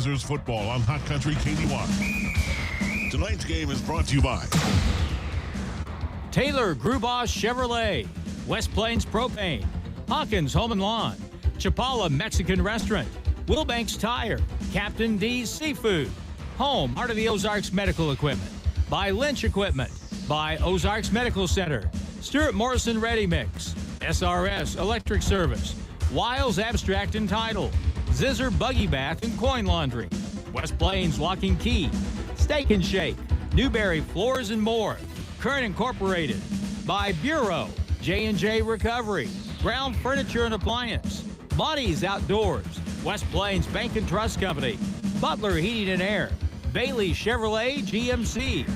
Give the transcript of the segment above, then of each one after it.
Zizzers football on Hot Country KDY. Tonight's game is brought to you by Taylor Grubosh Chevrolet, West Plains Propane, Hawkins Home and Lawn, Chapala Mexican Restaurant, Wilbanks Tire, Captain D's Seafood, Home, Heart of the Ozarks Medical Equipment, by Lynch Equipment, by Ozarks Medical Center, Stuart Morrison Ready Mix, SRS Electric Service, Wiles Abstract and Title, Zizzer Buggy Bath and Coin Laundry, West Plains Lock and Key, Steak and Shake, Newberry Floors and More, Current Incorporated, by Bureau, J&J Recovery, Ground Furniture and Appliance, Buddies Outdoors, West Plains Bank and Trust Company, Butler Heating and Air, Bailey Chevrolet GMC,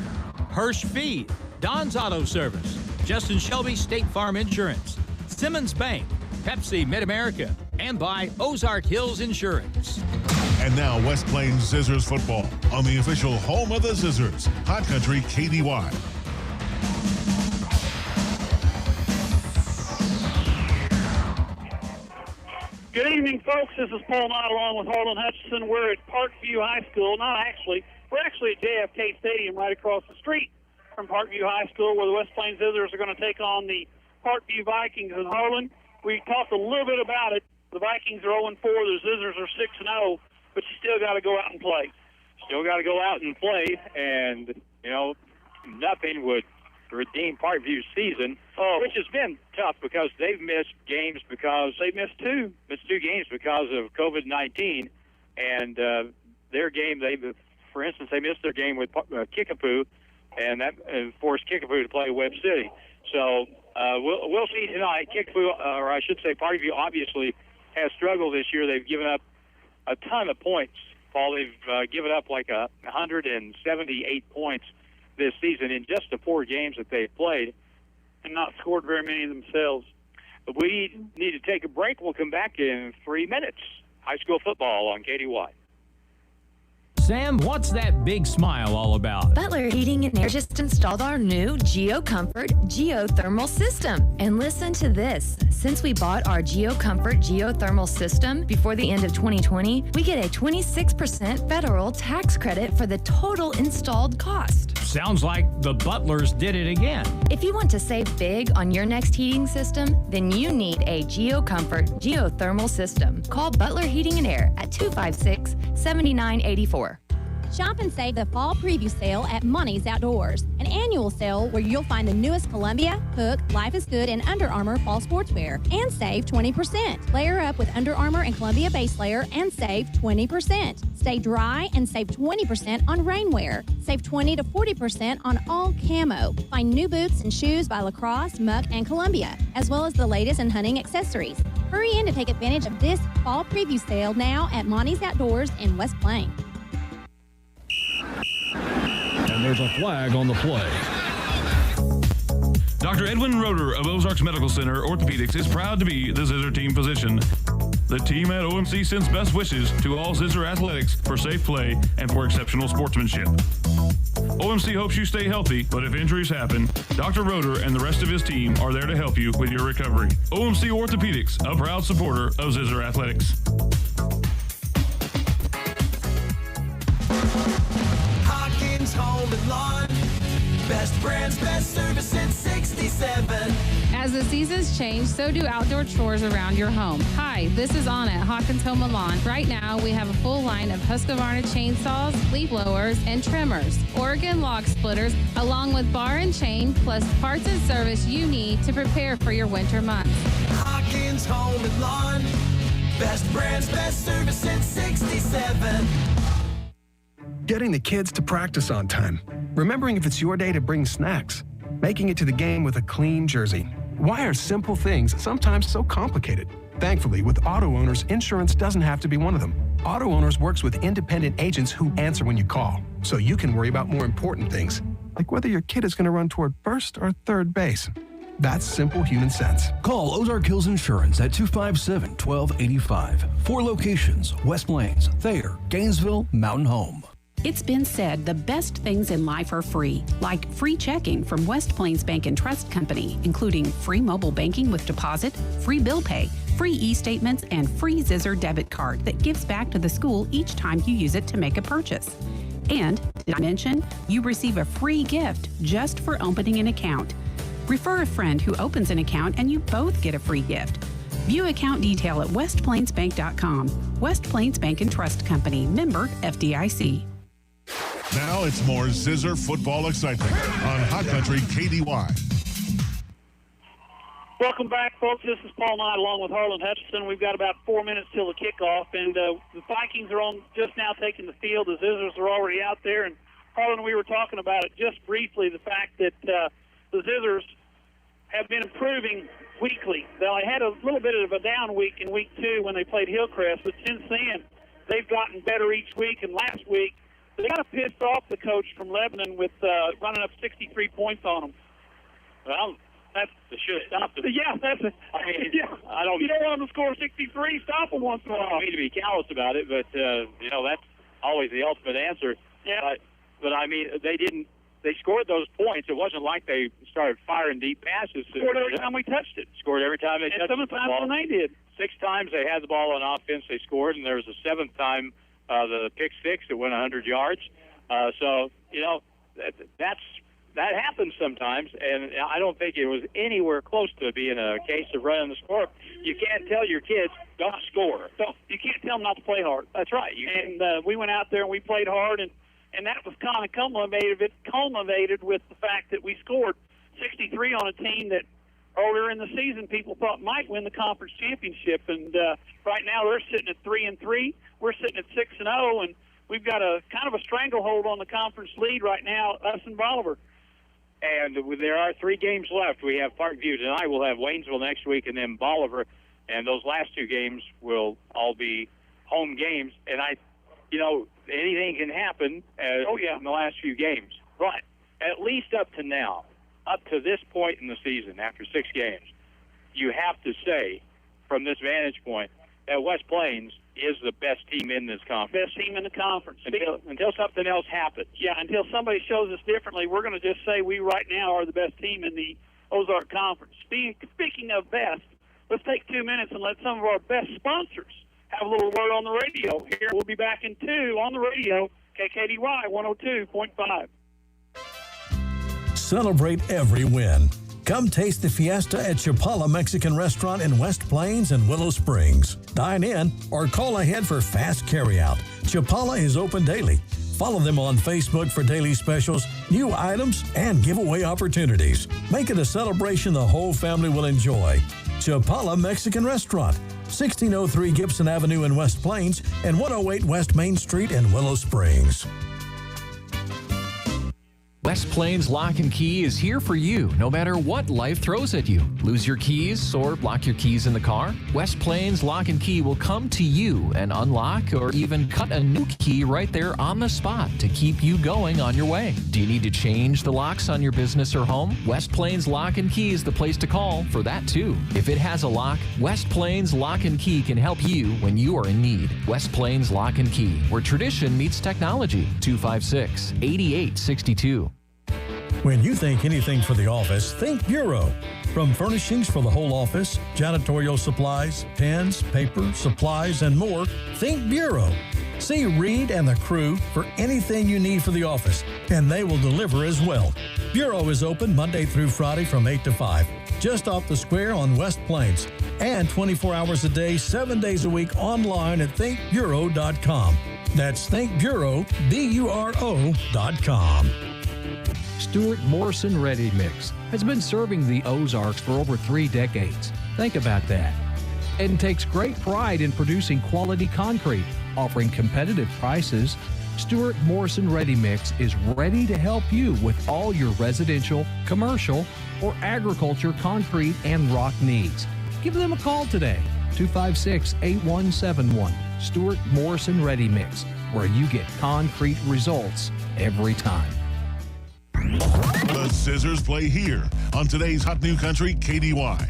Hirsch Feed, Don's Auto Service, Justin Shelby State Farm Insurance, Simmons Bank, Pepsi Mid-America, and by Ozark Hills Insurance. And now West Plains Zizzers football on the official home of the Zizzers, Hot Country KDY. Good evening, folks. This is Paul Knight along with Harlan Hutchison. We're at Parkview High School. We're actually at JFK Stadium right across the street from Parkview High School, where the West Plains Zizzers are going to take on the Parkview Vikings. And Harlan, we talked a little bit about it. The Vikings are 0-4, the Zizzers are 6-0, but you still got to go out and play. Still got to go out and play, and, nothing would redeem Parkview's season, which has been tough because they've missed games because they missed two games because of COVID-19, and their game, for instance, they missed their game with Kickapoo, and that forced Kickapoo to play Webb City. So we'll see tonight. Kickapoo, or I should say Parkview, obviously has struggled this year. They've given up a ton of points, Paul. They've given up like 178 points this season in just the 4 games that they've played, and not scored very many themselves. But we need to take a break. We'll come back in 3 minutes. High school football on KDY. Sam, what's that big smile all about? Butler Heating and Air just installed our new GeoComfort geothermal system. And listen to this. Since we bought our GeoComfort geothermal system before the end of 2020, we get a 26% federal tax credit for the total installed cost. Sounds like the Butlers did it again. If you want to save big on your next heating system, then you need a GeoComfort geothermal system. Call Butler Heating and Air at 256-7984. Shop and save the fall preview sale at Money's Outdoors, an annual sale where you'll find the newest Columbia, Hook, Life is Good, and Under Armour fall sportswear, and save 20%. Layer up with Under Armour and Columbia base layer and save 20%. Stay dry and save 20% on rainwear. Save 20 to 40% on all camo. Find new boots and shoes by Lacrosse, Muck, and Columbia, as well as the latest in hunting accessories. Hurry in to take advantage of this fall preview sale now at Monty's Outdoors in West Plains. And there's a flag on the play. Dr. Edwin Roeder of Ozarks Medical Center Orthopedics is proud to be the Zizzer team physician. The team at OMC sends best wishes to all Zizzer athletics for safe play and for exceptional sportsmanship. OMC hopes you stay healthy, but if injuries happen, Dr. Roeder and the rest of his team are there to help you with your recovery. OMC Orthopedics, a proud supporter of Zizzer athletics. Home and Lawn. Best brands, best service since 67. As the seasons change, so do outdoor chores around your home. Hi, this is Anna at Hawkins Home and Lawn. Right now, we have a full line of Husqvarna chainsaws, leaf blowers, and trimmers, Oregon log splitters, along with bar and chain, plus parts and service you need to prepare for your winter months. Hawkins Home and Lawn. Best brands, best service since 67. Getting the kids to practice on time. Remembering if it's your day to bring snacks. Making it to the game with a clean jersey. Why are simple things sometimes so complicated? Thankfully, with Auto Owners, insurance doesn't have to be one of them. Auto Owners works with independent agents who answer when you call, so you can worry about more important things, like whether your kid is going to run toward first or third base. That's simple human sense. Call Ozark Hills Insurance at 257-1285. 4 locations: West Plains, Thayer, Gainesville, Mountain Home. It's been said the best things in life are free, like free checking from West Plains Bank and Trust Company, including free mobile banking with deposit, free bill pay, free e-statements, and free Zizzer debit card that gives back to the school each time you use it to make a purchase. And, did I mention, you receive a free gift just for opening an account. Refer a friend who opens an account and you both get a free gift. View account detail at westplainsbank.com. West Plains Bank and Trust Company, member FDIC. Now it's more Zizzer football excitement on Hot Country KDY. Welcome back, folks. This is Paul Knight along with Harlan Hutchinson. We've got about 4 minutes till the kickoff, and the Vikings are on just now taking the field. The Zizzers are already out there, and Harlan, we were talking about it just briefly, the fact that the Zizzers have been improving weekly. They had a little bit of a down week in week 2 when they played Hillcrest, but since then they've gotten better each week, and last week they kind of pissed off the coach from Lebanon with running up 63 points on them. Well, that's the should stop them. Yeah, that's it. I mean, yeah. I don't. You don't want them to score 63. Stop them once in a I while. don't mean to be callous about it, but that's always the ultimate answer. Yeah. But I mean, they didn't. They scored those points. It wasn't like they started firing deep passes. Scored every time we touched it. Scored every time they touched the ball. 7 times when they did. 6 times they had the ball on offense, they scored, and there was a 7th time the pick 6 that went 100 yards. So that happens sometimes, and I don't think it was anywhere close to being a case of running the score. You can't tell your kids don't score. You can't tell them not to play hard. That's right. We went out there and we played hard, and that was kind of culminated with the fact that we scored 63 on a team that earlier in the season people thought might win the conference championship, and right now they're sitting at 3-3. We're sitting at 6-0, and we've got a kind of a stranglehold on the conference lead right now, us and Bolivar. And there are 3 games left. We have Parkview tonight. We'll have Waynesville next week, and then Bolivar. And those last 2 games will all be home games. And anything can happen in the last few games. But at least up to now, up to this point in the season, after 6 games, you have to say, from this vantage point, that West Plains is the best team in this conference. Best team in the conference. Until something else happens. Yeah, until somebody shows us differently, we're going to just say we right now are the best team in the Ozark Conference. Speaking of best, let's take 2 minutes and let some of our best sponsors have a little word on the radio. Here, we'll be back in 2 on the radio, KKDY 102.5. Celebrate every win. Come taste the fiesta at Chapala Mexican Restaurant in West Plains and Willow Springs. Dine in or call ahead for fast carryout. Chapala is open daily. Follow them on Facebook for daily specials, new items, and giveaway opportunities. Make it a celebration the whole family will enjoy. Chapala Mexican Restaurant, 1603 Gibson Avenue in West Plains and 108 West Main Street in Willow Springs. West Plains Lock and Key is here for you, no matter what life throws at you. Lose your keys or lock your keys in the car? West Plains Lock and Key will come to you and unlock or even cut a new key right there on the spot to keep you going on your way. Do you need to change the locks on your business or home? West Plains Lock and Key is the place to call for that too. If it has a lock, West Plains Lock and Key can help you when you are in need. West Plains Lock and Key, where tradition meets technology. 256-8862. When you think anything for the office, think Bureau. From furnishings for the whole office, janitorial supplies, pens, paper, supplies, and more, think Bureau. See Reed and the crew for anything you need for the office, and they will deliver as well. Bureau is open Monday through Friday from 8 to 5, just off the square on West Plains, and 24 hours a day, 7 days a week online at thinkbureau.com. That's thinkbureau.com. Stuart Morrison Ready Mix has been serving the Ozarks for over 3 decades. Think about that. And takes great pride in producing quality concrete, offering competitive prices. Stuart Morrison Ready Mix is ready to help you with all your residential, commercial, or agriculture concrete and rock needs. Give them a call today, 256-8171. Stuart Morrison Ready Mix, where you get concrete results every time. The Zizzers play here on today's Hot New Country KDY.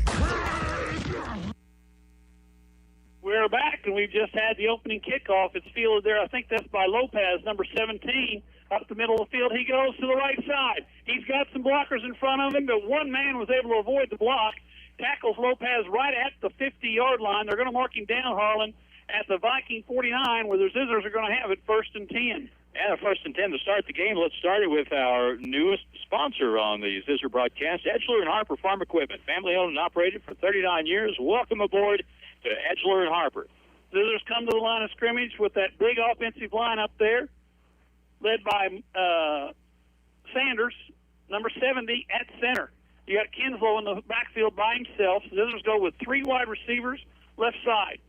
We're back. back, and we've just had the opening kickoff. It's fielded there. I think that's by Lopez, number 17, up the middle of the field. He goes to the right side. He's got some blockers in front of him, but one man was able to avoid the block. Tackles Lopez right at the 50-yard line. They're going to mark him down, Harlan, at the Viking 49, where the Zizzers are going to have it 1st and 10. And a 1st and 10 to start the game. Let's start it with our newest sponsor on the Zizzer broadcast, Edgeler and Harper Farm Equipment. Family owned and operated for 39 years. Welcome aboard to Edgeler and Harper. Zizzers come to the line of scrimmage with that big offensive line up there, led by Sanders, number 70, at center. You got Kinslow in the backfield by himself. Zizzers go with 3 wide receivers, left side.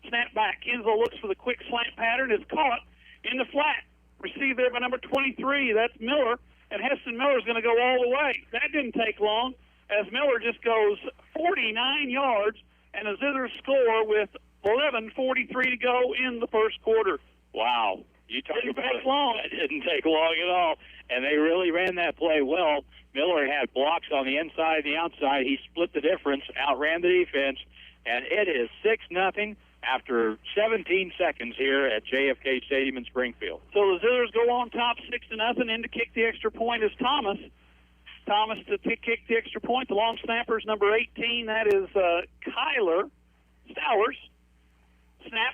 Snap back. Kinslow looks for the quick slant pattern. Is caught in the flat. Received there by number 23. That's Miller. And Heston Miller's going to go all the way. That didn't take long, as Miller just goes 49 yards, and the Zizzers score with 11:43 to go in the first quarter. Wow. You talk Didn't about take long. It didn't take long at all. And they really ran that play well. Miller had blocks on the inside and the outside. He split the difference, outran the defense, and it is 6-0 after 17 seconds here at JFK Stadium in Springfield. So the Zizzers go on top 6-0, in to kick the extra point is Thomas. Thomas to kick the extra point. The long snapper is number 18. That is Kyler Stowers. Snap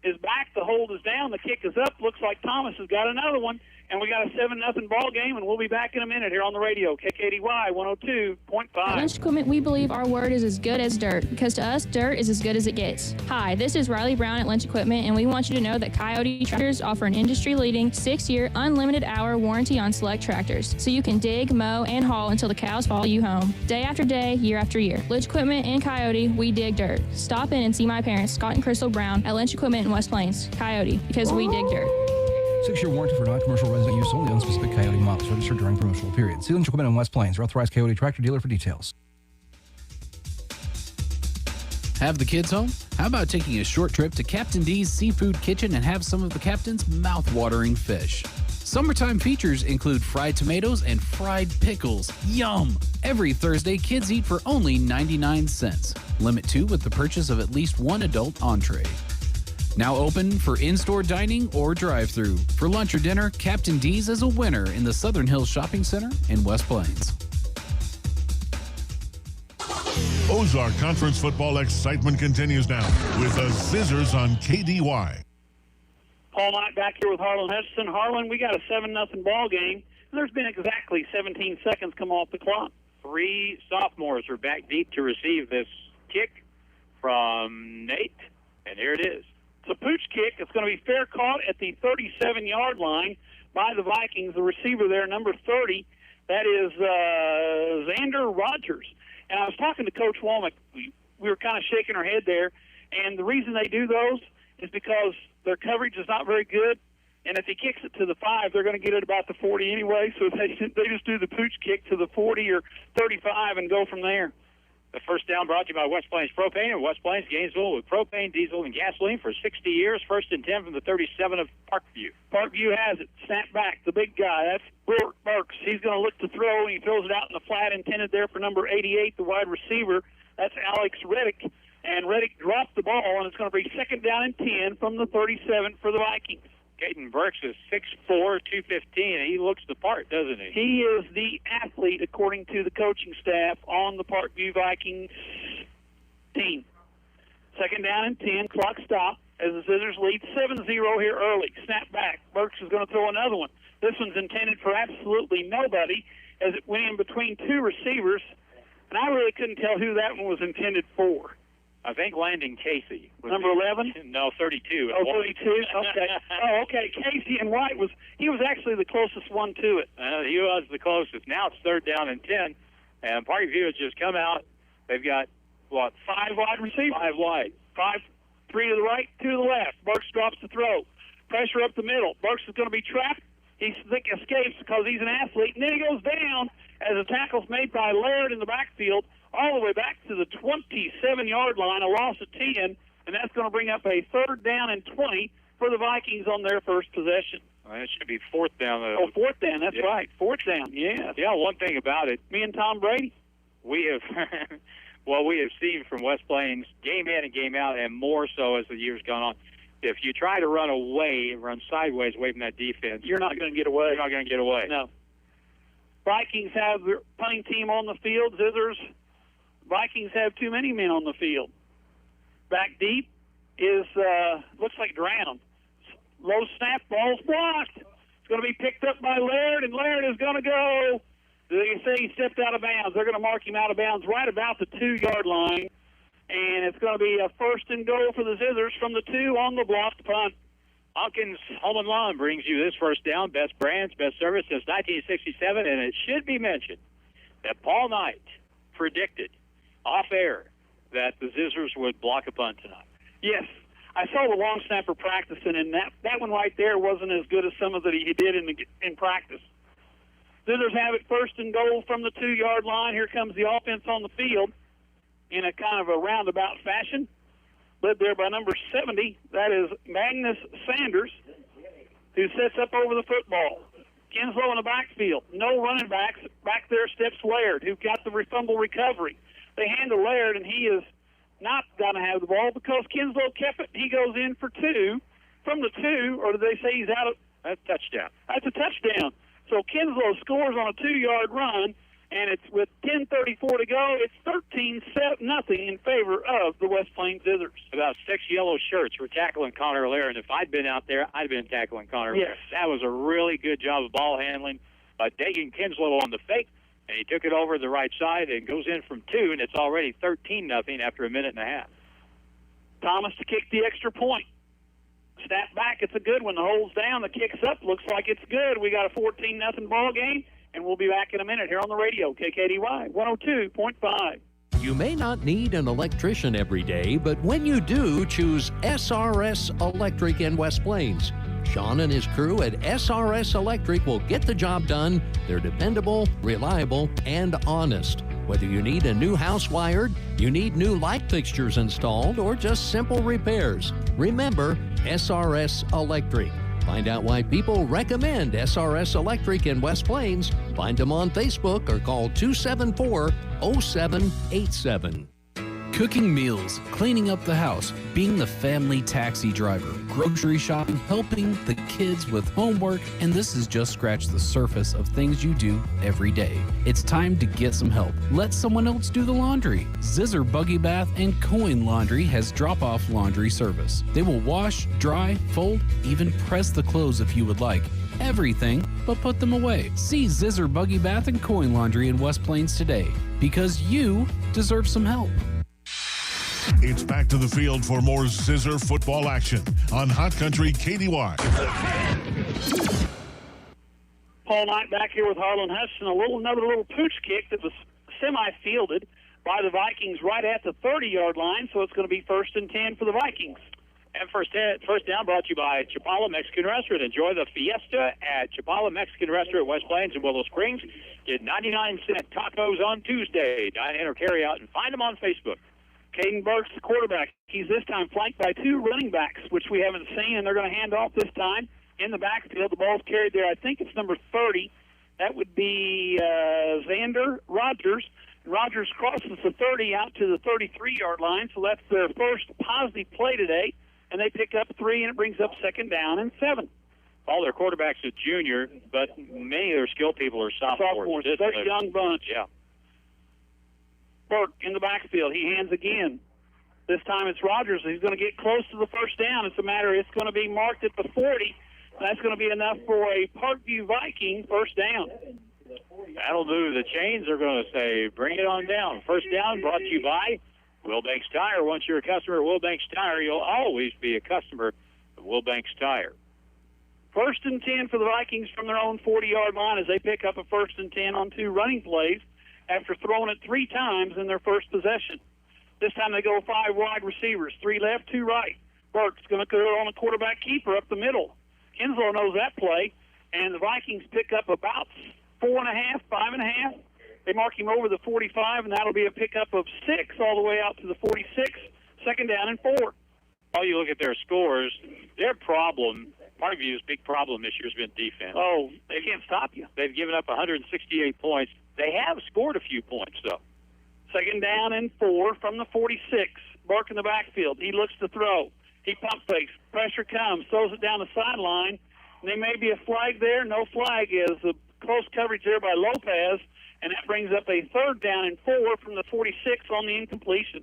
is back. The hold is down. The kick is up. Looks like Thomas has got another one. And we got a 7-0 ball game, and we'll be back in a minute here on the radio. KKDY 102.5. At Lunch Equipment, we believe our word is as good as dirt, because to us, dirt is as good as it gets. Hi, this is Riley Brown at Lunch Equipment, and we want you to know that Coyote Tractors offer an industry-leading 6-year unlimited hour warranty on select tractors, so you can dig, mow, and haul until the cows follow you home. Day after day, year after year. Lunch Equipment and Coyote, we dig dirt. Stop in and see my parents, Scott and Crystal Brown, at Lunch Equipment in West Plains. Coyote, because we dig dirt. 6-year warranty for non-commercial resident use only on specific Coyote models registered during promotional period. See Lunch Equipment in West Plains, your authorized Coyote tractor dealer for details. Have the kids home? How about taking a short trip to Captain D's Seafood Kitchen and have some of the captain's mouth-watering fish? Summertime features include fried tomatoes and fried pickles. Yum! Every Thursday, kids eat for only 99 cents. Limit 2 with the purchase of at least 1 adult entree. Now open for in-store dining or drive-thru. For lunch or dinner, Captain D's is a winner in the Southern Hills Shopping Center in West Plains. Ozark Conference football excitement continues now with the Zizzers on KDY. Paul Knight back here with Harlan Hutchinson. Harlan, we got a 7-0 ball game. There's been exactly 17 seconds come off the clock. 3 sophomores are back deep to receive this kick from Nate, and here it is. It's a pooch kick. It's going to be fair caught at the 37-yard line by the Vikings. The receiver there, number 30, that is Xander Rogers. And I was talking to Coach Womack. We were kind of shaking our head there. And the reason they do those is because their coverage is not very good. And if he kicks it to the 5, they're going to get it about the 40 anyway. So they just do the pooch kick to the 40 or 35 and go from there. The first down brought to you by West Plains Propane and West Plains, Gainesville, with propane, diesel, and gasoline for 60 years. 1st and 10 from the 37 of Parkview. Parkview has it. Snap back. The big guy. That's Burks. He's going to look to throw, and he throws it out in the flat intended there for number 88, the wide receiver. That's Alex Reddick. And Reddick dropped the ball, and it's going to be 2nd down and 10 from the 37 for the Vikings. Caden Burks is 6'4", 215, and he looks the part, doesn't he? He is the athlete, according to the coaching staff, on the Parkview Vikings team. 2nd down and 10, clock stop, as the Zizzers lead 7-0 here early. Snap back. Burks is going to throw another one. This one's intended for absolutely nobody, as it went in between 2 receivers, and I really couldn't tell who that one was intended for. I think Landon Casey. Number 11? No, 32. Oh, 32? Okay. Oh, okay. Casey and White was actually the closest one to it. He was the closest. Now it's 3rd down and 10, and Parkview has just come out. They've got, 5 wide receivers? 5 wide. 3 to the right, 2 to the left. Burks drops the throw. Pressure up the middle. Burks is going to be trapped. He escapes because he's an athlete, and then he goes down as a tackle's made by Laird in the backfield, all the way back to the 27-yard line, a loss of 10, and that's going to bring up a 3rd down and 20 for the Vikings on their first possession. Well, it should be 4th down. 4th down, that's right. 4th down, yes. Yeah, one thing about it. Me and Tom Brady. We what we have seen from West Plains game in and game out, and more so as the year's gone on. If you try to run away, run sideways away from that defense, You're not going to get away. you're not going to get away. No. Vikings have their punting team on the field. Zizzers. Vikings have too many men on the field. Back deep is, looks like Drown. Low snap, ball's blocked. It's going to be picked up by Laird, and Laird is going to go. They say he stepped out of bounds. They're going to mark him out of bounds right about the 2-yard line. And it's going to be a 1st and goal for the Zizzers from the 2 on the blocked punt. Hawkins Home and Lawn brings you this first down, best brands, best service since 1967, and it should be mentioned that Paul Knight predicted off air that the Zizzers would block a punt tonight. Yes, I saw the long snapper practicing, and that one right there wasn't as good as some of that he did in practice. Zizzers have it 1st and goal from the 2-yard line. Here comes the offense on the field in a kind of a roundabout fashion, led there by number 70. That is Magnus Sanders, who sets up over the football. Kinslow in the backfield. No running backs. Back there steps Laird, who got the fumble recovery. They hand to Laird, and he is not going to have the ball because Kinslow kept it. He goes in for 2. From the 2, or did they say he's out of? That's a touchdown. That's a touchdown. So Kinslow scores on a 2-yard run, and it's with 10:34 to go. It's 13-0 in favor of the West Plains Zizzers. About 6 yellow shirts were tackling Connor Laird, and if I'd been out there, I'd been tackling Connor. Yes. That was a really good job of ball handling by Dagan Kinslow on the fake, and he took it over the right side and goes in from 2, and it's already 13-0 after a minute and a half. Thomas to kick the extra point. Snap back, it's a good one. The hole's down, the kick's up, looks like it's good. We got a 14-0 ball game, and we'll be back in a minute here on the radio, KKDY 102.5. You may not need an electrician every day, but when you do, choose SRS Electric in West Plains. Sean and his crew at SRS Electric will get the job done. They're dependable, reliable, and honest. Whether you need a new house wired, you need new light fixtures installed, or just simple repairs, remember SRS Electric. Find out why people recommend SRS Electric in West Plains. Find them on Facebook or call 274-0787. Cooking meals, cleaning up the house, being the family taxi driver, grocery shopping, helping the kids with homework, and this is just scratch the surface of things you do every day. It's time to get some help. Let someone else do the laundry. Zizzer Buggy Bath and Coin Laundry has drop-off laundry service. They will wash, dry, fold, even press the clothes if you would like. Everything but put them away. See Zizzer Buggy Bath and Coin Laundry in West Plains today, because you deserve some help. It's back to the field for more Zizzer football action on Hot Country KDY. Paul Knight back here with Harlan Hudson. Another little pooch kick that was semi-fielded by the Vikings right at the 30-yard line, so it's going to be 1st and 10 for the Vikings. And first down brought to you by Chapala Mexican Restaurant. Enjoy the fiesta at Chapala Mexican Restaurant, West Plains and Willow Springs. Get 99-cent tacos on Tuesday. Dine in or carry out, and find them on Facebook. Caden Burks, the quarterback. He's this time flanked by 2 running backs, which we haven't seen, and they're going to hand off this time in the backfield. The ball's carried there. I think it's number 30. That would be Xander Rogers. Rogers crosses the 30 out to the 33-yard line, so that's their first positive play today, and they pick up 3, and it brings up 2nd down and 7. All their quarterbacks are junior, but many of their skill people are sophomores. They're a young bunch. Yeah. Burke in the backfield. He hands again. This time it's Rogers. He's going to get close to the 1st down. It's going to be marked at the 40. That's going to be enough for a Parkview Viking 1st down. That'll do. The chains are going to say, bring it on down. 1st down brought to you by Wilbanks Tire. Once you're a customer at Wilbanks Tire, you'll always be a customer of Wilbanks Tire. 1st and 10 for the Vikings from their own 40-yard line as they pick up a 1st and 10 on 2 running plays after throwing it 3 times in their first possession. This time they go 5 wide receivers, 3 left, 2 right. Burke's going to go on a quarterback keeper up the middle. Kinslow knows that play, and the Vikings pick up about 4.5, 5.5. They mark him over the 45, and that'll be a pickup of 6 all the way out to the 46, 2nd down and 4. Oh, you look at their scores, their problem, Parkview's big problem this year has been defense. Oh, they can't stop you. They've given up 168 points. They have scored a few points, though. Second down and 4 from the 46. Burke in the backfield. He looks to throw. He pump fakes. Pressure comes. Throws it down the sideline. And there may be a flag there. No flag is the close coverage there by Lopez. And that brings up a third down and 4 from the 46 on the incompletion.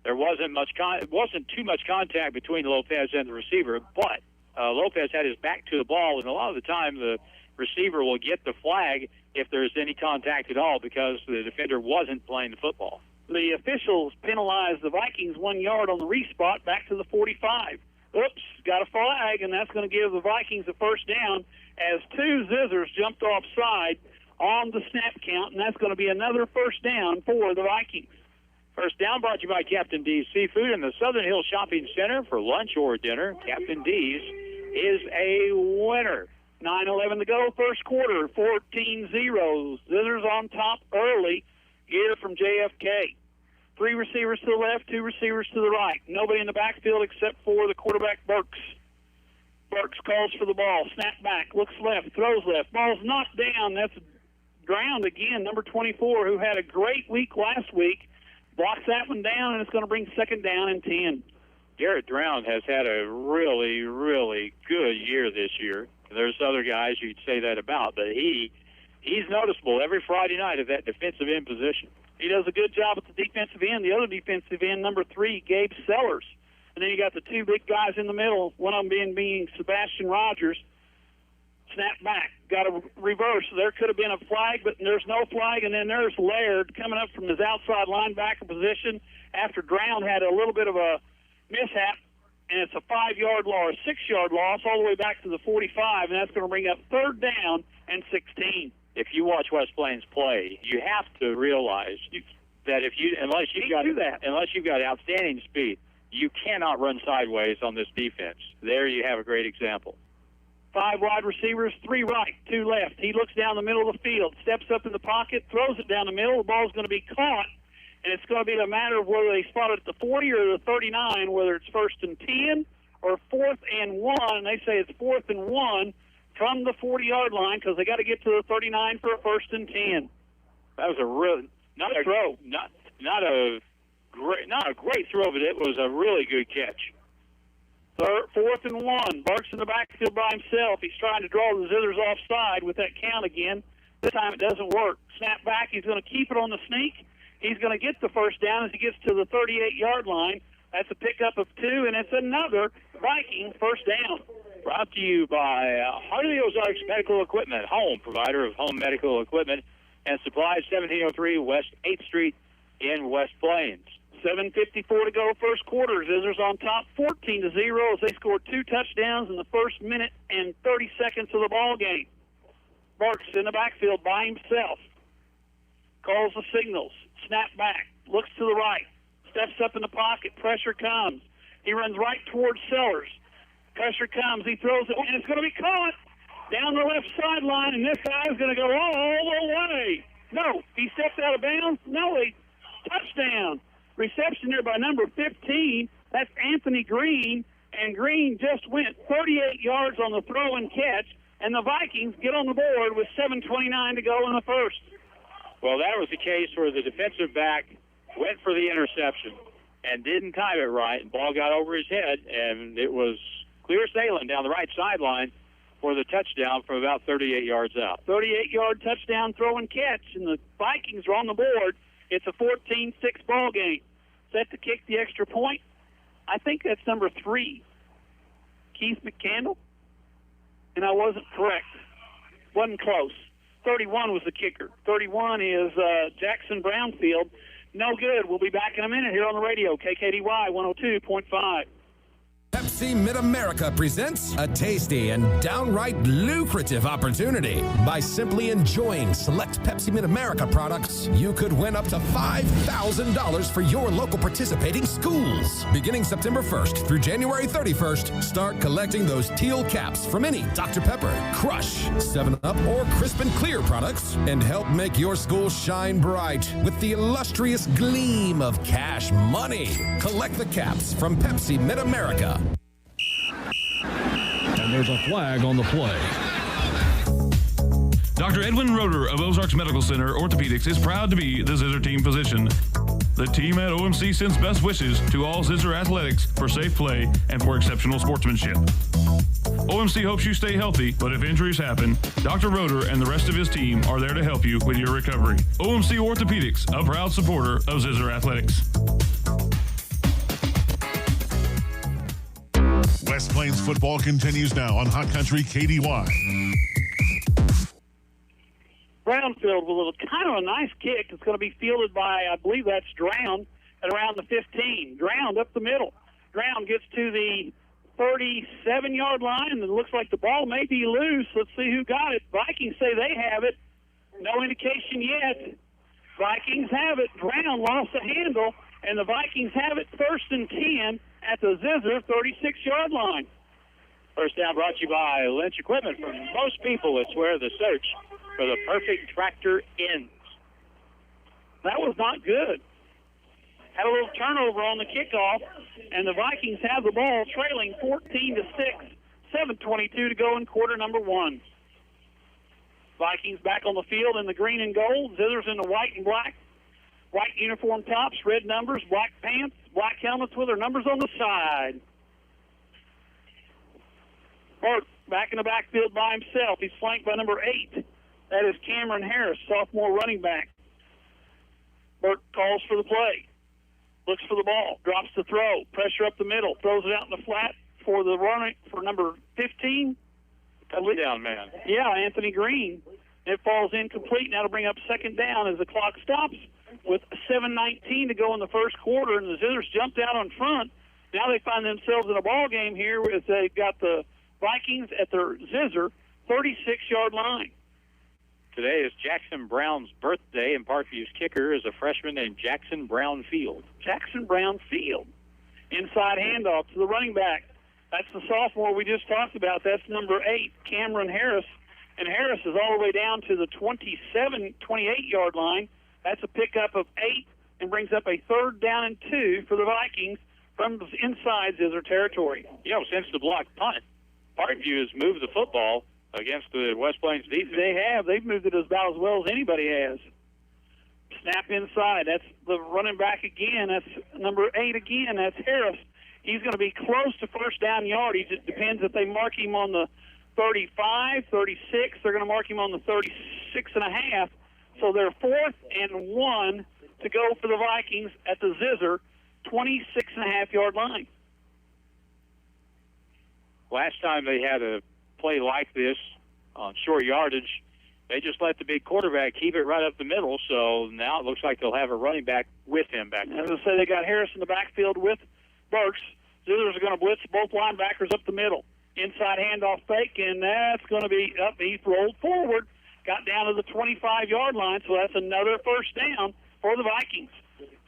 There wasn't too much contact between Lopez and the receiver, but Lopez had his back to the ball, and a lot of the time the receiver will get the flag if there's any contact at all because the defender wasn't playing the football. The officials penalized the Vikings 1 yard on the respot back to the 45. Oops, got a flag, and that's going to give the Vikings a first down as 2 Zizzers jumped offside on the snap count, and that's going to be another first down for the Vikings. First down brought to you by Captain D's Seafood in the Southern Hill Shopping Center for lunch or dinner. Captain D's is a winner. 9:11 to go, first quarter, 14-0. Zizzers on top early here from JFK. 3 receivers to the left, 2 receivers to the right. Nobody in the backfield except for the quarterback, Burks. Burks calls for the ball, snap back, looks left, throws left. Ball's knocked down. That's ground again, number 24, who had a great week last week. Blocks that one down, and it's going to bring second down and 10. Garrett Drown has had a really, really good year this year. There's other guys you'd say that about, but he's noticeable every Friday night at that defensive end position. He does a good job at the defensive end. The other defensive end, number 3, Gabe Sellers. And then you got the 2 big guys in the middle, one of them being Sebastian Rogers. Snap back, got a reverse. There could have been a flag, but there's no flag. And then there's Laird coming up from his outside linebacker position after Drown had a little bit of a mishap, and it's a 5-yard loss, 6-yard loss all the way back to the 45, and that's going to bring up third down and 16. If you watch West Plains play, you have to realize that unless you've got outstanding speed, you cannot run sideways on this defense. There you have a great example. 5 wide receivers, 3 right, 2 left. He looks down the middle of the field, steps up in the pocket, throws it down the middle. The ball's going to be caught, and it's going to be a matter of whether they spot it at the 40 or the 39, whether it's 1st and 10 or 4th and 1. And they say it's 4th and 1 from the 40-yard line because they got to get to the 39 for a 1st and 10. That was a real not a throw, not a great throw, but it was a really good catch. 4th and 1. Burke's in the backfield by himself. He's trying to draw the Zizzers offside with that count again. This time it doesn't work. Snap back. He's going to keep it on the sneak. He's going to get the first down as he gets to the 38-yard line. That's a pickup of 2, and it's another Viking first down. Brought to you by Heart of the Ozarks Medical Equipment, home provider of home medical equipment and supplies, 1703 West 8th Street in West Plains. 7:54 to go, first quarter. Zizzers on top, 14-0 as they scored 2 touchdowns in the first minute and 30 seconds of the ball game. Burks in the backfield by himself. Calls the signals. Snap back. Looks to the right. Steps up in the pocket. Pressure comes. He runs right towards Sellers. Pressure comes. He throws it, and it's going to be caught down the left sideline, and this guy's going to go all the way. No, he steps out of bounds. No, touchdown. Reception there by number 15. That's Anthony Green, and Green just went 38 yards on the throw and catch, and the Vikings get on the board with 7:29 to go in the first. Well, that was the case where the defensive back went for the interception and didn't time it right, and ball got over his head, and it was clear sailing down the right sideline for the touchdown from about 38 yards out. 38-yard touchdown throw and catch, and the Vikings are on the board. It's a 14-6 ball game. Set to kick the extra point. I think that's number 3, Keith McCandle. And I wasn't correct. Wasn't close. 31 was the kicker. 31 is Jackson Brownfield. No good. We'll be back in a minute here on the radio. KKDY 102.5. Pepsi Mid-America presents a tasty and downright lucrative opportunity. By simply enjoying select Pepsi Mid-America products, you could win up to $5,000 for your local participating schools. Beginning September 1st through January 31st, start collecting those teal caps from any Dr. Pepper, Crush, 7-Up, or Crisp and Clear products and help make your school shine bright with the illustrious gleam of cash money. Collect the caps from Pepsi Mid-America. And there's a flag on the play. Dr. Edwin Roeder of Ozarks Medical Center Orthopedics is proud to be the Zizzer team physician. The team at OMC sends best wishes to all Zizzer athletics for safe play and for exceptional sportsmanship. OMC hopes you stay healthy, but if injuries happen, Dr. Roeder and the rest of his team are there to help you with your recovery. OMC Orthopedics, a proud supporter of Zizzer athletics. West Plains football continues now on Hot Country KDY. Brownfield with a kind of a nice kick. It's going to be fielded by, I believe that's Drown, at around the 15. Drown up the middle. Drown gets to the 37-yard line, and it looks like the ball may be loose. Let's see who got it. Vikings say they have it. No indication yet. Vikings have it. Drown lost the handle, and the Vikings have it 1st and 10 at the Zizzer 36-yard line. First down brought to you by Lynch Equipment. For most people, it's where the search for the perfect tractor ends. That was not good. Had a little turnover on the kickoff, and the Vikings have the ball trailing 14-6, 7:22 to go in quarter number 1. Vikings back on the field in the green and gold. Zizzers in the white and black. White uniform tops, red numbers, black pants, black helmets with their numbers on the side. Burt back in the backfield by himself. He's flanked by number 8. That is Cameron Harris, sophomore running back. Burt calls for the play. Looks for the ball. Drops the throw. Pressure up the middle. Throws it out in the flat for the running for number 15. Touchdown man. Yeah, Anthony Green. It falls incomplete. Now to bring up second down as the clock stops with 7:19 to go in the first quarter, and the Zizzers jumped out on front. Now they find themselves in a ball game here as they've got the Vikings at their Zizzer 36-yard line. Today is Jackson Brown's birthday, and Parkview's kicker is a freshman named Jackson Brownfield. Jackson Brownfield. Inside handoff to the running back. That's the sophomore we just talked about. That's number 8, Cameron Harris. And Harris is all the way down to the 28-yard line. That's a pickup of 8 and brings up a 3rd down and 2 for the Vikings from inside Zizzer territory. You know, since the block punt, Parkview has moved the football against the West Plains defense. They have. They've moved it about as well as anybody has. Snap inside. That's the running back again. That's number 8 again. That's Harris. He's going to be close to first down yardage. It depends if they mark him on the 35, 36. They're going to mark him on the 36 and a half. So they're 4th and 1 to go for the Vikings at the Zizzer 26.5-yard line. Last time they had a play like this on short yardage, they just let the big quarterback keep it right up the middle. So now it looks like they'll have a running back with him back there. As I say, they got Harris in the backfield with Burks. Zizzers are going to blitz both linebackers up the middle. Inside handoff fake, and that's going to be up. He's rolled forward, got down to the 25-yard line, so that's another first down for the Vikings.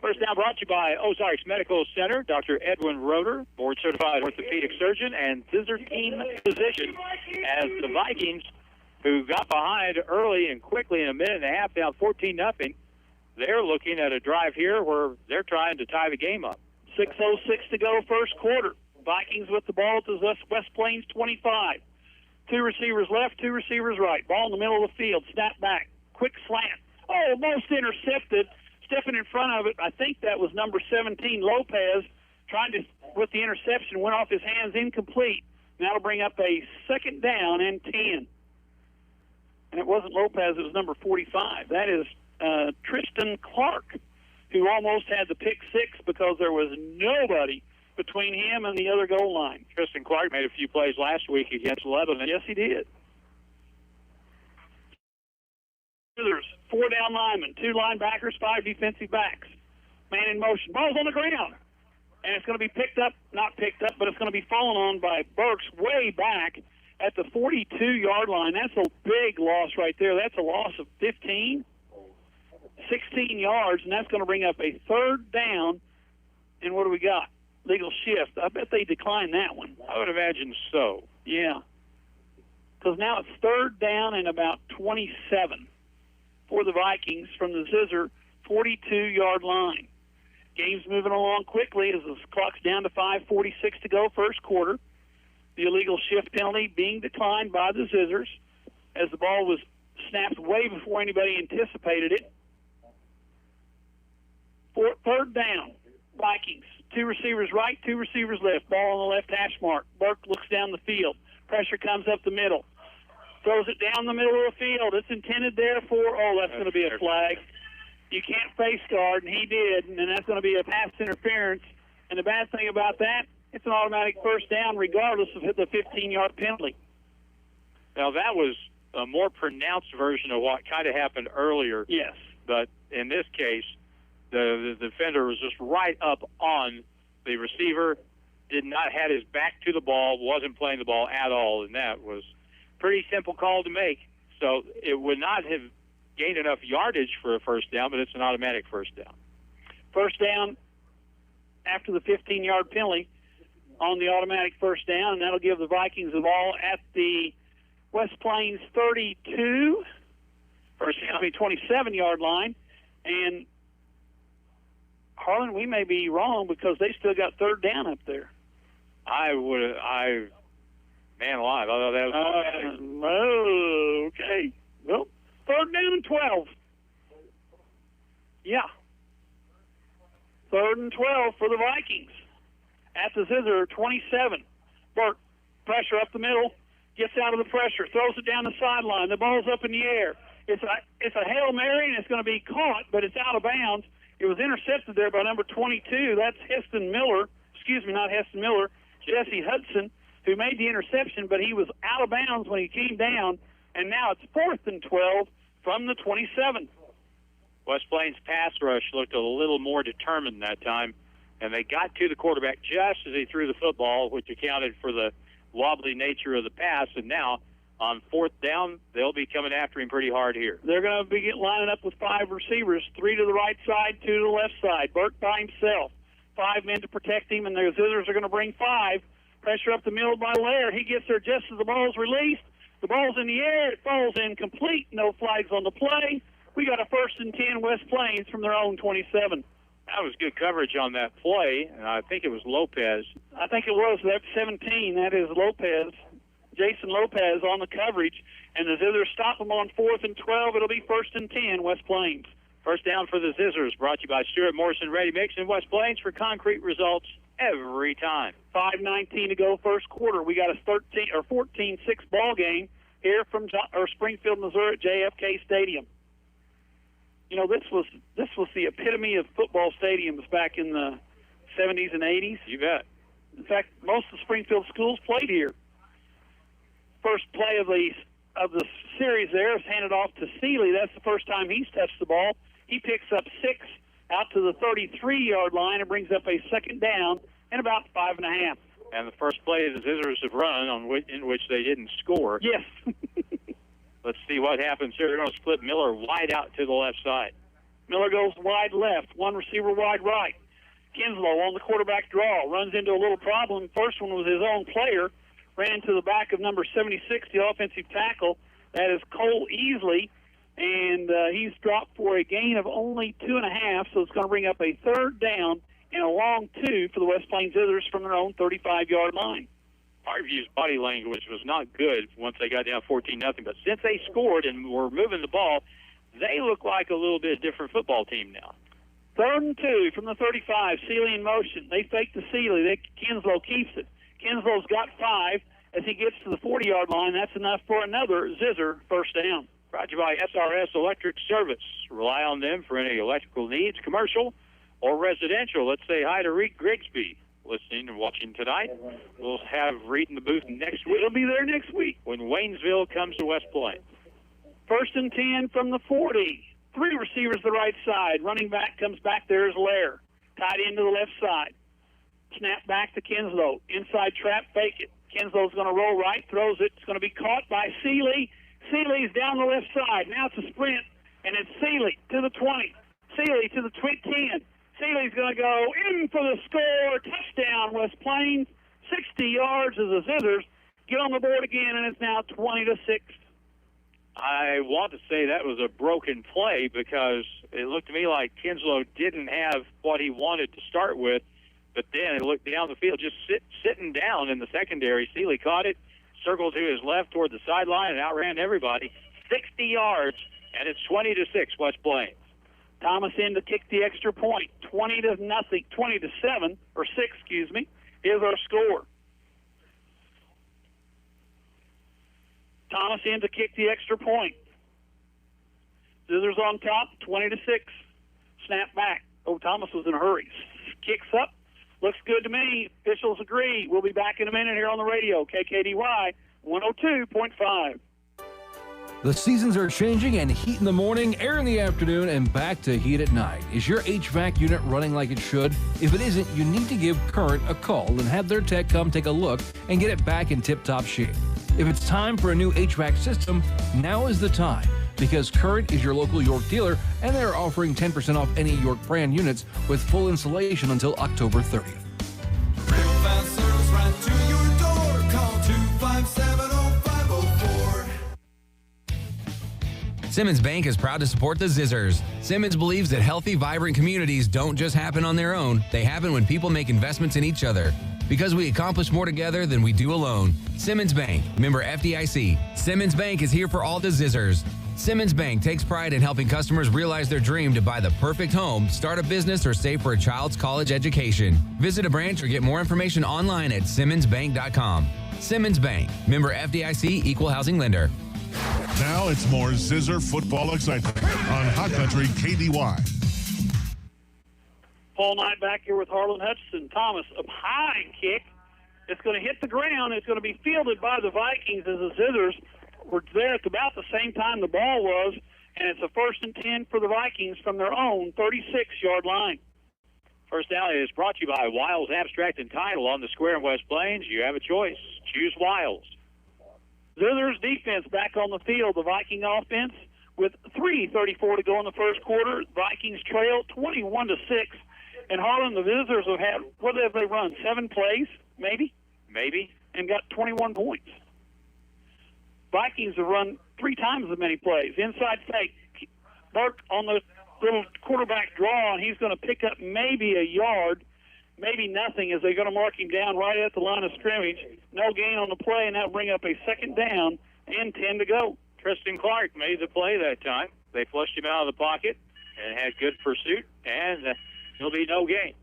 First down brought to you by Ozarks Medical Center, Dr. Edwin Roeder, board-certified orthopedic surgeon and Zizzer team physician, as the Vikings, who got behind early and quickly in a minute and a half, down 14-0, they're looking at a drive here where they're trying to tie the game up. 6:06 to go first quarter. Vikings with the ball at the West Plains 25. 2 receivers left, 2 receivers right. Ball in the middle of the field. Snap back. Quick slant. Oh, almost intercepted. Stepping in front of it, I think that was number 17, Lopez, trying to, with the interception, went off his hands, incomplete. Now to bring up a 2nd down and 10. And it wasn't Lopez, it was number 45. That is Tristan Clark, who almost had the pick 6 because there was nobody between him and the other goal line. Tristan Clark made a few plays last week against Lebanon. Yes, he did. There's 4 down linemen, 2 linebackers, 5 defensive backs. Man in motion. Ball's on the ground. And it's going to be picked up, not picked up, but it's going to be fallen on by Burks way back at the 42-yard line. That's a big loss right there. That's a loss of 15, 16 yards, and that's going to bring up a 3rd down. And what do we got? Legal shift. I bet they declined that one. I would imagine so. Yeah. Because now it's 3rd down and about 27 for the Vikings from the Zizzer 42-yard line. Game's moving along quickly as the clock's down to 5:46 to go first quarter. The illegal shift penalty being declined by the Zizzers as the ball was snapped way before anybody anticipated it. Third down, Vikings. 2 receivers right, 2 receivers left. Ball on the left hash mark. Burke looks down the field. Pressure comes up the middle. Throws it down the middle of the field. It's intended there for, that's going to be a flag. You can't face guard, and he did, and that's going to be a pass interference. And the bad thing about that, it's an automatic first down regardless of the 15-yard penalty. Now, that was a more pronounced version of what kind of happened earlier. Yes. But in this case, the defender was just right up on the receiver, did not have his back to the ball, wasn't playing the ball at all, and that was a pretty simple call to make. So it would not have gained enough yardage for a first down, but it's an automatic first down. First down after the 15-yard penalty on the automatic first down, and that'll give the Vikings the ball at the West Plains 32, or 27-yard line. And Harlan, we may be wrong because they still got third down up there. Man alive, I thought that was okay. Well, third down and 12. Yeah. Third and 12 for the Vikings. At the Zizzer, 27. Burke, pressure up the middle, gets out of the pressure, throws it down the sideline. The ball's up in the air. It's a Hail Mary, and it's going to be caught, but it's out of bounds. It was intercepted there by number 22. That's Heston Miller. Excuse me, not Heston Miller. Jesse Hudson, who made the interception, but he was out of bounds when he came down, and now it's 4th and 12 from the 27. West Plains pass rush looked a little more determined that time, and they got to the quarterback just as he threw the football, which accounted for the wobbly nature of the pass, and now on 4th down, they'll be coming after him pretty hard here. They're going to be lining up with 5 receivers, 3 to the right side, 2 to the left side. Burke by himself. 5 men to protect him, and the Zizzers are going to bring 5. Pressure up the middle by Lair. He gets there just as the ball's released. The ball's in the air. It falls incomplete. No flags on the play. We got a 1st and 10 West Plains from their own 27. That was good coverage on that play, and I think it was Lopez. I think it was. That's 17. That is Lopez. Jason Lopez on the coverage, and the Zizzers stop them on 4th and 12. It'll be 1st and 10 West Plains. First down for the Zizzers, brought to you by Stuart Morrison Ready Mix in West Plains for concrete results every time. 5:19 to go first quarter. We got a 14-6 ball game here from Springfield, Missouri at JFK Stadium. You know, this was the epitome of football stadiums back in the 70s and 80s. You bet. In fact, most of the Springfield schools played here. First play of the series there is handed off to Seeley. That's the first time he's touched the ball. He picks up 6 out to the 33-yard line and brings up a 2nd down and about 5.5. And the first play the Zizzers have run in which they didn't score. Yes. Let's see what happens here. They're going to split Miller wide out to the left side. Miller goes wide left, 1 receiver wide right. Kinslow on the quarterback draw, runs into a little problem. First one was his own player, ran into the back of number 76, the offensive tackle. That is Cole Easley, and he's dropped for a gain of only 2.5, so it's going to bring up a 3rd down and a long 2 for the West Plains Zizzers from their own 35-yard line. Parkview's body language was not good once they got down 14-0, but since they scored and were moving the ball, they look like a little bit different football team now. 3rd and 2 from the 35, Seeley in motion. They fake to Seeley. Kinslow keeps it. Kinslow's got 5. As he gets to the 40-yard line, that's enough for another Zizzer first down. Brought to you by SRS Electric Service. Rely on them for any electrical needs, commercial or residential. Let's say hi to Reed Grigsby, listening and watching tonight. We'll have Reed in the booth next week. We'll be there next week when Waynesville comes to West Plains. 1st and 10 from the 40. 3 receivers the right side. Running back comes back there is Lair. Tied into the left side. Snap back to Kinslow. Inside trap, fake it. Kinslow's going to roll right, throws it. It's going to be caught by Seeley. Seeley's down the left side. Now it's a sprint, and it's Seeley to the 20. Seeley to the 10. Seeley's going to go in for the score. Touchdown, West Plains. 60 yards as the Zizzers get on the board again, and it's now 20-6. I want to say that was a broken play because it looked to me like Kinslow didn't have what he wanted to start with, but then it looked down the field, just sitting down in the secondary. Seeley caught it, circled to his left toward the sideline, and outran everybody. 60 yards, and it's 20-6 West Plains. Thomas in to kick the extra point. 20-7, or 6, excuse me, is our score. Thomas in to kick the extra point. Zizzer's on top, 20-6. Snap back. Oh, Thomas was in a hurry. Kicks up. Looks good to me. Officials agree. We'll be back in a minute here on the radio. KKDY 102.5. The seasons are changing, and heat in the morning, air in the afternoon, and back to heat at night. Is your HVAC unit running like it should? If it isn't, you need to give Current a call and have their tech come take a look and get it back in tip-top shape. If it's time for a new HVAC system, now is the time, because Current is your local York dealer, and they're offering 10% off any York brand units with full installation until October 30th. Real fast service right to your door. Call 257-0504. Simmons Bank is proud to support the Zizzers. Simmons believes that healthy, vibrant communities don't just happen on their own. They happen when people make investments in each other. Because we accomplish more together than we do alone. Simmons Bank, member FDIC. Simmons Bank is here for all the Zizzers. Simmons Bank takes pride in helping customers realize their dream to buy the perfect home, start a business, or save for a child's college education. Visit a branch or get more information online at simmonsbank.com. Simmons Bank, member FDIC, equal housing lender. Now it's more Zizzer football excitement on Hot Country KDY. Paul Knight back here with Harlan Hutchinson. Thomas, a high kick. It's going to hit the ground. It's going to be fielded by the Vikings as the Zizzers were there at about the same time the ball was, and it's a 1st and 10 for the Vikings from their own 36-yard line. First down is brought to you by Wiles Abstract and Title on the square in West Plains. You have a choice. Choose Wiles. Zizzer's defense back on the field. The Viking offense with 3:34 to go in the first quarter. Vikings trail 21-6. And Harlan, the Zizzers have had, what have they run, 7 plays, maybe? Maybe. And got 21 points. Vikings have run 3 times as many plays. Inside fake. Burke on the little quarterback draw, and he's going to pick up maybe a yard, maybe nothing, as they're going to mark him down right at the line of scrimmage. No gain on the play, and that'll bring up a 2nd down and 10 to go. Tristan Clark made the play that time. They flushed him out of the pocket and had good pursuit, and there'll be no gain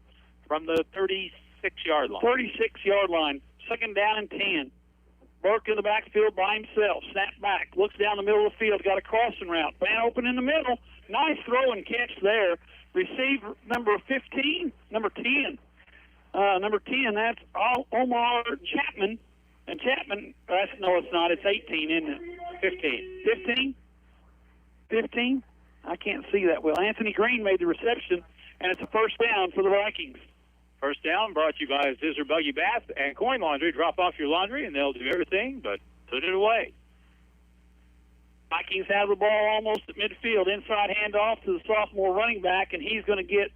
from the 36-yard line. 36-yard line, 2nd down and 10. Burke in the backfield by himself. Snap back. Looks down the middle of the field. Got a crossing route. Man open in the middle. Nice throw and catch there. Receiver number 15, number 10. Number 10, that's Omar Chapman. And Chapman, no, it's not. It's 18, isn't it? 15. 15? I can't see that well. Anthony Green made the reception, and it's a 1st down for the Vikings. First down brought to you by Zizzer Buggy Bath and Coin Laundry. Drop off your laundry, and they'll do everything but put it away. Vikings have the ball almost at midfield. Inside handoff to the sophomore running back, and he's going to get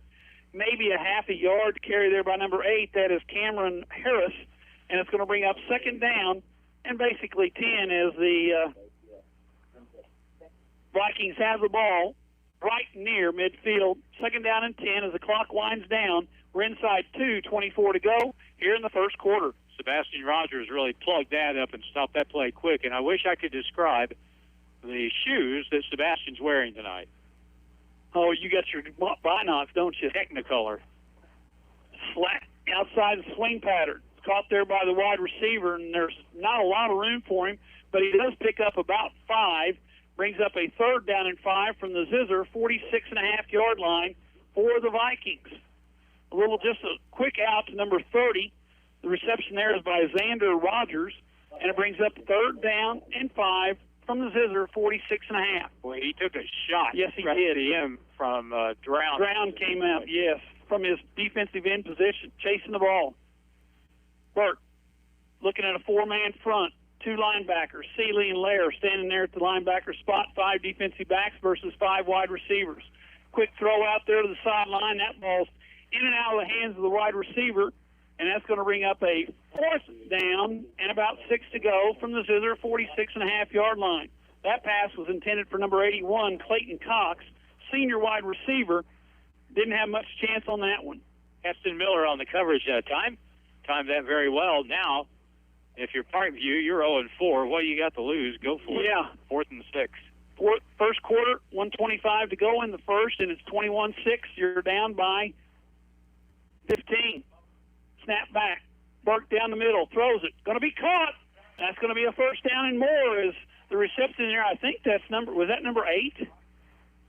maybe a half a yard to carry there by number 8. That is Cameron Harris, and it's going to bring up 2nd down, and basically 10 as the Vikings have the ball right near midfield. 2nd down and 10 as the clock winds down. We're inside 2:24 to go here in the first quarter. Sebastian Rogers really plugged that up and stopped that play quick, and I wish I could describe the shoes that Sebastian's wearing tonight. Oh, you got your binocs, don't you? Technicolor. Flat outside the swing pattern. Caught there by the wide receiver, and there's not a lot of room for him, but he does pick up about 5. Brings up a 3rd down and 5 from the Zizzer 46.5-yard line for the Vikings. Just a quick out to number 30. The reception there is by Xander Rogers, and it brings up 3rd down and 5 from the Zizzer 46.5. Boy, he took a shot. Yes, he right did. To him from Drown. Drown came out, yes, from his defensive end position, chasing the ball. Burke looking at a 4-man front. 2 linebackers, Seeley and Lair, standing there at the linebacker spot. 5 defensive backs versus 5 wide receivers. Quick throw out there to the sideline. That ball's in and out of the hands of the wide receiver, and that's going to bring up a 4th down and about 6 to go from the Zizzer 46.5-yard line. That pass was intended for number 81, Clayton Cox, senior wide receiver. Didn't have much chance on that one. Heston Miller on the coverage that time. Timed that very well. Now, if you're Parkview, you're 0-4. What do you got to lose? Go for it. Yeah. 4th and 6. First quarter, 1:25 to go in the first, and it's 21-6. You're down by 15. Snap back. Burke down the middle. Throws it. Going to be caught. That's going to be a first down and more as the reception there. I think that's was that number 8?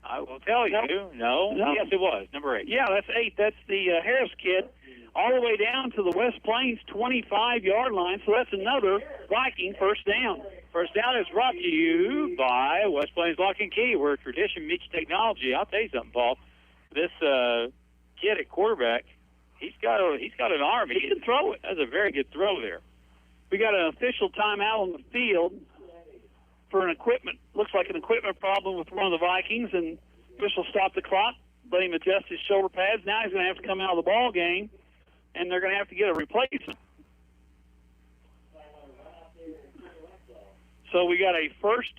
I will tell you. No. Yes, it was. Number 8. Yeah, that's 8. That's the Harris kid. All the way down to the West Plains 25-yard line. So that's another Viking first down. First down is brought to you by West Plains Lock and Key, where tradition meets technology. I'll tell you something, Paul. This kid at quarterback, he's got an arm. He can throw it. That's a very good throw there. We got an official timeout on the field for an looks like an equipment problem with one of the Vikings, and official stopped the clock, let him adjust his shoulder pads. Now he's going to have to come out of the ball game, and they're going to have to get a replacement. So we got a first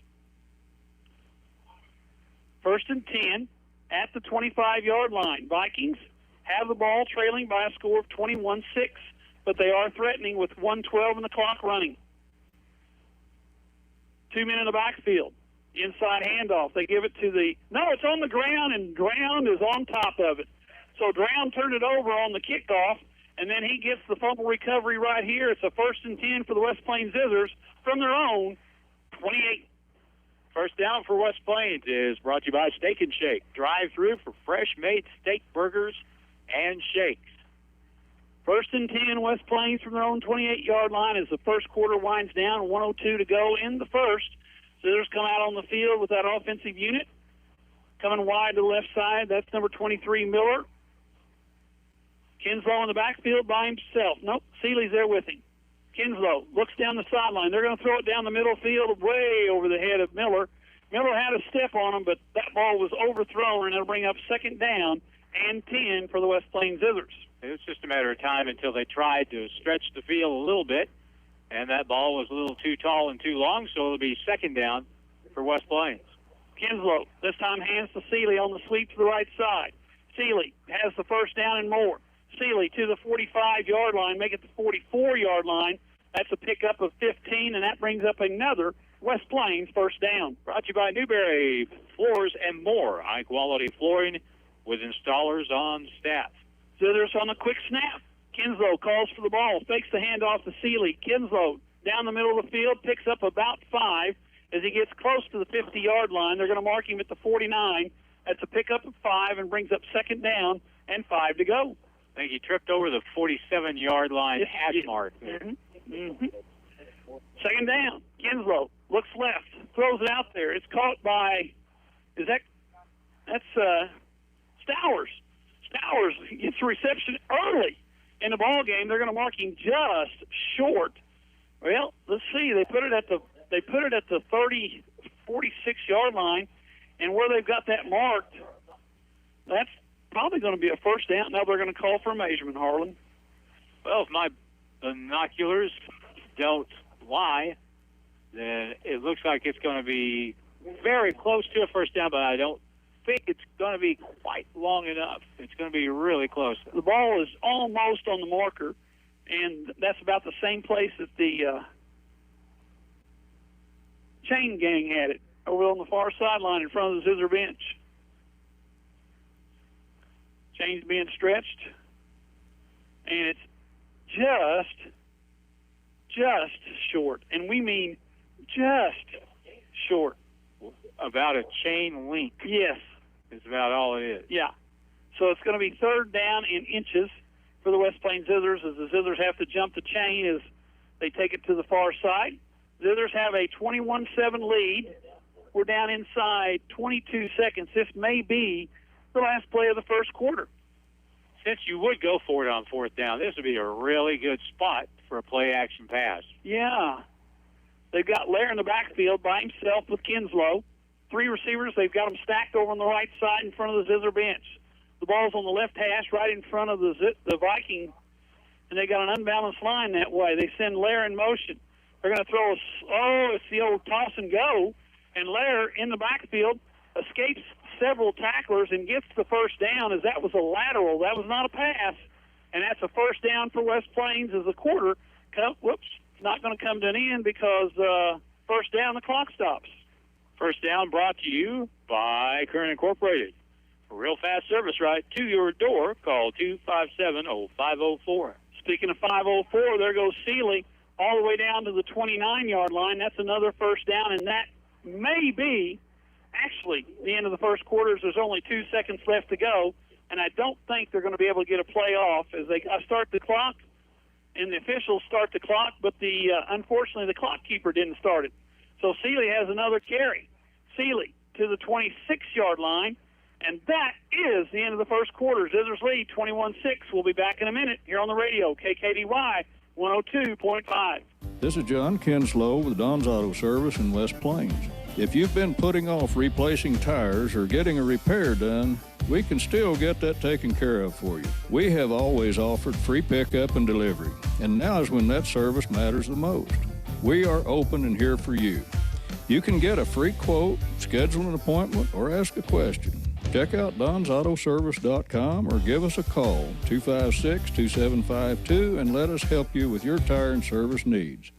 and 10 at the 25-yard line. Vikings have the ball, trailing by a score of 21-6, but they are threatening with 1:12 in the clock running. 2 men in the backfield. Inside handoff. They give it to it's on the ground, and Drown is on top of it. So Drown turned it over on the kickoff, and then he gets the fumble recovery right here. It's a first and 10 for the West Plains Zizzers from their own 28. First down for West Plains is brought to you by Steak and Shake. Drive-through for fresh-made steak burgers and shakes. First and 10, West Plains from their own 28-yard line as the first quarter winds down. 1:02 to go in the first. Zizzers come out on the field with that offensive unit. Coming wide to the left side, that's number 23, Miller. Kinslow in the backfield by himself. Nope, Seeley's there with him. Kinslow looks down the sideline. They're going to throw it down the middle field way over the head of Miller. Miller had a step on him, but that ball was overthrown, and it'll bring up second down and 10 for the West Plains Zizzers. It was just a matter of time until they tried to stretch the field a little bit, and that ball was a little too tall and too long, so it'll be second down for West Plains. Kinslow this time hands to Seeley on the sweep to the right side. Seeley has the first down and more. Seeley to the 45-yard line, make it the 44-yard line. That's a pickup of 15, and that brings up another West Plains first down. Brought to you by Newberry Floors and More. High-quality flooring with installers on staff. Zizzers on a quick snap. Kinslow calls for the ball, fakes the handoff to Seeley. Kinslow down the middle of the field, picks up about 5. As he gets close to the 50-yard line, they're going to mark him at the 49. That's a pickup of 5 and brings up second down and 5 to go. I think he tripped over the 47-yard line hash mark. Second down. Kinslow looks left, throws it out there. It's caught by, that's Stowers. Stowers gets the reception early in the ball game. They're going to mark him just short. Well, let's see. They put it at the 46-yard line, and where they've got that marked, that's probably going to be a first down. Now they're going to call for a measurement, Harlan. Well, if my binoculars don't lie, then it looks like it's going to be very close to a first down, but I don't think it's going to be quite long enough. It's going to be really close. The ball is almost on the marker, and that's about the same place that the chain gang had it, over on the far sideline in front of the Zizzer bench. Chain's being stretched, and it's just short, and we mean just short. About a chain link. Yes. Is about all it is. Yeah. So it's going to be third down in inches for the West Plains Zizzers as the Zizzers have to jump the chain as they take it to the far side. Zizzers have a 21-7 lead. We're down inside 22 seconds. This may be the last play of the first quarter. Since you would go for it on fourth down, this would be a really good spot for a play-action pass. Yeah. They've got Lair in the backfield by himself with Kinslow. 3 receivers, they've got them stacked over on the right side in front of the Zizzer bench. The ball's on the left hash right in front of the Viking, and they got an unbalanced line that way. They send Lair in motion. They're going to throw it's the old toss and go, and Lair in the backfield escapes several tacklers and gets the first down as that was a lateral. That was not a pass, and that's a first down for West Plains as the quarter. Not going to come to an end because first down, the clock stops. First down brought to you by Kern Incorporated. For real fast service right to your door, call 257-0504. Speaking of 504, there goes Seeley all the way down to the 29-yard line. That's another first down, and that may be actually the end of the first quarter. There's only 2 seconds left to go, and I don't think they're going to be able to get a play off as they start the clock, and the officials start the clock, but unfortunately the clock keeper didn't start it. So Seeley has another carry. Seeley to the 26-yard line, and that is the end of the first quarter. Zizzers lead 21-6. We'll be back in a minute here on the radio, KKDY 102.5. This is John Kinslow with Don's Auto Service in West Plains. If you've been putting off replacing tires or getting a repair done, we can still get that taken care of for you. We have always offered free pickup and delivery, and now is when that service matters the most. We are open and here for you. You can get a free quote, schedule an appointment, or ask a question. Check out Don'sAutoService.com or give us a call, 256-2752, and let us help you with your tire and service needs.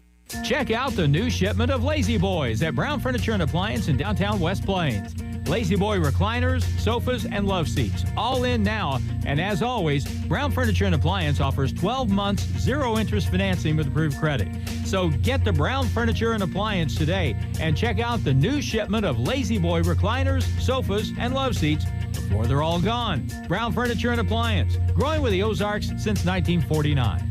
Check out the new shipment of Lazy Boys at Brown Furniture and Appliance in downtown West Plains. Lazy Boy recliners, sofas, and love seats, all in now. And as always, Brown Furniture and Appliance offers 12 months, zero-interest financing with approved credit. So get to Brown Furniture and Appliance today and check out the new shipment of Lazy Boy recliners, sofas, and love seats before they're all gone. Brown Furniture and Appliance, growing with the Ozarks since 1949.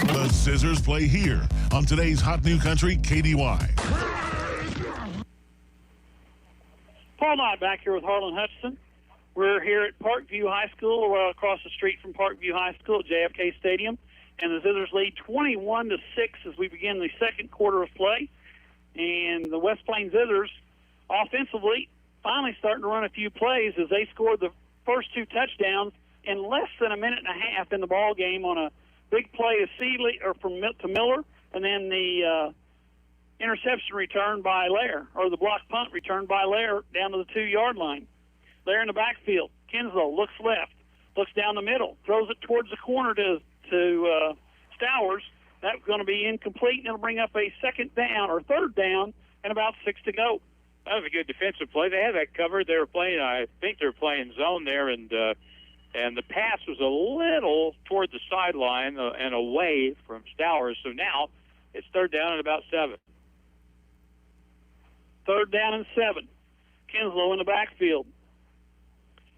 The Zizzers play here on today's Hot New Country KDY. Paul Knight back here with Harlan Hutchinson. We're here at Parkview High School, right across the street from Parkview High School at JFK Stadium. And the Zizzers lead 21-6 as we begin the second quarter of play. And the West Plains Zizzers, offensively, finally starting to run a few plays as they scored the first 2 touchdowns in less than a minute and a half in the ball game on a big play of Seeley to Miller, and then the interception return by Lair, or the block punt returned by Lair down to the 2-yard line. Lair in the backfield. Kinslow looks left, looks down the middle, throws it towards the corner to Stowers. That's going to be incomplete, and it'll bring up a third down, and about 6 to go. That was a good defensive play. They had that covered. They were playing, I think they were playing zone there, and the pass was a little toward the sideline and away from Stowers. So now it's third down and about 7. Third down and 7. Kinslow in the backfield.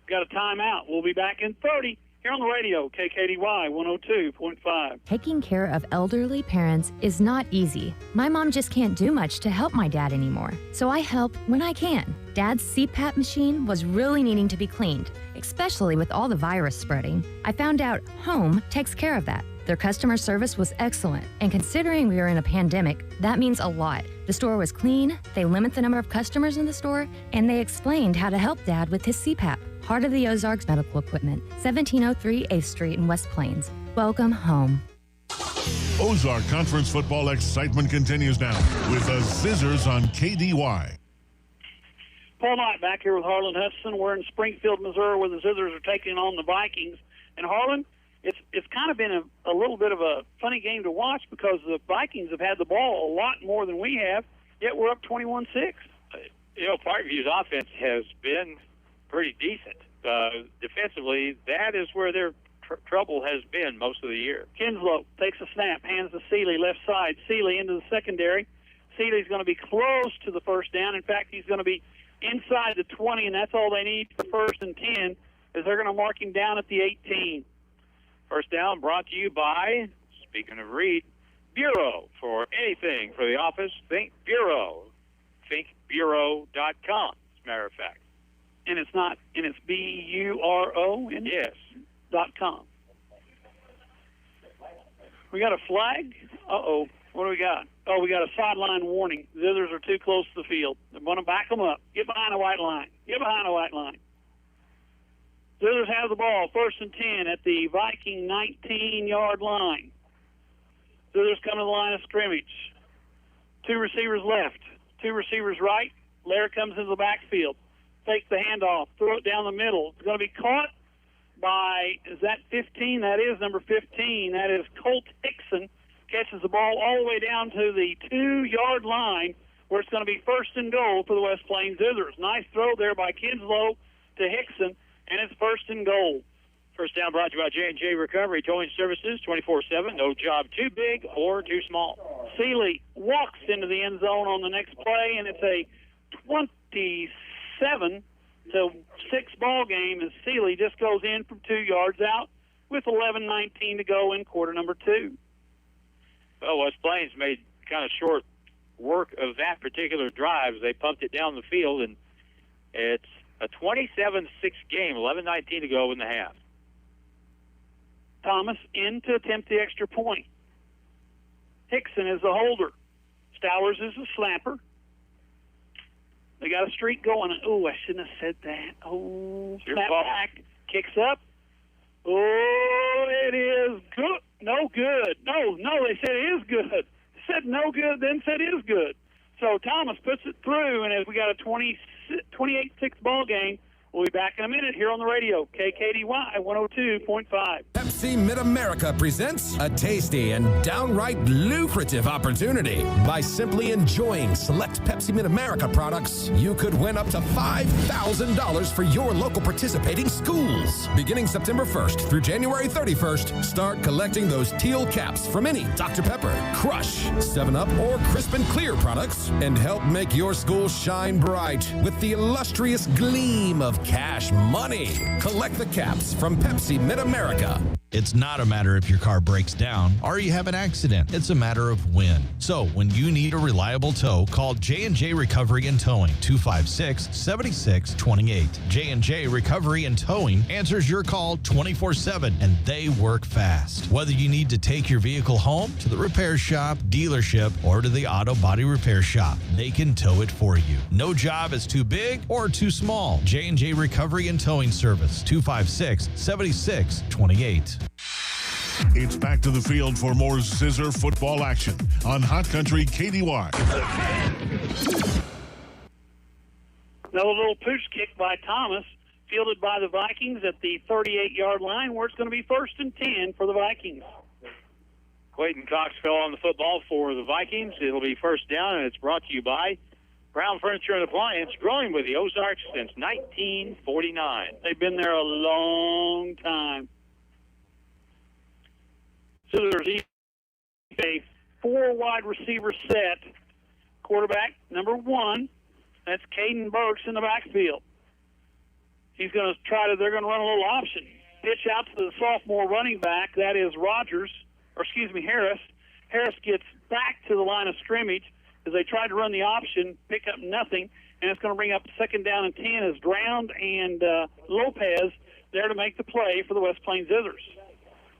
Got a timeout. We'll be back in 30 here on the radio, KKDY 102.5. Taking care of elderly parents is not easy. My mom just can't do much to help my dad anymore, so I help when I can. Dad's CPAP machine was really needing to be cleaned, especially with all the virus spreading. I found out Home takes care of that. Their customer service was excellent, and considering we are in a pandemic, that means a lot. The store was clean, they limit the number of customers in the store, and they explained how to help Dad with his CPAP. Heart of the Ozarks Medical Equipment, 1703 8th Street in West Plains. Welcome home. Ozark Conference football excitement continues now with the Zizzers on KDY. Paul Knight back here with Harlan Hutchinson. We're in Springfield, Missouri, where the Zizzers are taking on the Vikings. And Harlan, it's kind of been a little bit of a funny game to watch because the Vikings have had the ball a lot more than we have, yet we're up 21-6. Parkview's offense has been pretty decent. Defensively, that is where their trouble has been most of the year. Kinslow takes a snap, hands to Seeley, left side. Seeley into the secondary. Seeley's going to be close to the first down. In fact, he's going to be inside the 20, and that's all they need for first and 10, as they're going to mark him down at the 18. First down brought to you by, speaking of Reed, Bureau. For anything for the office, think Bureau. ThinkBureau.com, as a matter of fact. And it's not, and it's B-U-R-O? Yes. .com. We got a flag? Uh-oh. What do we got? Oh, we got a sideline warning. The others are too close to the field. They're going to back them up. Get behind the white line. Get behind the white line. The others have the ball, first and 10 at the Viking 19-yard line. The others come to the line of scrimmage. 2 receivers left, 2 receivers right. Lair comes into the backfield. Takes the handoff, throw it down the middle. It's going to be caught by, is that 15? That is number 15. That is Colt Hickson. Catches the ball all the way down to the 2-yard line where it's going to be first and goal for the West Plains Zizzers. Nice throw there by Kinslow to Hickson, and it's first and goal. First down brought to you by J&J Recovery Towing Services, 24/7. No job too big or too small. Seeley walks into the end zone on the next play, and it's a 27-6 ball game as Seeley just goes in from 2 yards out with 11:19 to go in quarter number 2. Well, West Plains made kind of short work of that particular drive as they pumped it down the field, and it's a 27-6 game, 11:19 to go in the half. Thomas in to attempt the extra point. Hickson is the holder. Stowers is the slapper. They got a streak going. Oh, I shouldn't have said that. Oh, snap back, kicks up. Oh, it is good. No good. No, they said it is good. Said no good, then said is good. So Thomas puts it through, and as we got a 28-6 ball game, we'll be back in a minute here on the radio, KKDY 102.5. Pepsi Mid-America presents a tasty and downright lucrative opportunity. By simply enjoying select Pepsi Mid-America products, you could win up to $5,000 for your local participating schools. Beginning September 1st through January 31st, start collecting those teal caps from any Dr. Pepper, Crush, 7-Up, or Crisp and Clear products and help make your school shine bright with the illustrious gleam of cash money. Collect the caps from Pepsi Mid-America. It's not a matter if your car breaks down or you have an accident. It's a matter of when. So when you need a reliable tow, call J&J Recovery and Towing, 256-7628. J&J Recovery and Towing answers your call 24/7, and they work fast. Whether you need to take your vehicle home, to the repair shop, dealership, or to the auto body repair shop, they can tow it for you. No job is too big or too small. J&J Recovery and Towing Service, 256-7628. It's back to the field for more Zizzer football action on Hot Country KDY. Another little pooch kick by Thomas, fielded by the Vikings at the 38-yard line, where it's going to be first and 10 for the Vikings. Clayton Cox fell on the football for the Vikings. It'll be first down, and it's brought to you by Brown Furniture and Appliance, growing with the Ozarks since 1949. They've been there a long time. So there's a 4 wide receiver set. Quarterback number 1, that's Caden Burks in the backfield. They're going to run a little option. Pitch out to the sophomore running back, that is Harris. Harris gets back to the line of scrimmage as they tried to run the option, pick up nothing, and it's going to bring up second down and 10 as Drowned and Lopez there to make the play for the West Plains Zizzers.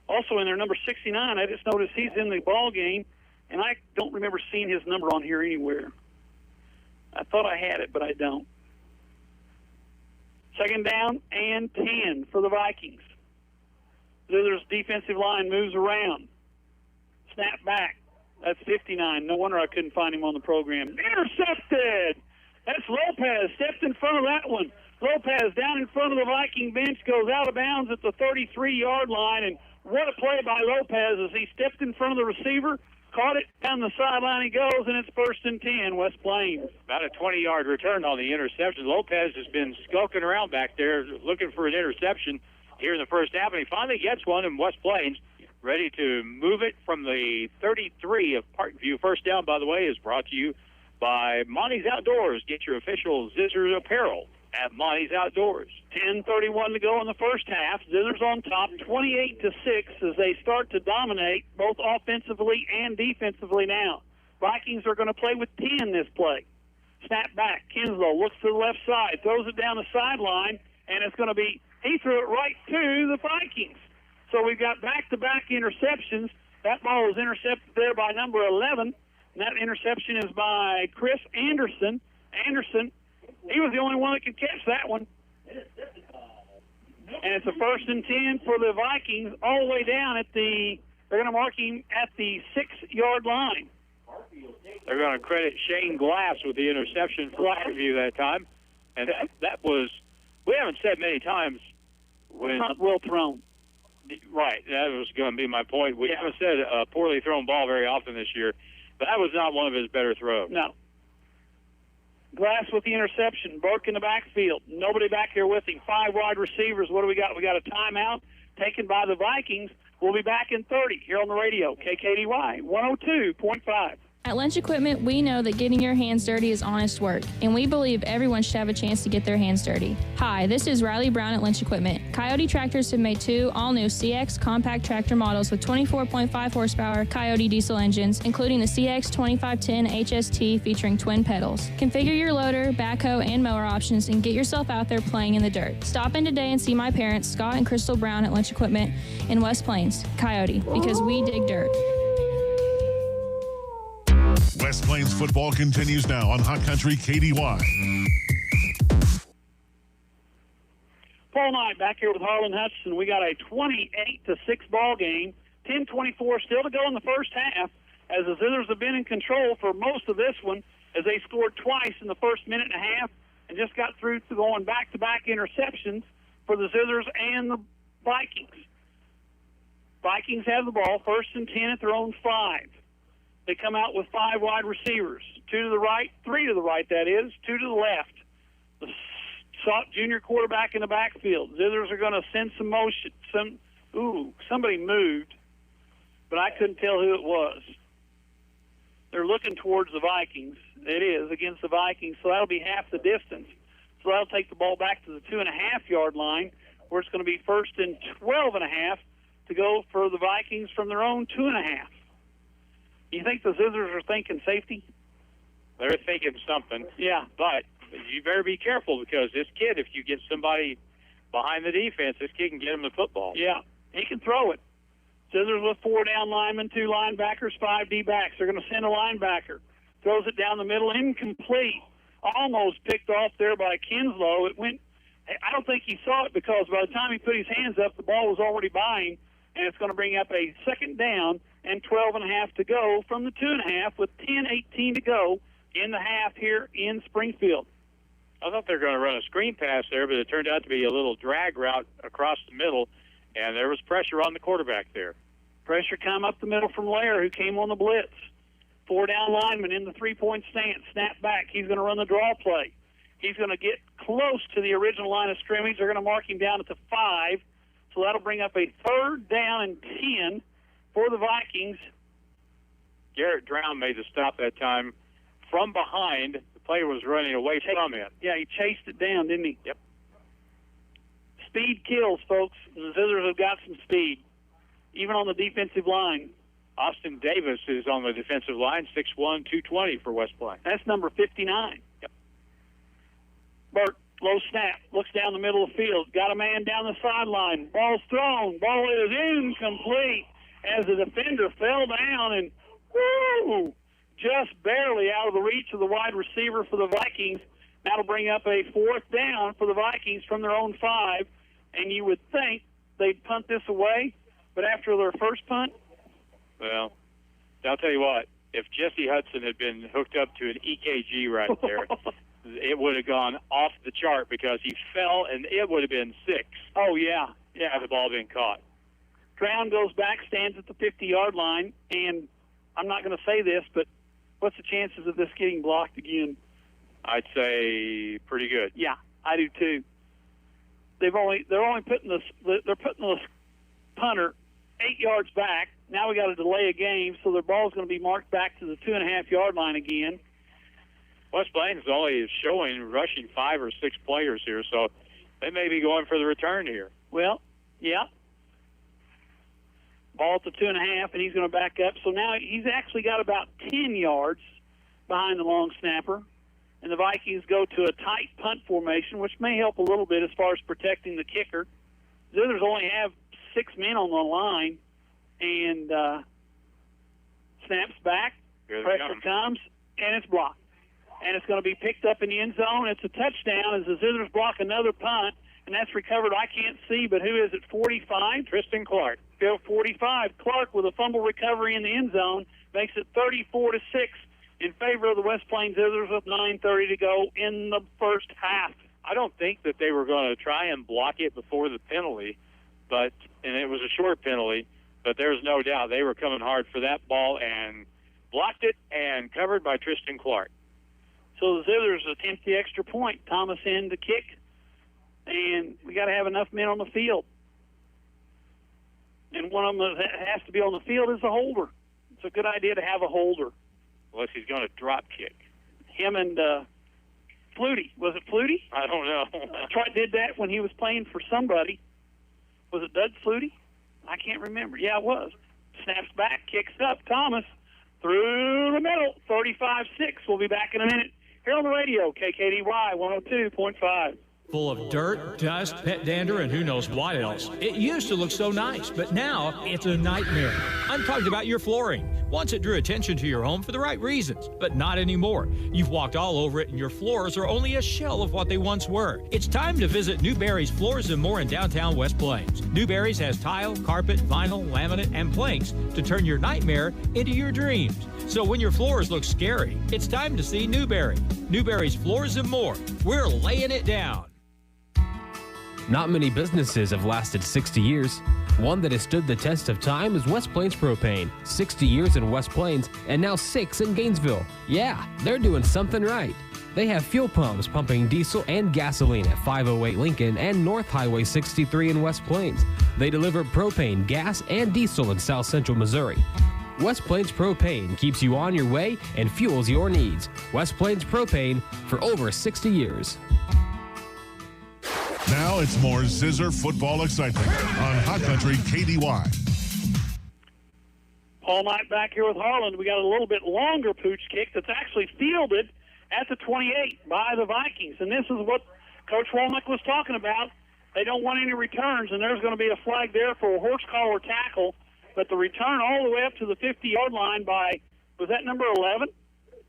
Also in there, number 69, I just noticed he's in the ball game, and I don't remember seeing his number on here anywhere. I thought I had it, but I don't. Second down and 10 for the Vikings. Zizzer's defensive line moves around. Snap back. That's 59. No wonder I couldn't find him on the program. Intercepted! That's Lopez. Stepped in front of that one. Lopez down in front of the Viking bench, goes out of bounds at the 33-yard line, and what a play by Lopez as he stepped in front of the receiver, caught it down the sideline. He goes, and it's first and 10, West Plains. About a 20-yard return on the interception. Lopez has been skulking around back there looking for an interception here in the first half, and he finally gets one in West Plains, ready to move it from the 33 of Parkview. First down, by the way, is brought to you by Monty's Outdoors. Get your official Zizzer apparel at Monty's Outdoors. 10:31 to go in the first half. Zizzer's on top, 28-6 as they start to dominate both offensively and defensively now. Vikings are going to play with 10 this play. Snap back. Kinslow looks to the left side, throws it down the sideline, and it's going to be, he threw it right to the Vikings. So we've got back-to-back interceptions. That ball was intercepted there by number 11, and that interception is by Chris Anderson. Anderson, he was the only one that could catch that one. And it's a first and 10 for the Vikings all the way down at they're going to mark him at the 6-yard line. They're going to credit Shane Glass with the interception for Parkview that time. And that was, we haven't said many times when. Not well thrown. Right, that was going to be my point. We haven't said a poorly thrown ball very often this year, but that was not one of his better throws. No. Glass with the interception. Burke in the backfield. Nobody back here with him. 5 wide receivers. What do we got? We got a timeout taken by the Vikings. We'll be back in 30 here on the radio. KKDY 102.5. At Lynch Equipment, we know that getting your hands dirty is honest work, and we believe everyone should have a chance to get their hands dirty. Hi, this is Riley Brown at Lynch Equipment. Coyote Tractors have made 2 all-new CX compact tractor models with 24.5 horsepower Coyote diesel engines, including the CX 2510 HST featuring twin pedals. Configure your loader, backhoe, and mower options and get yourself out there playing in the dirt. Stop in today and see my parents, Scott and Crystal Brown at Lynch Equipment in West Plains, Coyote, because we dig dirt. West Plains football continues now on Hot Country KDY. Paul Knight back here with Harlan Hutchinson. We got a 28-6 ball game. 10:24 still to go in the first half, as the Zizzers have been in control for most of this one, as they scored twice in the first minute and a half and just got through to going back-to-back interceptions for the Zizzers and the Vikings. Vikings have the ball, 1st and 10 at their own 5. They come out with 5 wide receivers, 2 to the right, 3 to the right, that is, 2 to the left. The junior quarterback in the backfield. Zizzers are going to send some motion. Somebody moved, but I couldn't tell who it was. They're looking towards the Vikings. It is against the Vikings, so that'll be half the distance. So that'll take the ball back to the 2.5-yard line, where it's going to be 1st and 12.5 to go for the Vikings from their own 2.5. You think the Zizzers are thinking safety? They're thinking something. Yeah. But you better be careful, because this kid, if you get somebody behind the defense, this kid can get him the football. Yeah, he can throw it. Zizzers with 4 down linemen, 2 linebackers, 5 D-backs. They're going to send a linebacker. Throws it down the middle, incomplete. Almost picked off there by Kinslow. It went. I don't think he saw it, because by the time he put his hands up, the ball was already by him, and it's going to bring up a 2nd down and 12.5 to go from the 2.5 with 10:18 to go in the half here in Springfield. I thought they were going to run a screen pass there, but it turned out to be a little drag route across the middle, and there was pressure on the quarterback there. Pressure come up the middle from Lair, who came on the blitz. 4 down lineman in the 3-point stance. Snap back. He's going to run the draw play. He's going to get close to the original line of scrimmage. They're going to mark him down at the 5, so that'll bring up a 3rd down and 10 for the Vikings. Garrett Drown made the stop that time from behind. The player was running away from it. Yeah, he chased it down, didn't he? Yep. Speed kills, folks. The Zizzers have got some speed, even on the defensive line. Austin Davis is on the defensive line, 6'1", 220 for West Plains. That's number 59. Yep. Burt, low snap, looks down the middle of the field, got a man down the sideline. Ball's thrown. Ball is incomplete, as the defender fell down and just barely out of the reach of the wide receiver for the Vikings. That'll bring up a 4th down for the Vikings from their own 5, and you would think they'd punt this away, but after their first punt. Well, I'll tell you what, if Jesse Hudson had been hooked up to an EKG right there, it would have gone off the chart, because he fell, and it would have been 6. Oh, yeah. Had the ball been caught. Drown goes back, stands at the 50-yard line, and I'm not going to say this, but what's the chances of this getting blocked again? I'd say pretty good. Yeah, I do too. They're only putting the punter 8 yards back. Now we got to delay a game, so their ball's going to be marked back to the 2.5-yard line again. West Plains is only showing rushing 5 or 6 players here, so they may be going for the return here. Well, yeah. Ball at the 2.5, and he's going to back up. So now he's actually got about 10 yards behind the long snapper. And the Vikings go to a tight punt formation, which may help a little bit as far as protecting the kicker. The others only have 6 men on the line, and snaps back. Pressure comes, and it's blocked. And it's going to be picked up in the end zone. It's a touchdown as the Zizzers block another punt, and that's recovered. I can't see, but who is it, 45? Tristan Clark. 45. Clark with a fumble recovery in the end zone makes it 34-6 in favor of the West Plains Zizzers with 9:30 to go in the first half. I don't think that they were going to try and block it before the penalty, and it was a short penalty, but there's no doubt they were coming hard for that ball and blocked it and covered by Tristan Clark. So the Zizzers attempt the extra point. Thomas in to kick, and we got to have enough men on the field. And one of them that has to be on the field is the holder. It's a good idea to have a holder. Unless he's going to drop kick. Him and Flutie. Was it Flutie? I don't know. Troy did that when he was playing for somebody. Was it Doug Flutie? I can't remember. Yeah, it was. Snaps back, kicks up. Thomas through the middle. 35-6. We'll be back in a minute. Here on the radio, KKDY 102.5. Full of dirt, dust, pet dander, and who knows what else. It used to look so nice, but now it's a nightmare. I'm talking about your flooring. Once it drew attention to your home for the right reasons, but not anymore. You've walked all over it and your floors are only a shell of what they once were. It's time to visit Newberry's Floors and More in downtown West Plains. Newberry's has tile, carpet, vinyl, laminate, and planks to turn your nightmare into your dreams. So when your floors look scary, it's time to see Newberry. Newberry's Floors and More. We're laying it down. Not many businesses have lasted 60 years. One that has stood the test of time is West Plains Propane. 60 years in West Plains and now 6 in Gainesville. Yeah, they're doing something right. They have fuel pumps pumping diesel and gasoline at 508 Lincoln and North Highway 63 in West Plains. They deliver propane, gas, and diesel in South Central Missouri. West Plains Propane keeps you on your way and fuels your needs. West Plains Propane for over 60 years. Now it's more Zizzer football excitement on Hot Country KDY. Paul Knight back here with Harlan. We got a little bit longer pooch kick that's actually fielded at the 28 by the Vikings. And this is what Coach Womack was talking about. They don't want any returns, and there's going to be a flag there for a horse collar tackle. But the return all the way up to the 50-yard line by, was that number 11?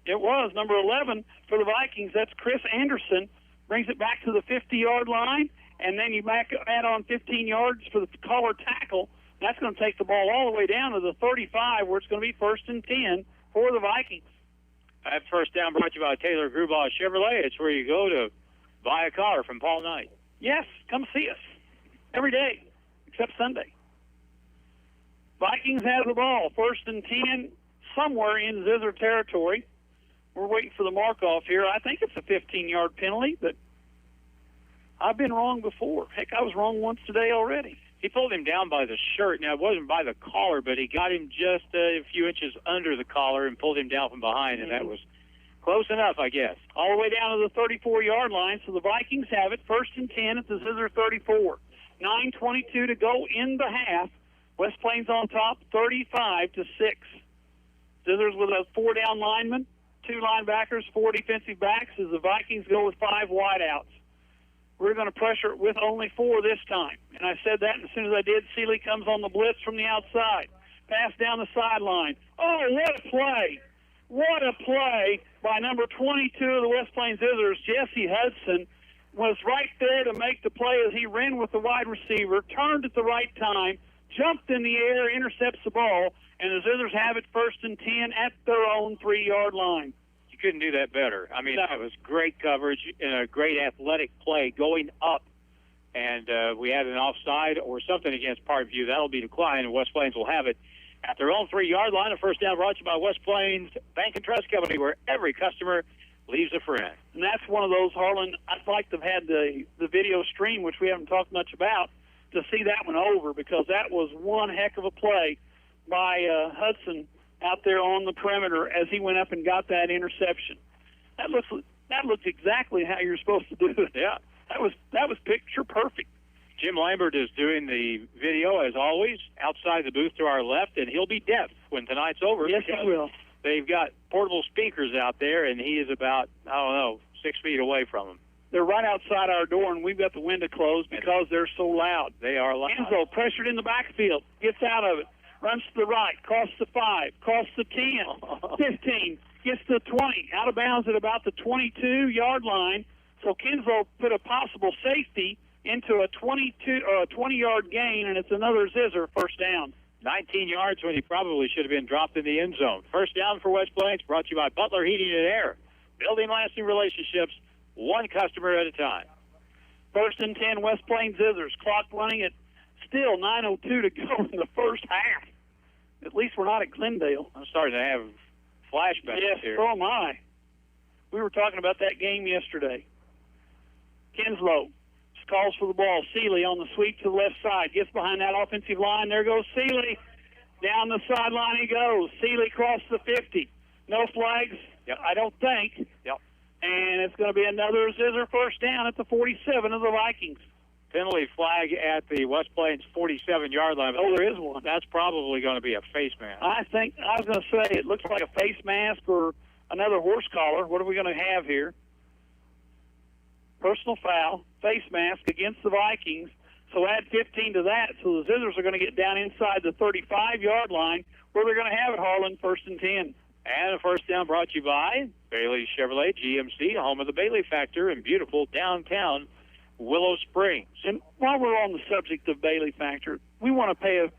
It was number 11 for the Vikings. That's Chris Anderson. Brings it back to the 50-yard line, and then you add on 15 yards for the collar tackle. That's going to take the ball all the way down to the 35, where it's going to be 1st and 10 for the Vikings. That first down brought to you by Taylor Grubauer Chevrolet. It's where you go to buy a car from Paul Knight. Yes, come see us every day except Sunday. Vikings have the ball, 1st and 10, somewhere in Zizzer territory. We're waiting for the mark-off here. I think it's a 15-yard penalty, but I've been wrong before. Heck, I was wrong once today already. He pulled him down by the shirt. Now, it wasn't by the collar, but he got him just a few inches under the collar and pulled him down from behind, and that was close enough, I guess. All the way down to the 34-yard line, so the Vikings have it. 1st and 10 at the Zizzer 34. 9:22 to go in the half. West Plains on top, 35-6. Zizzers with a 4-down lineman. 2 linebackers, 4 defensive backs as the Vikings go with 5 wideouts. We're going to pressure it with only 4 this time. And I said that, and as soon as I did, Seeley comes on the blitz from the outside. Pass down the sideline. Oh, what a play. What a play by number 22 of the West Plains Zizzers, Jesse Hudson, was right there to make the play as he ran with the wide receiver, turned at the right time, jumped in the air, intercepts the ball, and the Zizzers have it 1st and 10 at their own 3-yard line. You couldn't do that better. I mean, that was great coverage and a great athletic play going up. And we had an offside or something against Parkview. That'll be declined, and West Plains will have it at their own 3-yard line. A first down brought to you by West Plains Bank and Trust Company, where every customer leaves a friend. And that's one of those, Harlan, I'd like to have had the video stream, which we haven't talked much about, to see that one over, because that was one heck of a play by Hudson out there on the perimeter as he went up and got that interception. That looks exactly how you're supposed to do it. Yeah. That was picture perfect. Jim Lambert is doing the video, as always, outside the booth to our left, and he'll be deaf when tonight's over. Yes, he will. They've got portable speakers out there, and he is about, 6 feet away from them. They're right outside our door, and we've got the window closed because they're so loud. They are loud. Enzo pressured in the backfield, gets out of it, runs to the right, crosses the 5, crosses the 10, 15, gets to the 20, out of bounds at about the 22-yard line. So Kinslow put a possible safety into a 20-yard gain, and it's another Zizzer first down. 19 yards when he probably should have been dropped in the end zone. First down for West Plains, brought to you by Butler Heating and Air. Building lasting relationships, one customer at a time. 1st and 10, West Plains Zizzers. Clock running at still 9:02 to go in the first half. At least we're not at Glendale. I'm starting to have flashbacks yes, here. So am I. We were talking about that game yesterday. Kinslow calls for the ball. Seeley on the sweep to the left side. Gets behind that offensive line. There goes Seeley. Down the sideline he goes. Seeley crosses the 50. No flags, I don't think. Yep. And it's going to be another Zizzer first down at the 47 of the Vikings. Penalty flag at the West Plains 47-yard line. Oh, there is one. That's probably going to be a face mask. I was going to say it looks like a face mask or another horse collar. What are we going to have here? Personal foul, face mask against the Vikings. So add 15 to that. So the Zizzers are going to get down inside the 35-yard line where they're going to have it, Harlan, 1st and 10. And a first down brought to you by Bailey Chevrolet GMC, home of the Bailey Factor in beautiful downtown Willow Springs. And while we're on the subject of Bailey Factor, we want to pay a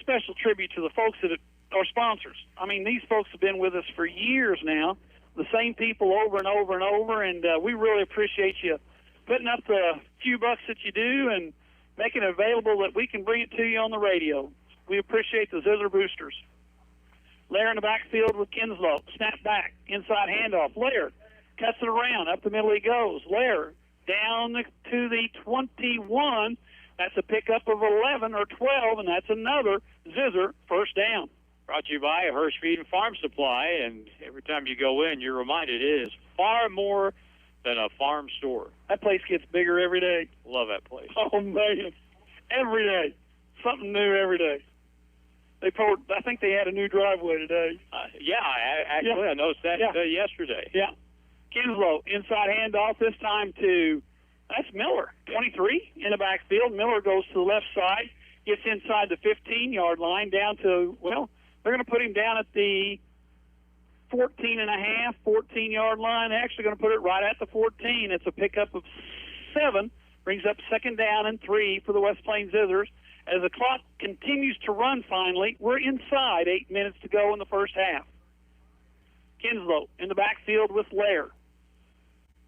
special tribute to the folks that are sponsors. I mean, these folks have been with us for years now, the same people over and over and over, and we really appreciate you putting up the few bucks that you do and making it available that we can bring it to you on the radio. We appreciate the Zizzer Boosters. Lair in the backfield with Kinslow. Snap back. Inside handoff. Lair cuts it around. Up the middle he goes. Lair down to the 21. That's a pickup of 11 or 12, and that's another Zizzer first down. Brought to you by Hirsch Feed and Farm Supply, and every time you go in, you're reminded it is far more than a farm store. That place gets bigger every day. Love that place. Oh, man. Every day. Something new every day. I think they had a new driveway today. I noticed that yesterday. Yeah. Kinslow, inside handoff, this time to, that's Miller, 23 in the backfield. Miller goes to the left side, gets inside the 15-yard line down to, well, they're going to put him down at the 14-yard line. They're actually going to put it right at the 14. It's a pickup of 7, brings up 2nd down and 3 for the West Plains Zizzers. As the clock continues to run finally, we're inside 8 minutes to go in the first half. Kinslow in the backfield with Lair.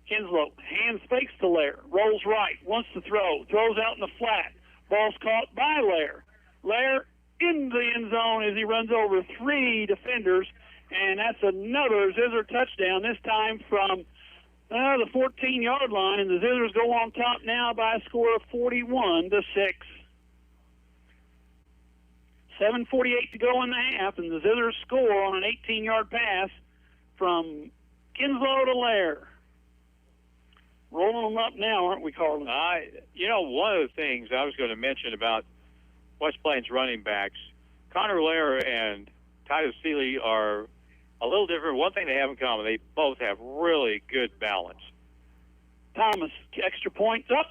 Kinslow hands fakes to Lair, rolls right, wants to throw, throws out in the flat. Ball's caught by Lair. Lair in the end zone as he runs over 3 defenders, and that's another Zizzer touchdown, this time from the 14-yard line, and the Zizzers go on top now by a score of 41-6. 7:48 to go in the half, and the Zizzers score on an 18-yard pass from Kinslow to Lair. Rolling them up now, aren't we, Carlin? One of the things I was going to mention about West Plains running backs, Connor Lair and Titus Seeley are a little different. One thing they have in common, they both have really good balance. Thomas, extra points up.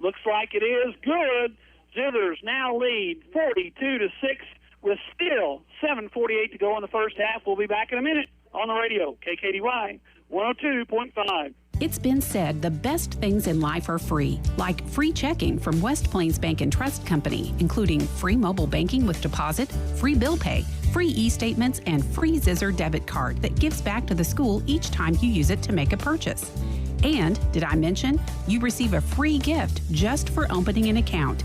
Looks like it is good. Zizzers now lead 42-6 with still 7:48 to go in the first half. We'll be back in a minute on the radio, KKDY 102.5. It's been said the best things in life are free, like free checking from West Plains Bank and Trust Company, including free mobile banking with deposit, free bill pay, free e-statements, and free Zizzer debit card that gives back to the school each time you use it to make a purchase. And, did I mention, you receive a free gift just for opening an account.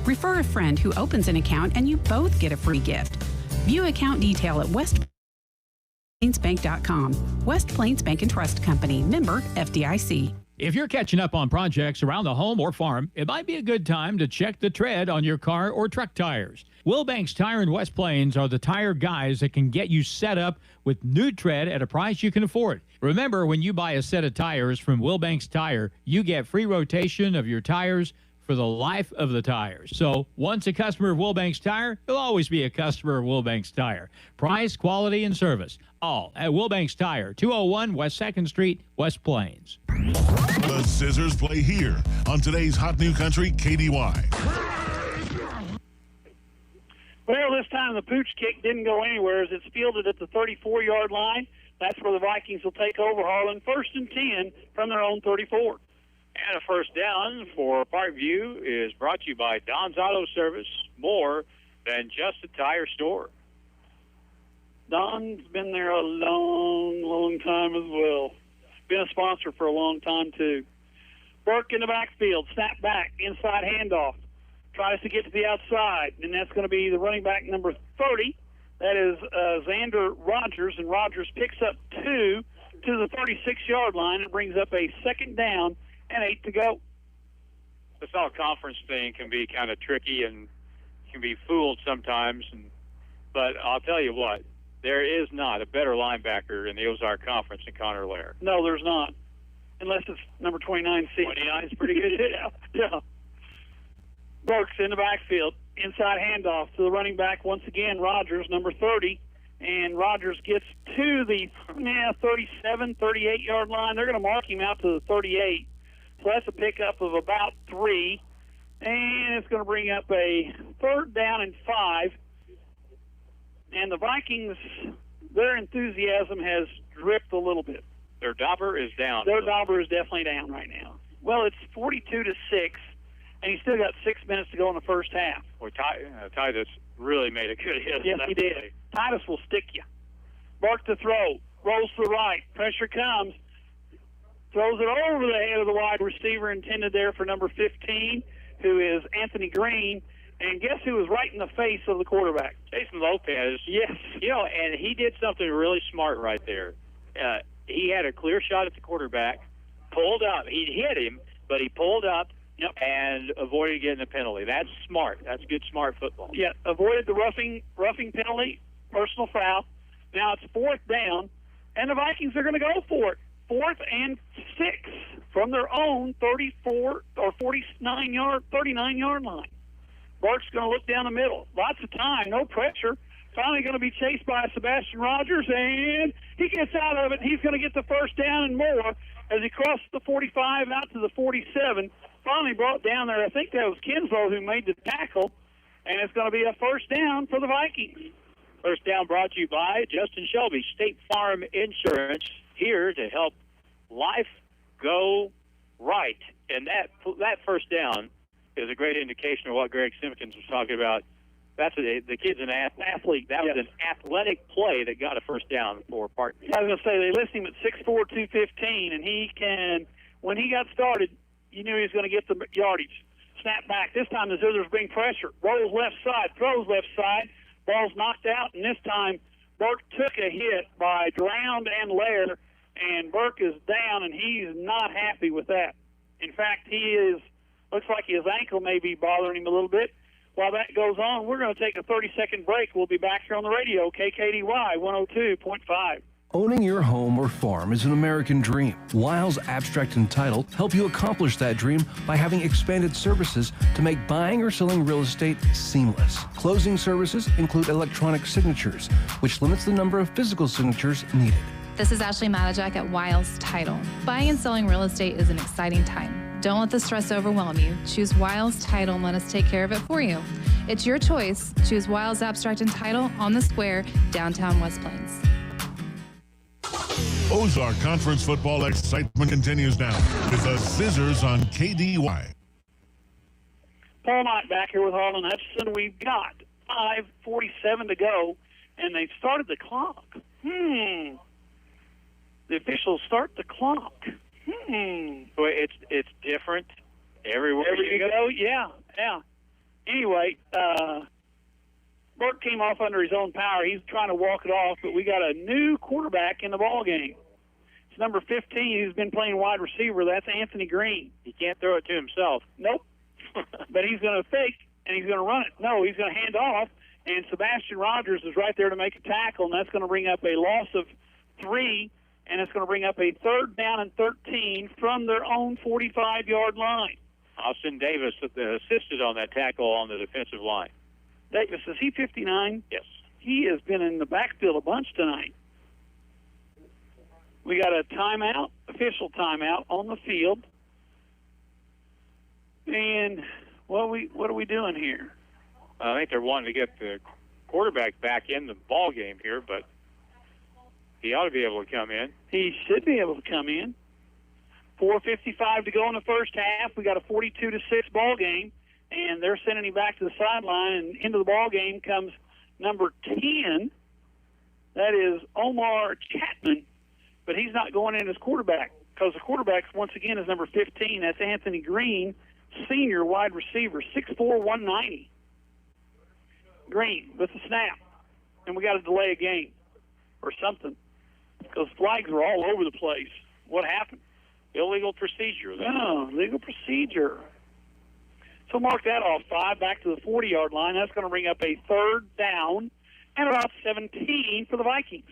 Refer a friend who opens an account and you both get a free gift. View account detail at westplainsbank.com. West Plains Bank and Trust Company, member FDIC. If you're catching up on projects around the home or farm, it might be a good time to check the tread on your car or truck tires. Wilbanks Tire in West Plains are the tire guys that can get you set up with new tread at a price you can afford. Remember, when you buy a set of tires from Wilbanks Tire, you get free rotation of your tires for the life of the tires. So once a customer of Wilbanks Tire, you'll always be a customer of Wilbanks Tire. Price, quality, and service, all at Wilbanks Tire, 201 West 2nd Street, West Plains. The Zizzers play here on today's Hot New Country, KDY. Well, this time the pooch kick didn't go anywhere as it's fielded at the 34-yard line. That's where the Vikings will take over, Harlan. 1st and 10 from their own 34. And a first down for Parkview is brought to you by Don's Auto Service, more than just a tire store. Don's been there a long, long time as well. Been a sponsor for a long time, too. Burke in the backfield, snap back, inside handoff. Tries to get to the outside, and that's going to be the running back number 30. That is Xander Rogers, and Rogers picks up 2 to the 36-yard line. It brings up a 2nd down and 8 to go. This all-conference thing can be kind of tricky and can be fooled sometimes. But I'll tell you what, there is not a better linebacker in the Ozark Conference than Connor Lair. No, there's not. Unless it's number 29, C. 29 is pretty good. Yeah. Burks in the backfield. Inside handoff to the running back once again, Rogers, number 30. And Rogers gets to the 37, 38-yard line. They're going to mark him out to the 38. So that's a pickup of about 3. And it's going to bring up a 3rd down and 5. And the Vikings, their enthusiasm has dripped a little bit. Their dauber is down. Their dauber is definitely down right now. Well, it's 42-6, and he's still got 6 minutes to go in the first half. Well, Titus really made a good hit. Yes, he did. Titus will stick you. Bark to throw. Rolls to the right. Pressure comes. Throws it over the head of the wide receiver intended there for number 15, who is Anthony Green. And guess who was right in the face of the quarterback? Jason Lopez. Yes. You know, and he did something really smart right there. He had a clear shot at the quarterback, pulled up. He hit him, but he pulled up and avoided getting a penalty. That's smart. That's good, smart football. Yeah, avoided the roughing penalty, personal foul. Now it's 4th down, and the Vikings are going to go for it. 4th and 6 from their own 34 or 39-yard line. Bart's going to look down the middle. Lots of time, no pressure. Finally going to be chased by Sebastian Rogers, and he gets out of it. He's going to get the 1st down and more as he crosses the 45 out to the 47. Finally brought down there. I think that was Kinslow who made the tackle, and it's going to be a 1st down for the Vikings. First down brought to you by Justin Shelby, State Farm Insurance, here to help life go right. And that 1st down is a great indication of what Greg Simpkins was talking about. The kid's an athlete. That was an athletic play that got a 1st down for Parkview. I was going to say, they list him at 6'4", 215, and he can, when he got started, you knew he was going to get the yardage. Snap back. This time the Zizzers bring pressure. Rolls left side, throws left side. Ball's knocked out, and this time Burke took a hit by Dround and Lair, and Burke is down, and he's not happy with that. In fact, looks like his ankle may be bothering him a little bit. While that goes on, we're going to take a 30-second break. We'll be back here on the radio, KKDY 102.5. Owning your home or farm is an American dream. Wiles Abstract and Title help you accomplish that dream by having expanded services to make buying or selling real estate seamless. Closing services include electronic signatures, which limits the number of physical signatures needed. This is Ashley Matajak at Wiles Title. Buying and selling real estate is an exciting time. Don't let the stress overwhelm you. Choose Wiles Title and let us take care of it for you. It's your choice. Choose Wiles Abstract and Title on the Square, downtown West Plains. Ozark Conference football excitement continues now with the Zizzers on KDY. Paul Knight back here with Harlan Hutchison. We've got 5:47 to go, and they've started the clock. The officials start the clock. Well, it's different everywhere you go. Yeah. Anyway, Burke came off under his own power. He's trying to walk it off, but we got a new quarterback in the ball game. It's number 15 who's been playing wide receiver. That's Anthony Green. He can't throw it to himself. Nope. But he's going to fake, and he's going to run it. No, he's going to hand off, and Sebastian Rogers is right there to make a tackle, and that's going to bring up a loss of 3, and it's going to bring up a 3rd down and 13 from their own 45-yard line. Austin Davis assisted on that tackle on the defensive line. Davis, is he 59? Yes. He has been in the backfield a bunch tonight. We got a timeout, official timeout on the field. And what are we doing here? I think they're wanting to get the quarterback back in the ball game here, but he ought to be able to come in. He should be able to come in. 4:55 to go in the first half. We got a 42-6 ball game, and they're sending him back to the sideline. And into the ball game comes number 10. That is Omar Chapman, but he's not going in as quarterback because the quarterback once again is number 15. That's Anthony Green, senior wide receiver, 6'4", 190. Green with the snap, and we got to delay a game or something. Those flags were all over the place. What happened? Illegal procedure. Oh, legal procedure. So mark that off 5 back to the 40-yard line. That's going to bring up a 3rd down and about 17 for the Vikings.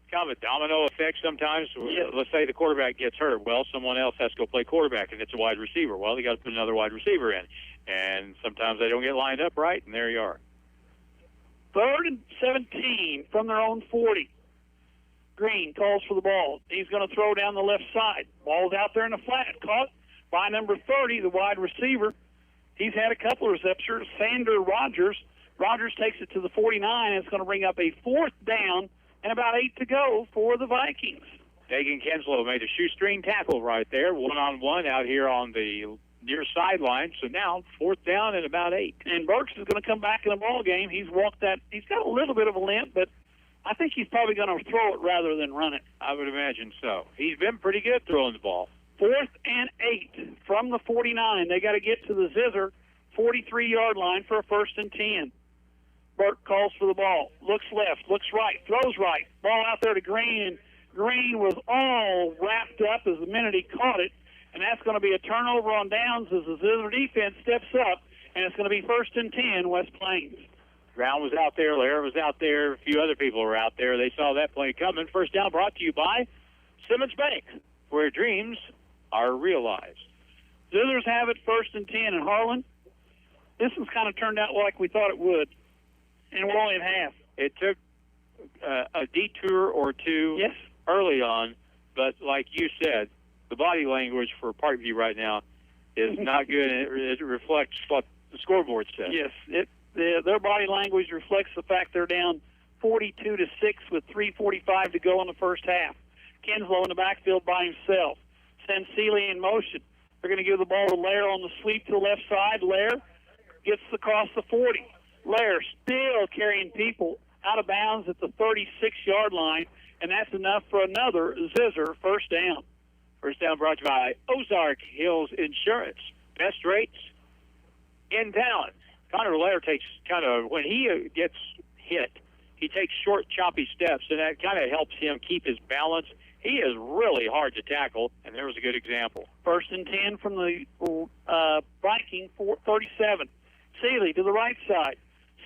Kind of a domino effect sometimes. Yes. Let's say the quarterback gets hurt. Well, someone else has to go play quarterback, and it's a wide receiver. Well, they got to put another wide receiver in. And sometimes they don't get lined up right, and there you are. 3rd and 17 from their own 40. Green calls for the ball. He's going to throw down the left side. Ball's out there in the flat. Caught by number 30, the wide receiver. He's had a couple of receptions. Sander Rogers. Rogers takes it to the 49, and it's going to bring up a 4th down and about 8 to go for the Vikings. Dagan Kinslow made a shoestring tackle right there, one-on-one out here on the near sideline. So now 4th down and about 8. And Burks is going to come back in the ball game. He's walked that. He's got a little bit of a limp, but I think he's probably going to throw it rather than run it. I would imagine so. He's been pretty good throwing the ball. 4th and 8 from the 49. They got to get to the Zizzer 43-yard line for a 1st and 10. Burke calls for the ball. Looks left, looks right, throws right. Ball out there to Green, and Green was all wrapped up as the minute he caught it, and that's going to be a turnover on downs as the Zizzer defense steps up, and it's going to be 1st and 10, West Plains. Brown was out there, Lair was out there, a few other people were out there. They saw that play coming. 1st down brought to you by Simmons Bank, where dreams are realized. Zizzers have it 1st and 10, and Harlan, this has kind of turned out like we thought it would. And we're only at half. It took a detour or two early on, but like you said, the body language for Parkview right now is not good, and it reflects what the scoreboard says. Yes, their body language reflects the fact they're down 42-6 with 3:45 to go in the first half. Kinslow in the backfield by himself. Sends Seeley in motion. They're going to give the ball to Lair on the sweep to the left side. Lair gets across the 40. Lair still carrying people out of bounds at the 36-yard line, and that's enough for another Zizzer 1st down. 1st down brought to you by Ozark Hills Insurance. Best rates in town. Connor Lair takes when he gets hit, he takes short, choppy steps, and that kind of helps him keep his balance. He is really hard to tackle, and there was a good example. 1st and 10 from the Viking 37. Seeley to the right side.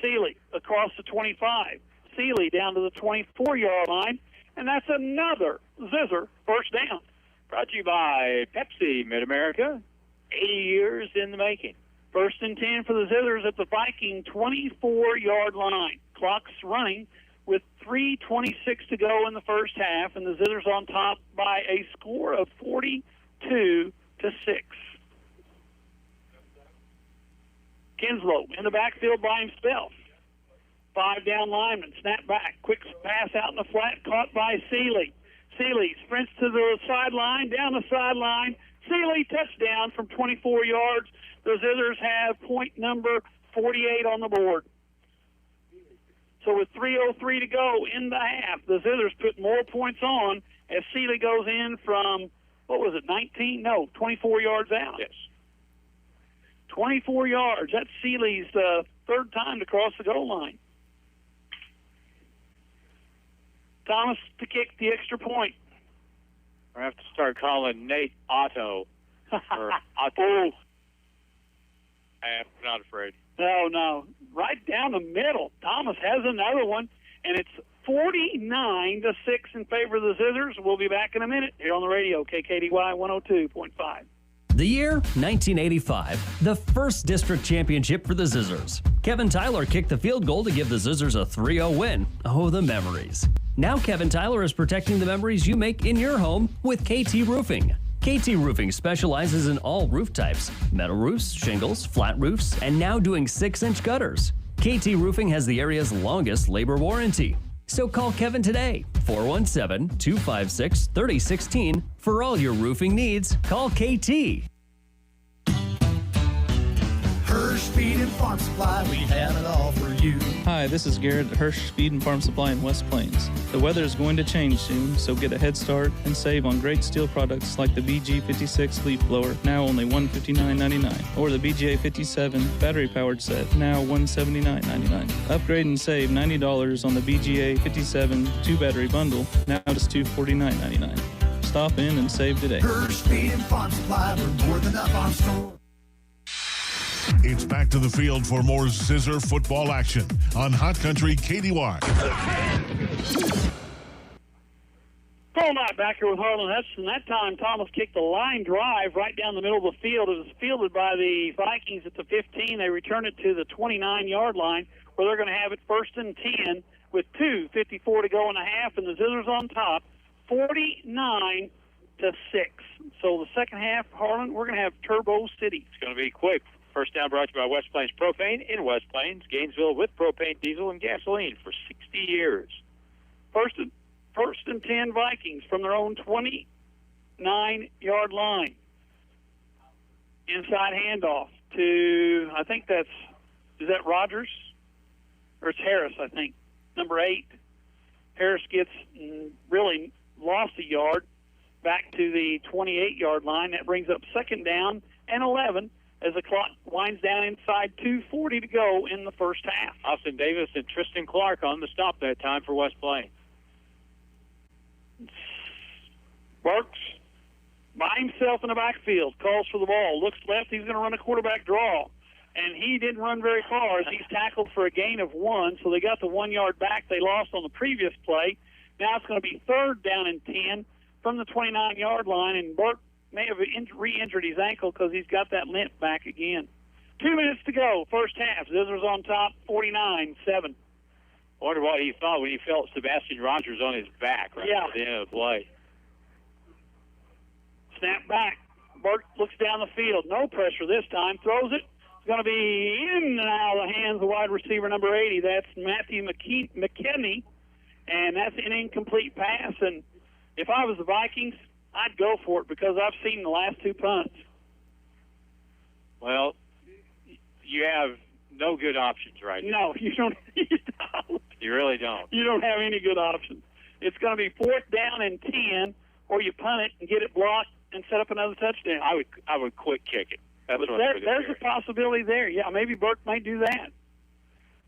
Seeley across the 25. Seeley down to the 24-yard line, and that's another Zizzer 1st down. Brought to you by Pepsi Mid-America, 80 years in the making. 1st and 10 for the Zizzers at the Viking 24-yard line. Clock's running with 3:26 to go in the first half, and the Zizzers on top by a score of 42-6. Kinslow in the backfield by himself. 5 down lineman, snap back, quick pass out in the flat, caught by Seeley. Seeley sprints to the sideline, down the sideline. Seeley touchdown from 24 yards. The Zizzers have point number 48 on the board. So with 3:03 to go in the half, the Zizzers put more points on as Seeley goes in from, 24 yards out. Yes. 24 yards. That's Seeley's 3rd time to cross the goal line. Thomas to kick the extra point. I have to start calling Nate Otto. Or Otto. I'm not afraid. No. Right down the middle. Thomas has another one, and it's 49-6 in favor of the Zizzers. We'll be back in a minute here on the radio, KKDY 102.5. The year 1985, the first district championship for the Zizzers. Kevin Tyler kicked the field goal to give the Zizzers a 3-0 win. Oh, the memories. Now Kevin Tyler is protecting the memories you make in your home with KT Roofing. KT Roofing specializes in all roof types: metal roofs, shingles, flat roofs, and now doing 6-inch gutters. KT Roofing has the area's longest labor warranty. So call Kevin today, 417-256-3016. For all your roofing needs, call KT. Hirsch Feed and Farm Supply, we have it all for you. you. Hi, this is Garrett at Hirsch Feed and Farm Supply in West Plains. The weather is going to change soon, so get a head start and save on great steel products like the BG56 leaf blower, now only $159.99, or the BGA 57 battery-powered set, now $179.99. Upgrade and save $90 on the BGA 57 2-battery bundle, now just $249.99. Stop in and save today. Hirsch Feed and Farm Supply, we're more than up on store. It's back to the field for more Zizzer football action on Hot Country KDY. Full night back here with Harlan Hutchinson. That time, Thomas kicked a line drive right down the middle of the field. It was fielded by the Vikings at the 15. They returned it to the 29-yard line, where they're going to have it 1st and 10 with 2:54 to go in the half, and the Zizzers on top, 49-6. So the second half, Harlan, we're going to have Turbo City. It's going to be quick. First down brought to you by West Plains Propane in West Plains, Gainesville with propane, diesel, and gasoline for 60 years. First and 10 Vikings from their own 29-yard line. Inside handoff to, I think is that Rogers? Or it's Harris, I think. Number 8. Harris gets really lost a yard back to the 28-yard line. That brings up second down and 11 as the clock winds down inside 2:40 to go in the first half. Austin Davis and Tristan Clark on the stop that time for West Plains. Burks by himself in the backfield, calls for the ball, looks left, he's going to run a quarterback draw. And he didn't run very far as he's tackled for a gain of 1, so they got the 1 yard back they lost on the previous play. Now it's going to be 3rd down and 10 from the 29-yard line, and Burke may have re-injured his ankle because he's got that limp back again. 2 minutes to go, first half. Zizzers on top, 49-7. I wonder what he thought when he felt Sebastian Rogers on his back right at the end of the play. Snap back. Burke looks down the field. No pressure this time. Throws it. It's going to be in and out of the hands of wide receiver number 80. That's Matthew McKinney, and that's an incomplete pass. And if I was the Vikings, I'd go for it because I've seen the last 2 punts. Well, you have no good options right now. No, you don't. You really don't. You don't have any good options. It's going to be 4th down and 10, or you punt it and get it blocked and set up another touchdown. I would quick kick it. That's what there's a possibility there. Yeah, maybe Burke might do that.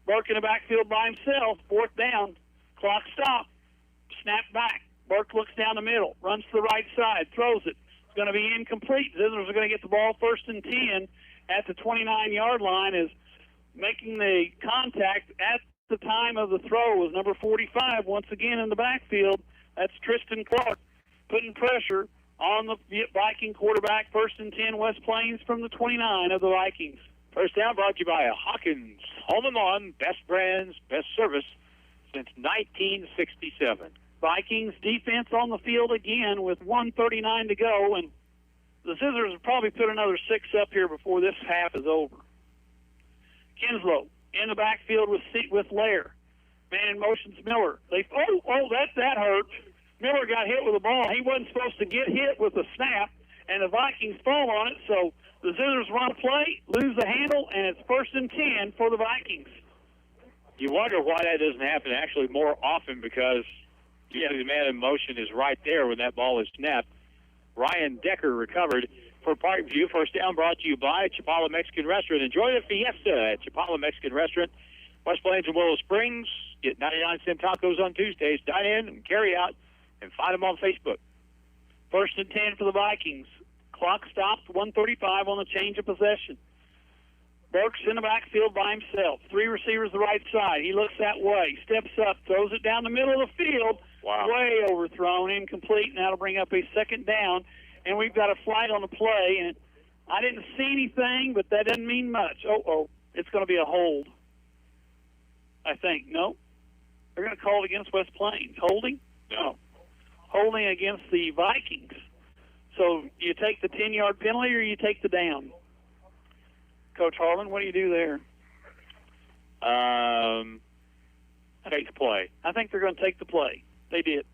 Burke in the backfield by himself, 4th down, clock stop, snap back. Burke looks down the middle, runs to the right side, throws it. It's going to be incomplete. Zizzers are going to get the ball 1st and 10 at the 29-yard line. Is making the contact at the time of the throw was number 45 once again in the backfield. That's Tristan Clark putting pressure on the Viking quarterback. 1st and 10 West Plains from the 29 of the Vikings. First down brought to you by Hawkins Home and Lawn, best brands, best service since 1967. Vikings defense on the field again with 1:39 to go, and the Zizzers will probably put another 6 up here before this half is over. Kinslow in the backfield with Lair. Man in motion's Miller. That hurt. Miller got hit with the ball. He wasn't supposed to get hit with a snap, and the Vikings fall on it, so the Zizzers run a play, lose the handle, and it's 1st and 10 for the Vikings. You wonder why that doesn't happen actually more often because the man in motion is right there when that ball is snapped. Ryan Decker recovered for Parkview. First down brought to you by Chapala Mexican Restaurant. Enjoy the fiesta at Chapala Mexican Restaurant, West Plains and Willow Springs. Get 99-cent tacos on Tuesdays. Dine in and carry out, and find them on Facebook. 1st and 10 for the Vikings. Clock stopped, 1:35 on the change of possession. Burks in the backfield by himself. 3 receivers the right side. He looks that way, steps up, throws it down the middle of the field. Wow. Way overthrown, incomplete, and that'll bring up a 2nd down. And we've got a flight on the play, and I didn't see anything, but that doesn't mean much. It's going to be a hold, I think. No? They're going to call it against West Plains. Holding? No. Holding against the Vikings. So you take the 10-yard penalty or you take the down? Coach Harlan, what do you do there? Take the play. I think they're going to take the play. They did.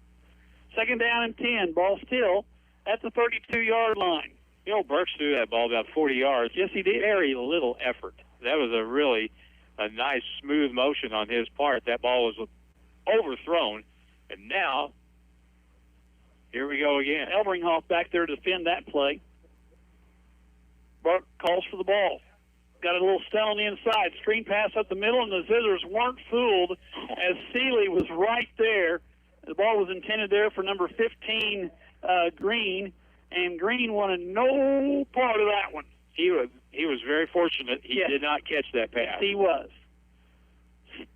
2nd down and 10. Ball still at the 32-yard line. Burks threw that ball about 40 yards. Yes, he did. Very little effort. That was a really a nice smooth motion on his part. That ball was overthrown, and now here we go again. Elberinghoff back there to defend that play. Burke calls for the ball. Got a little stone on the inside. Screen pass up the middle, and the Zizzers weren't fooled as Seeley was right there. The ball was intended there for number 15, Green, and Green wanted no part of that one. He was very fortunate. He did not catch that pass. Yes, he was.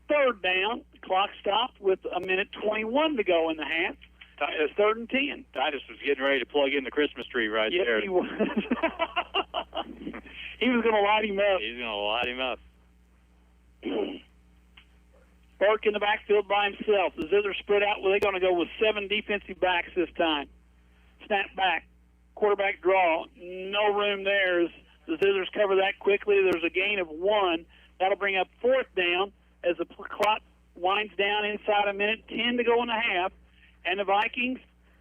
Third down. The clock stopped with 1:21 to go in the half. It's 3rd and 10. Titus was getting ready to plug in the Christmas tree right there. Yes, he was. He was going to light him up. He's going to light him up. Burke in the backfield by himself. The Zizzers spread out. Well, they're going to go with 7 defensive backs this time. Snap back. Quarterback draw. No room there. The Zizzers cover that quickly. There's a gain of 1. That'll bring up 4th down as the clock winds down inside 1:10 to go in the half. And the Vikings,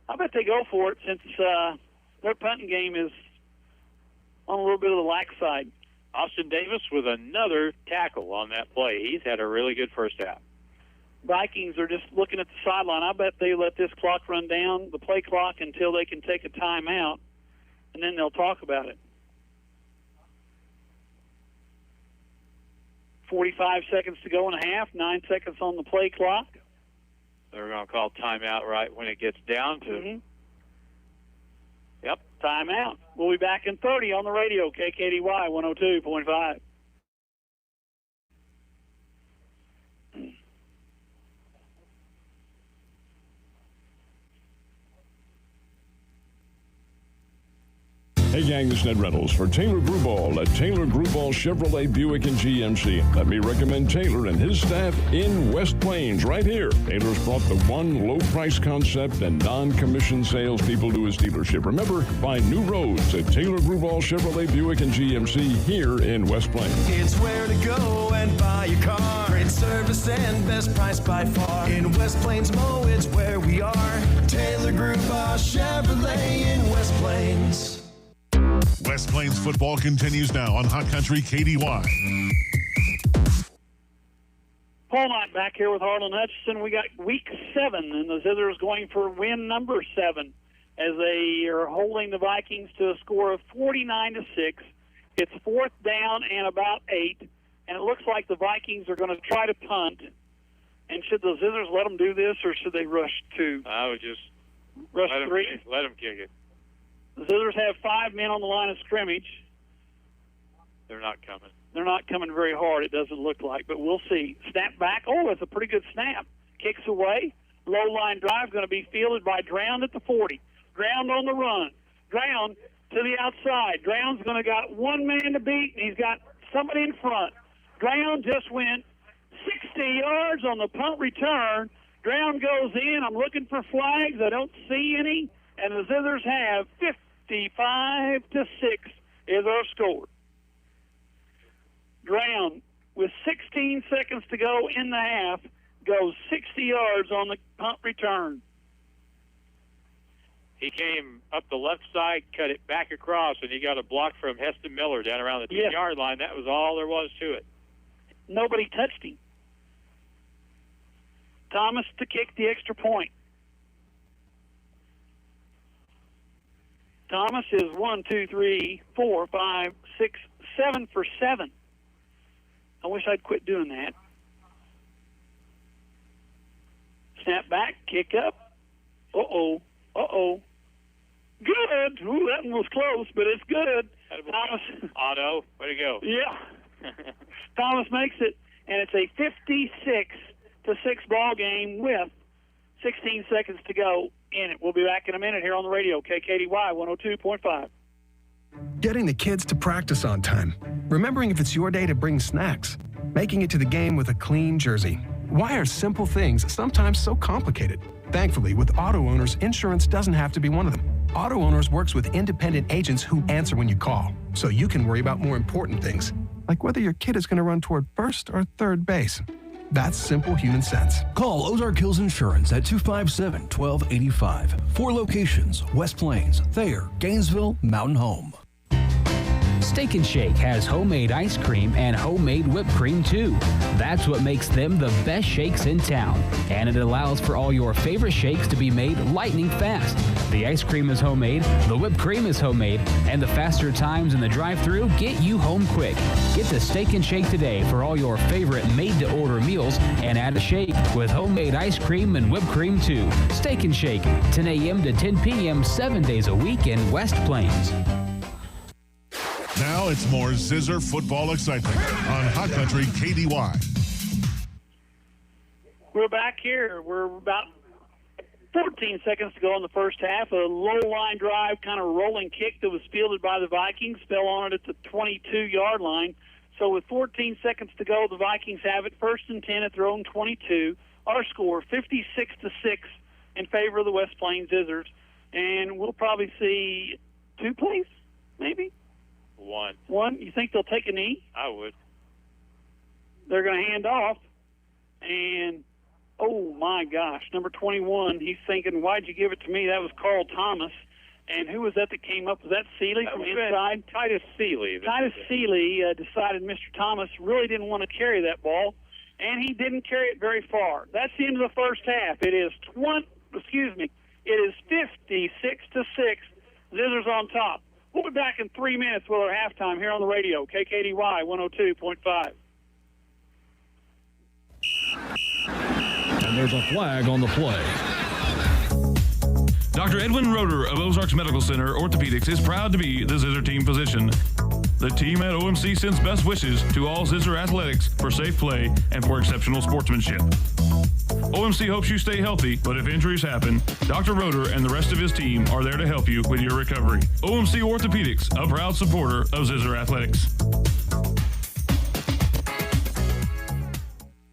I bet they go for it since their punting game is on a little bit of the lax side. Austin Davis with another tackle on that play. He's had a really good first half. Vikings are just looking at the sideline. I bet they let this clock run down, the play clock, until they can take a timeout, and then they'll talk about it. 45 seconds to go in a half, 9 seconds on the play clock. They're going to call timeout right when it gets down to... Yep, timeout. We'll be back in 30 on the radio, KKDY 102.5. Hey gang, this is Ned Reynolds for Taylor Gruball at Taylor Gruball Chevrolet Buick and GMC. Let me recommend Taylor and his staff in West Plains right here. Taylor's brought the one low price concept and non-commissioned salespeople to his dealership. Remember, find new roads at Taylor Gruball Chevrolet Buick and GMC here in West Plains. It's where to go and buy your car. Great service and best price by far. In West Plains Mo, it's where we are. Taylor Gruball Chevrolet in West Plains. West Plains football continues now on Hot Country KDY. Paul Knight back here with Harlan Hutchinson. We got week 7, and the Zizzers going for win number 7 as they are holding the Vikings to a score of 49-6. It's 4th down and about 8, and it looks like the Vikings are going to try to punt. And should the Zizzers let them do this, or should they rush 2? I would just rush 3. Let them kick it. The Zizzers have 5 men on the line of scrimmage. They're not coming. They're not coming very hard, it doesn't look like, but we'll see. Snap back. Oh, it's a pretty good snap. Kicks away. Low line drive going to be fielded by Drown at the 40. Drown on the run. Drown to the outside. Drown's going to got one man to beat, and he's got somebody in front. Drown just went 60 yards on the punt return. Drown goes in. I'm looking for flags. I don't see any. And the Zizzers have 55-6 is our score. Drown, with 16 seconds to go in the half, goes 60 yards on the punt return. He came up the left side, cut it back across, and he got a block from Heston Miller down around the 10-yard line. That was all there was to it. Nobody touched him. Thomas to kick the extra point. Thomas is 1, 2, 3, 4, 5, 6, 7 for 7. I wish I'd quit doing that. Snap back, kick up. Uh-oh. Good. Ooh, that one was close, but it's good. Thomas. Otto, way to go. Yeah. Thomas makes it, and it's a 56-6 ball game with 16 seconds to go in it. We'll be back in a minute here on the radio, KKDY 102.5. Getting the kids to practice on time. Remembering if it's your day to bring snacks. Making it to the game with a clean jersey. Why are simple things sometimes so complicated? Thankfully, with auto owners, insurance doesn't have to be one of them. Auto Owners works with independent agents who answer when you call, so you can worry about more important things, like whether your kid is going to run toward first or third base. That's simple human sense. Call Ozark Hills Insurance at 257-1285. 4 locations: West Plains, Thayer, Gainesville, Mountain Home. Steak and Shake has homemade ice cream and homemade whipped cream too. That's what makes them the best shakes in town. And it allows for all your favorite shakes to be made lightning fast. The ice cream is homemade, the whipped cream is homemade, and the faster times in the drive-thru get you home quick. Get the Steak and Shake today for all your favorite made-to-order meals and add a shake with homemade ice cream and whipped cream too. Steak and Shake, 10 a.m. to 10 p.m. 7 days a week in West Plains. Now it's more Zizzer football excitement on Hot Country KDY. We're back here. We're about 14 seconds to go in the first half. A low-line drive, kind of rolling kick that was fielded by the Vikings, fell on it at the 22-yard line. So with 14 seconds to go, the Vikings have it first and 10 at their own 22. Our score, 56-6 in favor of the West Plains Zizzers. And we'll probably see 2 plays, maybe? One? You think they'll take a knee? I would. They're going to hand off. And, oh, my gosh, number 21, he's thinking, why'd you give it to me? That was Carl Thomas. And who was that came up? Was that Seeley from inside? Titus Seeley. Titus Seeley decided Mr. Thomas really didn't want to carry that ball, and he didn't carry it very far. That's the end of the first half. It is 56-6. Zizzers on top. We'll be back in 3 minutes with our halftime here on the radio, KKDY 102.5. And there's a flag on the play. Dr. Edwin Roeder of Ozarks Medical Center Orthopedics is proud to be the Zizzer team physician. The team at OMC sends best wishes to all Zizzer athletics for safe play and for exceptional sportsmanship. OMC hopes you stay healthy, but if injuries happen, Dr. Roeder and the rest of his team are there to help you with your recovery. OMC Orthopedics, a proud supporter of Zizzer athletics.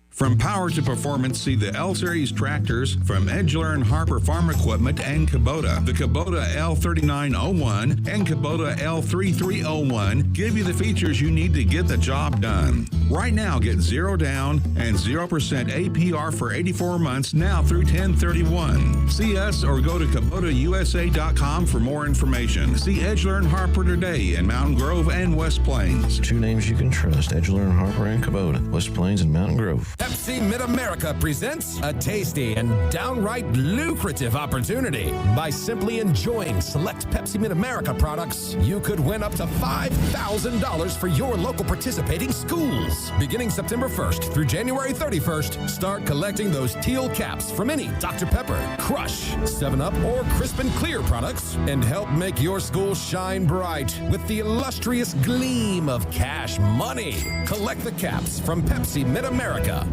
From power to performance, see the L-Series tractors from Edgeler and Harper Farm Equipment and Kubota. The Kubota L3901 and Kubota L3301 give you the features you need to get the job done. Right now, get 0 down and 0% APR for 84 months now through 10/31. See us or go to KubotaUSA.com for more information. See Edgeler and Harper today in Mountain Grove and West Plains. 2 names you can trust, Edgeler and Harper and Kubota, West Plains and Mountain Grove. Pepsi Mid-America presents a tasty and downright lucrative opportunity. By simply enjoying select Pepsi Mid-America products, you could win up to $5,000 for your local participating schools. Beginning September 1st through January 31st, start collecting those teal caps from any Dr. Pepper, Crush, 7-Up, or Crisp and Clear products and help make your school shine bright with the illustrious gleam of cash money. Collect the caps from Pepsi Mid-America.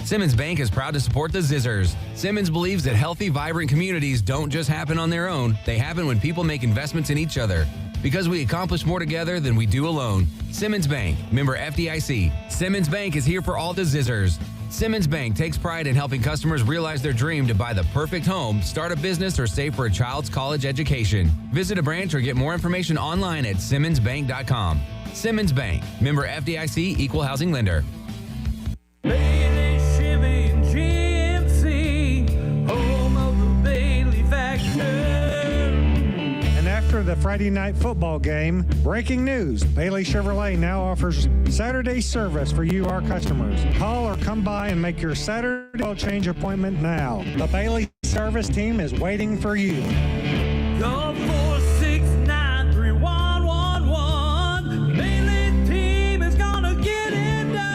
Simmons Bank is proud to support the Zizzers. Simmons believes that healthy, vibrant communities don't just happen on their own. They happen when people make investments in each other. Because we accomplish more together than we do alone. Simmons Bank, member FDIC. Simmons Bank is here for all the Zizzers. Simmons Bank takes pride in helping customers realize their dream to buy the perfect home, start a business, or save for a child's college education. Visit a branch or get more information online at simmonsbank.com. Simmons Bank, member FDIC, equal housing lender. After the Friday night football game, breaking news, Bailey Chevrolet now offers Saturday service for you, our customers. Call or come by and make your Saturday oil change appointment now. The Bailey service team is waiting for you. Call 469-3111. Bailey team is gonna get it done.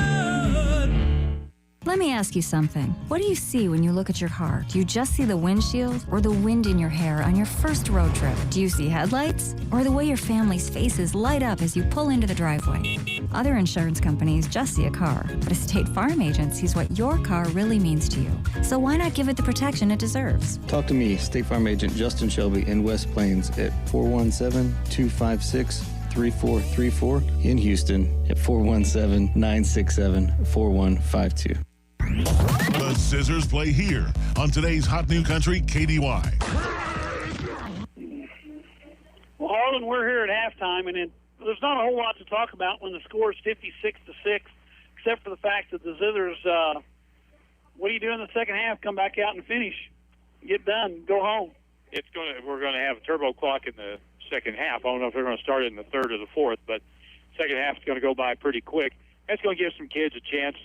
Let me ask you something. What do you see when you look at your car? Do you just see the windshield or the wind in your hair on your first road trip? Do you see headlights or the way your family's faces light up as you pull into the driveway? Other insurance companies just see a car, but a State Farm agent sees what your car really means to you. So why not give it the protection it deserves? Talk to me, State Farm agent Justin Shelby in West Plains at 417-256-3434. In Houston at 417-967-4152. The Zizzers play here on today's Hot New Country KDY. Well, Harlan, we're here at halftime, and there's not a whole lot to talk about when the score is 56-6, except for the fact that the Zizzers, what do you do in the second half? Come back out and finish. Get done. Go home. We're going to have a turbo clock in the second half. I don't know if they're going to start it in the third or the fourth, but second half is going to go by pretty quick. That's going to give some kids a chance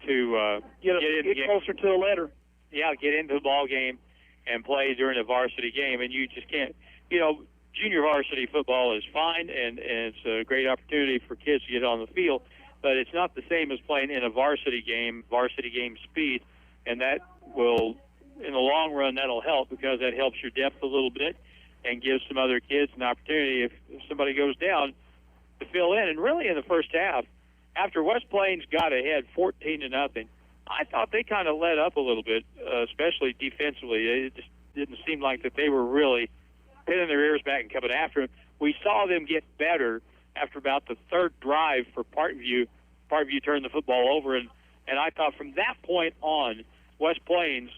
to get closer to the letter. Yeah, get into the ball game and play during a varsity game. And you just can't, junior varsity football is fine, and it's a great opportunity for kids to get on the field, but it's not the same as playing in a varsity game speed, and that will, in the long run, that'll help because that helps your depth a little bit and gives some other kids an opportunity if somebody goes down to fill in. And really in the first half, after West Plains got ahead 14-0, I thought they kind of let up a little bit, especially defensively. It just didn't seem like that they were really pinning their ears back and coming after them. We saw them get better after about the third drive for Parkview. Parkview turned the football over, and I thought from that point on, West Plains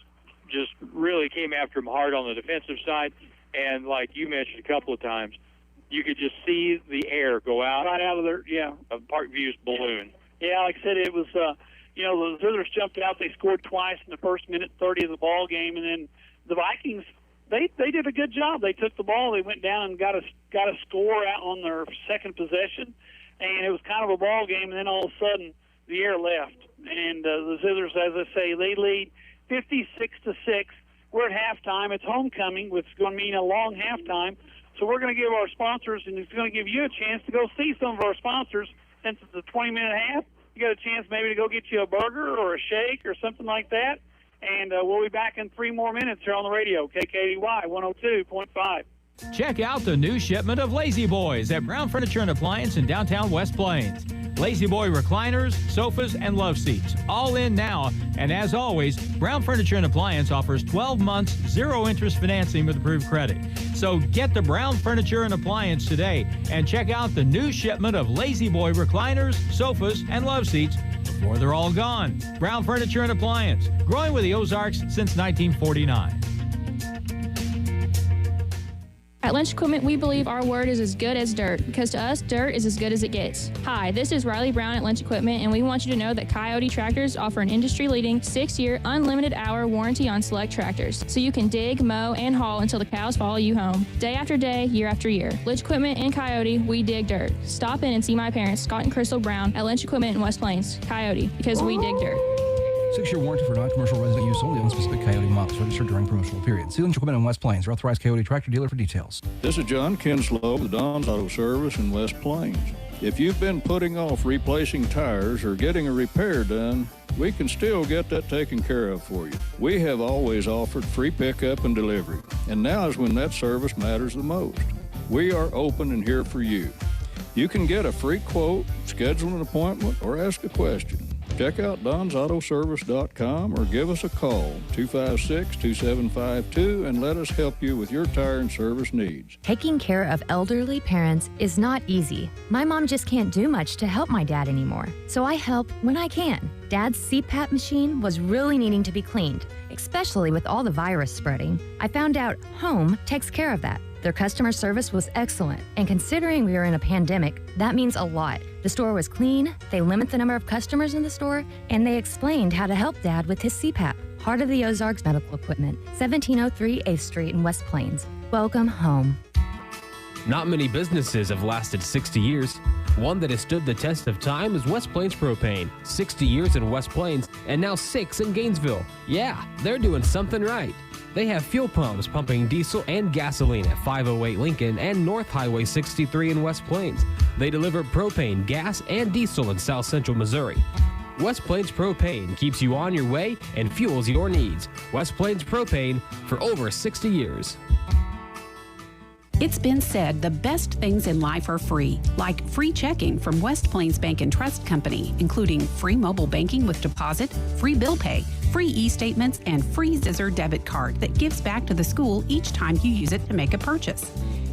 just really came after them hard on the defensive side. And like you mentioned a couple of times, you could just see the air go out right out of their of Parkview's balloon. Yeah, like I said, it was the Zizzers jumped out. They scored twice in the first minute 30 of the ball game, and then the Vikings they did a good job. They took the ball, they went down and got a score out on their second possession, and it was kind of a ball game. And then all of a sudden the air left, and the Zizzers, as I say, they lead 56-6. We're at halftime. It's homecoming, which is going to mean a long halftime. So we're going to give our sponsors, and it's going to give you a chance to go see some of our sponsors. Since it's a 20-minute half, you got a chance maybe to go get you a burger or a shake or something like that. And we'll be back in 3 more minutes here on the radio, KKDY 102.5. Check out the new shipment of Lazy Boys at Brown Furniture and Appliance in downtown West Plains. Lazy Boy recliners, sofas, and love seats, all in now. And as always, Brown Furniture and Appliance offers 12 months, 0-interest financing with approved credit. So get to Brown Furniture and Appliance today and check out the new shipment of Lazy Boy recliners, sofas, and love seats before they're all gone. Brown Furniture and Appliance, growing with the Ozarks since 1949. At Lynch Equipment, we believe our word is as good as dirt, because to us, dirt is as good as it gets. Hi, this is Riley Brown at Lynch Equipment, and we want you to know that Coyote Tractors offer an industry-leading 6-year unlimited hour warranty on select tractors, so you can dig, mow, and haul until the cows follow you home. Day after day, year after year. Lynch Equipment and Coyote, we dig dirt. Stop in and see my parents, Scott and Crystal Brown, at Lynch Equipment in West Plains. Coyote, because we dig dirt. 6-year warranty for non-commercial resident use only on specific Coyote models registered during promotional period. See Lynch Equipment in West Plains, your authorized Coyote tractor dealer for details. This is John Kinslow with Don's Auto Service in West Plains. If you've been putting off replacing tires or getting a repair done, we can still get that taken care of for you. We have always offered free pickup and delivery, and now is when that service matters the most. We are open and here for you. You can get a free quote, schedule an appointment, or ask a question. Check out donsautoservice.com or give us a call, 256-2752, and let us help you with your tire and service needs. Taking care of elderly parents is not easy. My mom just can't do much to help my dad anymore, so I help when I can. Dad's CPAP machine was really needing to be cleaned, especially with all the virus spreading. I found out Home takes care of that. Their customer service was excellent, and considering we are in a pandemic, that means a lot. The store was clean, they limit the number of customers in the store, and they explained how to help Dad with his CPAP. Heart of the Ozarks Medical Equipment, 1703 8th Street in West Plains. Welcome home. Not many businesses have lasted 60 years. One that has stood the test of time is West Plains Propane. 60 years in West Plains, and now 6 in Gainesville. Yeah, they're doing something right. They have fuel pumps pumping diesel and gasoline at 508 Lincoln and North Highway 63 in West Plains. They deliver propane, gas, and diesel in South Central Missouri. West Plains Propane keeps you on your way and fuels your needs. West Plains Propane for over 60 years. It's been said the best things in life are free, like free checking from West Plains Bank and Trust Company, including free mobile banking with deposit, free bill pay, free e-statements, and free Zizzer debit card that gives back to the school each time you use it to make a purchase.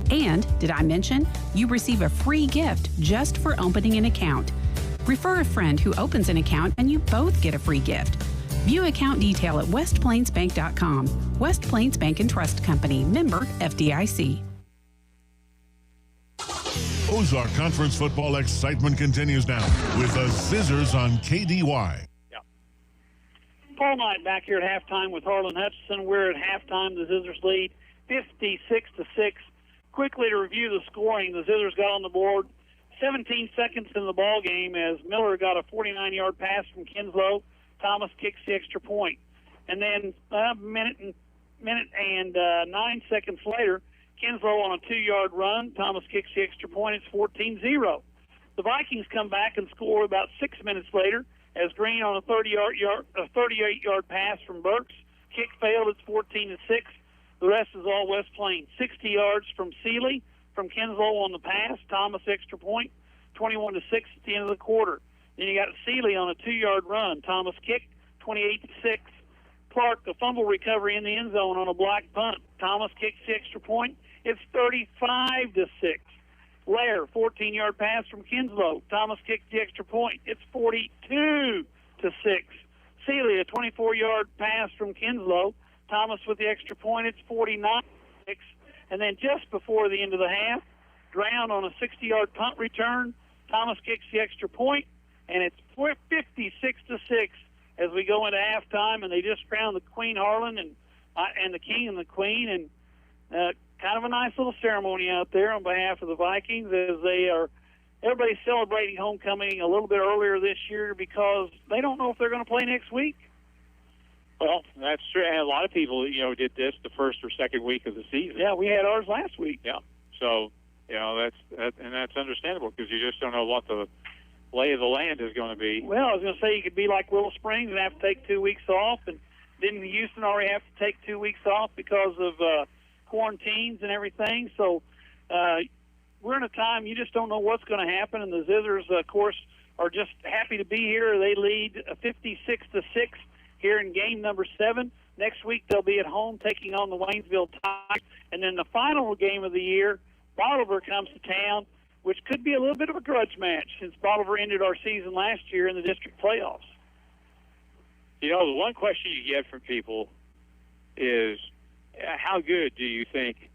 And, did I mention, you receive a free gift just for opening an account. Refer a friend who opens an account and you both get a free gift. View account detail at westplainsbank.com. West Plains Bank and Trust Company, member FDIC. Ozark Conference football excitement continues now with the Zizzers on KDY. Paul Knight back here at halftime with Harlan Hutchinson. We're at halftime. The Zizzers lead 56-6. quickly to review the scoring, the Zizzers got on the board 17 seconds in the ball game as Miller got a 49-yard pass from Kinslow. Thomas kicks the extra point. And then a minute and 9 seconds later, Kinslow on a 2-yard run. Thomas kicks the extra point. It's 14-0. The Vikings come back and score about 6 minutes later as Green on a 38-yard pass from Burks. Kick failed. It's 14-6. The rest is all West Plains. 60 yards from Seeley from Kinslow on the pass. Thomas extra point. 21-6 at the end of the quarter. Then you got Seeley on a 2-yard run. Thomas kick. 28-6. Clark, a fumble recovery in the end zone on a block punt. Thomas kicks the extra point. It's 35-6. Lair, 14-yard pass from Kinslow. Thomas kicks the extra point. It's 42-6. Seeley, a 24-yard pass from Kinslow. Thomas with the extra point. It's 49-6. And then just before the end of the half, Drown on a 60-yard punt return. Thomas kicks the extra point, and it's 56-6 as we go into halftime. And they just crowned the Queen Harlan and the King and the Queen, and kind of a nice little ceremony out there on behalf of the Vikings as everybody's celebrating homecoming a little bit earlier this year because they don't know if they're going to play next week. Well, that's true. And a lot of people, did this the first or second week of the season. Yeah, we had ours last week. Yeah. So, that's understandable because you just don't know what the lay of the land is going to be. Well, I was going to say you could be like Willow Springs and have to take 2 weeks off, and didn't Houston already have to take 2 weeks off because of quarantines and everything? So we're in a time you just don't know what's going to happen, and the Zizzers, of course, are just happy to be here. They lead 56-6 here in game number 7. Next week they'll be at home taking on the Waynesville Tigers, and then the final game of the year, Bolivar comes to town, which could be a little bit of a grudge match since Bolivar ended our season last year in the district playoffs. The one question you get from people is, how good do you think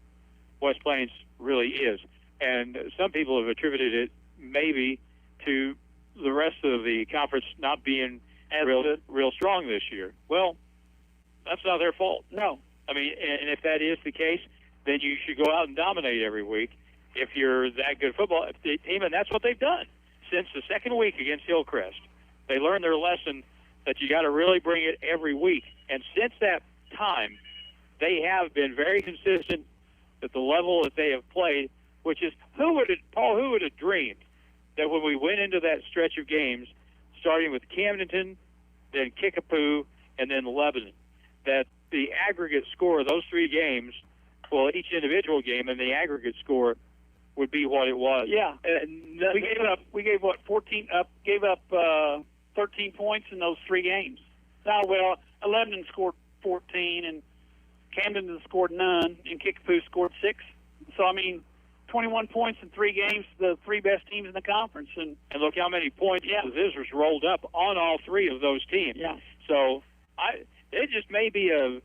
West Plains really is? And some people have attributed it maybe to the rest of the conference not being real strong this year. Well, that's not their fault. No. I mean, and if that is the case, then you should go out and dominate every week if you're that good football team, and that's what they've done since the second week against Hillcrest. They learned their lesson that you got to really bring it every week. And since that time, they have been very consistent at the level that they have played, which is, who would have dreamed that when we went into that stretch of games, starting with Camdenton, then Kickapoo, and then Lebanon, that the aggregate score of those 3 games, well, each individual game and the aggregate score would be what it was. Yeah. We gave 13 points in those 3 games. Now, Lebanon scored 14, and Camden scored none, and Kickapoo scored 6. So, 21 points in 3 games, the 3 best teams in the conference. And look how many points the Zizzers rolled up on all 3 of those teams. Yeah. So, it just may be a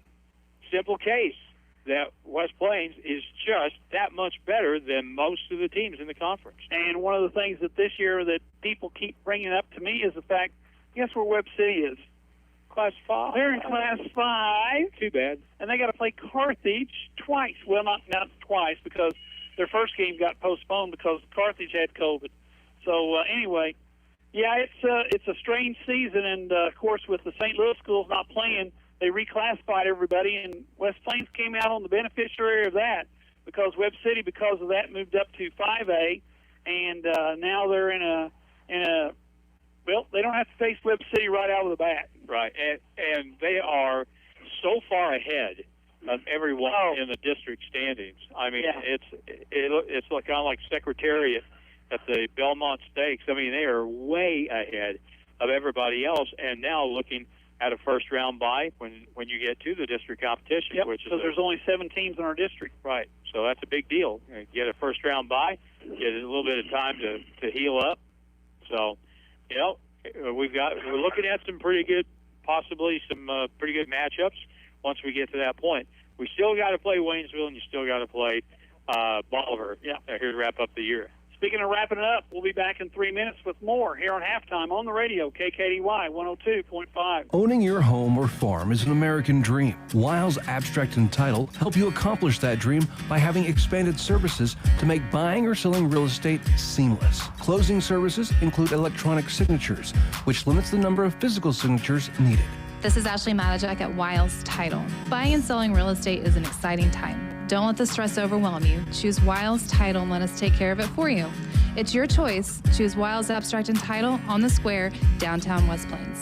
simple case that West Plains is just that much better than most of the teams in the conference. And one of the things that this year that people keep bringing up to me is the fact, guess where Webb City is? Class 5. They're in Class 5. Too bad. And they got to play Carthage twice. Well, not twice, because their first game got postponed because Carthage had COVID. So anyway, it's a strange season, and of course with the St. Louis schools not playing, they reclassified everybody, and West Plains came out on the beneficiary of that because Webb City, because of that, moved up to 5A, and now they're in a well, they don't have to face Webb City right out of the bat. Right, and they are so far ahead of everyone in the district standings. It's kind of like Secretariat at the Belmont Stakes. They are way ahead of everybody else, and now looking at a first-round bye when you get to the district competition. Yep. Which is there's only 7 teams in our district. Right, so that's a big deal. Get a first-round bye, get a little bit of time to heal up. So, we're looking at some pretty good, possibly some pretty good matchups once we get to that point. We still got to play Waynesville, and you still got to play Bolivar here to wrap up the year. Speaking of wrapping it up, we'll be back in 3 minutes with more here on Halftime on the radio, KKDY 102.5. Owning your home or farm is an American dream. Wiles Abstract and Title help you accomplish that dream by having expanded services to make buying or selling real estate seamless. Closing services include electronic signatures, which limits the number of physical signatures needed. This is Ashley Matajek at Wiles Title. Buying and selling real estate is an exciting time. Don't let the stress overwhelm you. Choose Wiles Title and let us take care of it for you. It's your choice. Choose Wiles Abstract and Title on the Square, downtown West Plains.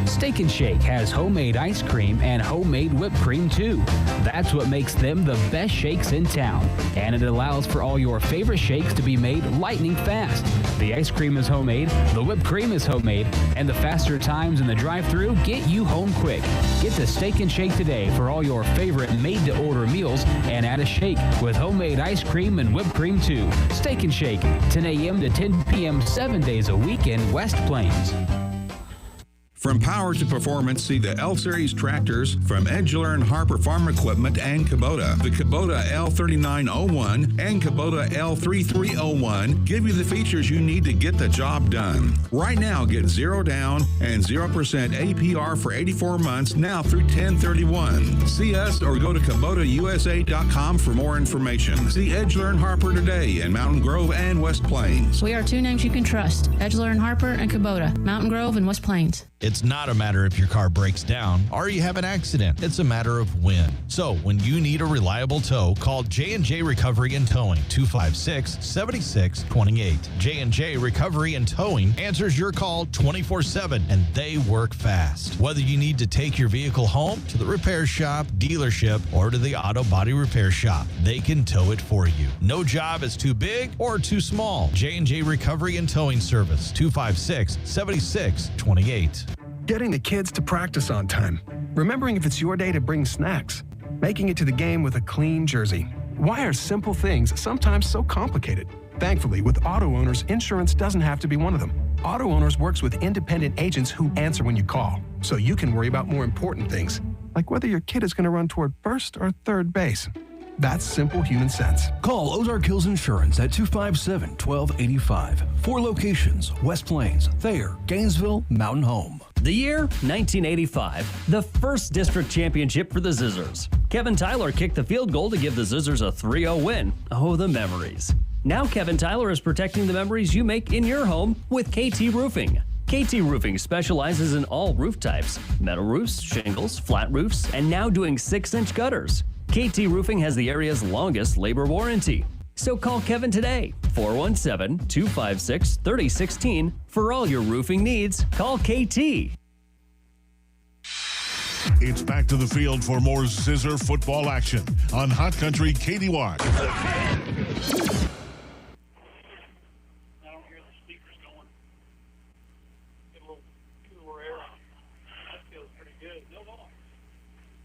Steak and Shake has homemade ice cream and homemade whipped cream too. That's what makes them the best shakes in town. And it allows for all your favorite shakes to be made lightning fast. The ice cream is homemade, the whipped cream is homemade, and the faster times in the drive-thru get you home quick. Get to Steak and Shake today for all your favorite made-to-order meals and add a shake with homemade ice cream and whipped cream too. Steak and Shake, 10 a.m. to 10 p.m. 7 days a week in West Plains. From power to performance, see the L-Series tractors from Edgeler and Harper Farm Equipment and Kubota. The Kubota L3901 and Kubota L3301 give you the features you need to get the job done. Right now, get 0 down and 0% APR for 84 months now through 10/31. See us or go to KubotaUSA.com for more information. See Edgeler and Harper today in Mountain Grove and West Plains. We are two names you can trust, Edgeler and Harper and Kubota, Mountain Grove and West Plains. It's not a matter if your car breaks down or you have an accident. It's a matter of when. So when you need a reliable tow, call J&J Recovery and Towing, 256-7628. J&J Recovery and Towing answers your call 24/7, and they work fast. Whether you need to take your vehicle home, to the repair shop, dealership, or to the auto body repair shop, they can tow it for you. No job is too big or too small. J&J Recovery and Towing Service, 256-7628. Getting the kids to practice on time. Remembering if it's your day to bring snacks. Making it to the game with a clean jersey. Why are simple things sometimes so complicated? Thankfully, with auto owners, insurance doesn't have to be one of them. Auto Owners works with independent agents who answer when you call, so you can worry about more important things, like whether your kid is going to run toward first or third base. That's simple human sense. Call Ozark Hills Insurance at 257-1285. 4 locations: West Plains, Thayer, Gainesville, Mountain Home. The year 1985, the first district championship for the Zizzers. Kevin Tyler kicked the field goal to give the Zizzers a 3-0 win. Oh, the memories. Now Kevin Tyler is protecting the memories you make in your home with KT Roofing. KT Roofing specializes in all roof types: metal roofs, shingles, flat roofs, and now doing 6-inch gutters. KT Roofing has the area's longest labor warranty. So call Kevin today, 417-256-3016. For all your roofing needs, call KT. It's back to the field for more Zizzer football action on Hot Country KDY.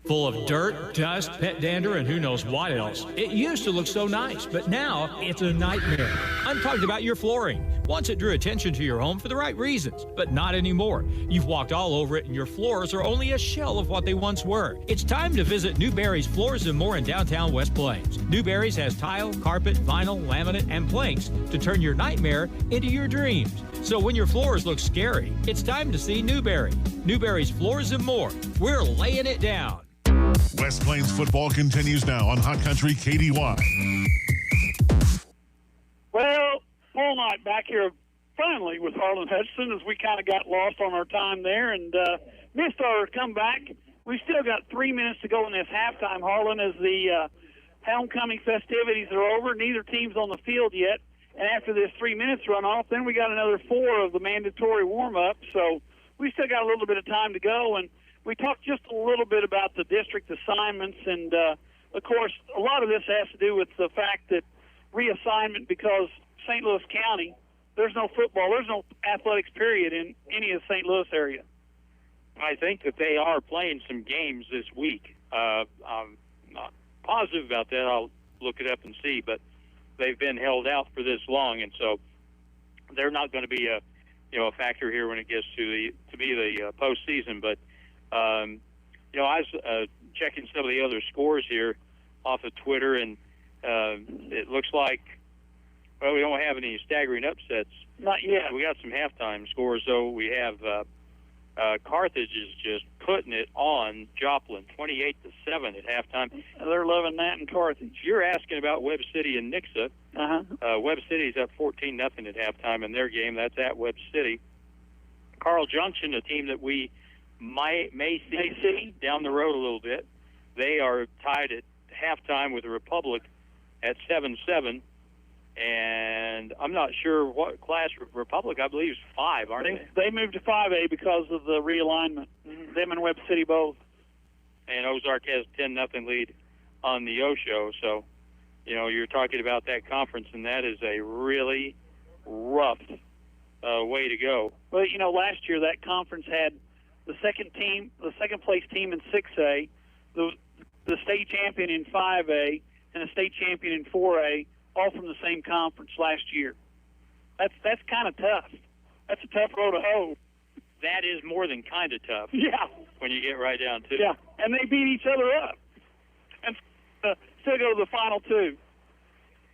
Full of dirt, dust, pet dander, and who knows what else. It used to look so nice, but now it's a nightmare. I'm talking about your flooring. Once it drew attention to your home for the right reasons, but not anymore. You've walked all over it and your floors are only a shell of what they once were. It's time to visit Newberry's Floors and More in downtown West Plains. Newberry's has tile, carpet, vinyl, laminate, and planks to turn your nightmare into your dreams. So when your floors look scary, it's time to see Newberry. Newberry's Floors and More. We're laying it down. West Plains football continues now on Hot Country KDY. Well, Paul Knight back here finally with Harlan Hutchinson as we kind of got lost on our time there and missed our comeback. We still got 3 minutes to go in this halftime, Harlan, as the homecoming festivities are over. Neither team's on the field yet. And after this 3 minutes run off, then we got another 4 of the mandatory warm-up. So we still got a little bit of time to go. And we talked just a little bit about the district assignments, and, of course, a lot of this has to do with the fact that reassignment, because St. Louis County, there's no football, there's no athletics period in any of the St. Louis area. I think that they are playing some games this week. I'm not positive about that. I'll look it up and see, but they've been held out for this long, and so they're not going to be a factor here when it gets to the postseason, but I was checking some of the other scores here off of Twitter, and it looks like Well, we don't have any staggering upsets. Not yet. We got some halftime scores, though. We have Carthage is just putting it on Joplin, 28-7 at halftime. They're loving that in Carthage. You're asking about Webb City and Nixa. Uh-huh. Webb City's up 14-0 at halftime in their game. That's at Webb City. Carl Junction, a team that we may see down the road a little bit. They are tied at halftime with the Republic at 7-7. And I'm not sure what class Republic, I believe, is 5, aren't they? They moved to 5A because of the realignment. Them and Webb City both. And Ozark has 10-0 lead on the Osho. So, you're talking about that conference, and that is a really rough way to go. Well, last year that conference had the second place team in 6A, the state champion in 5A, and a state champion in 4A, all from the same conference last year. That's kind of tough. That's a tough road to hoe. That is more than kind of tough. Yeah. When you get right down to it. Yeah, and they beat each other up. And still go to the final 2.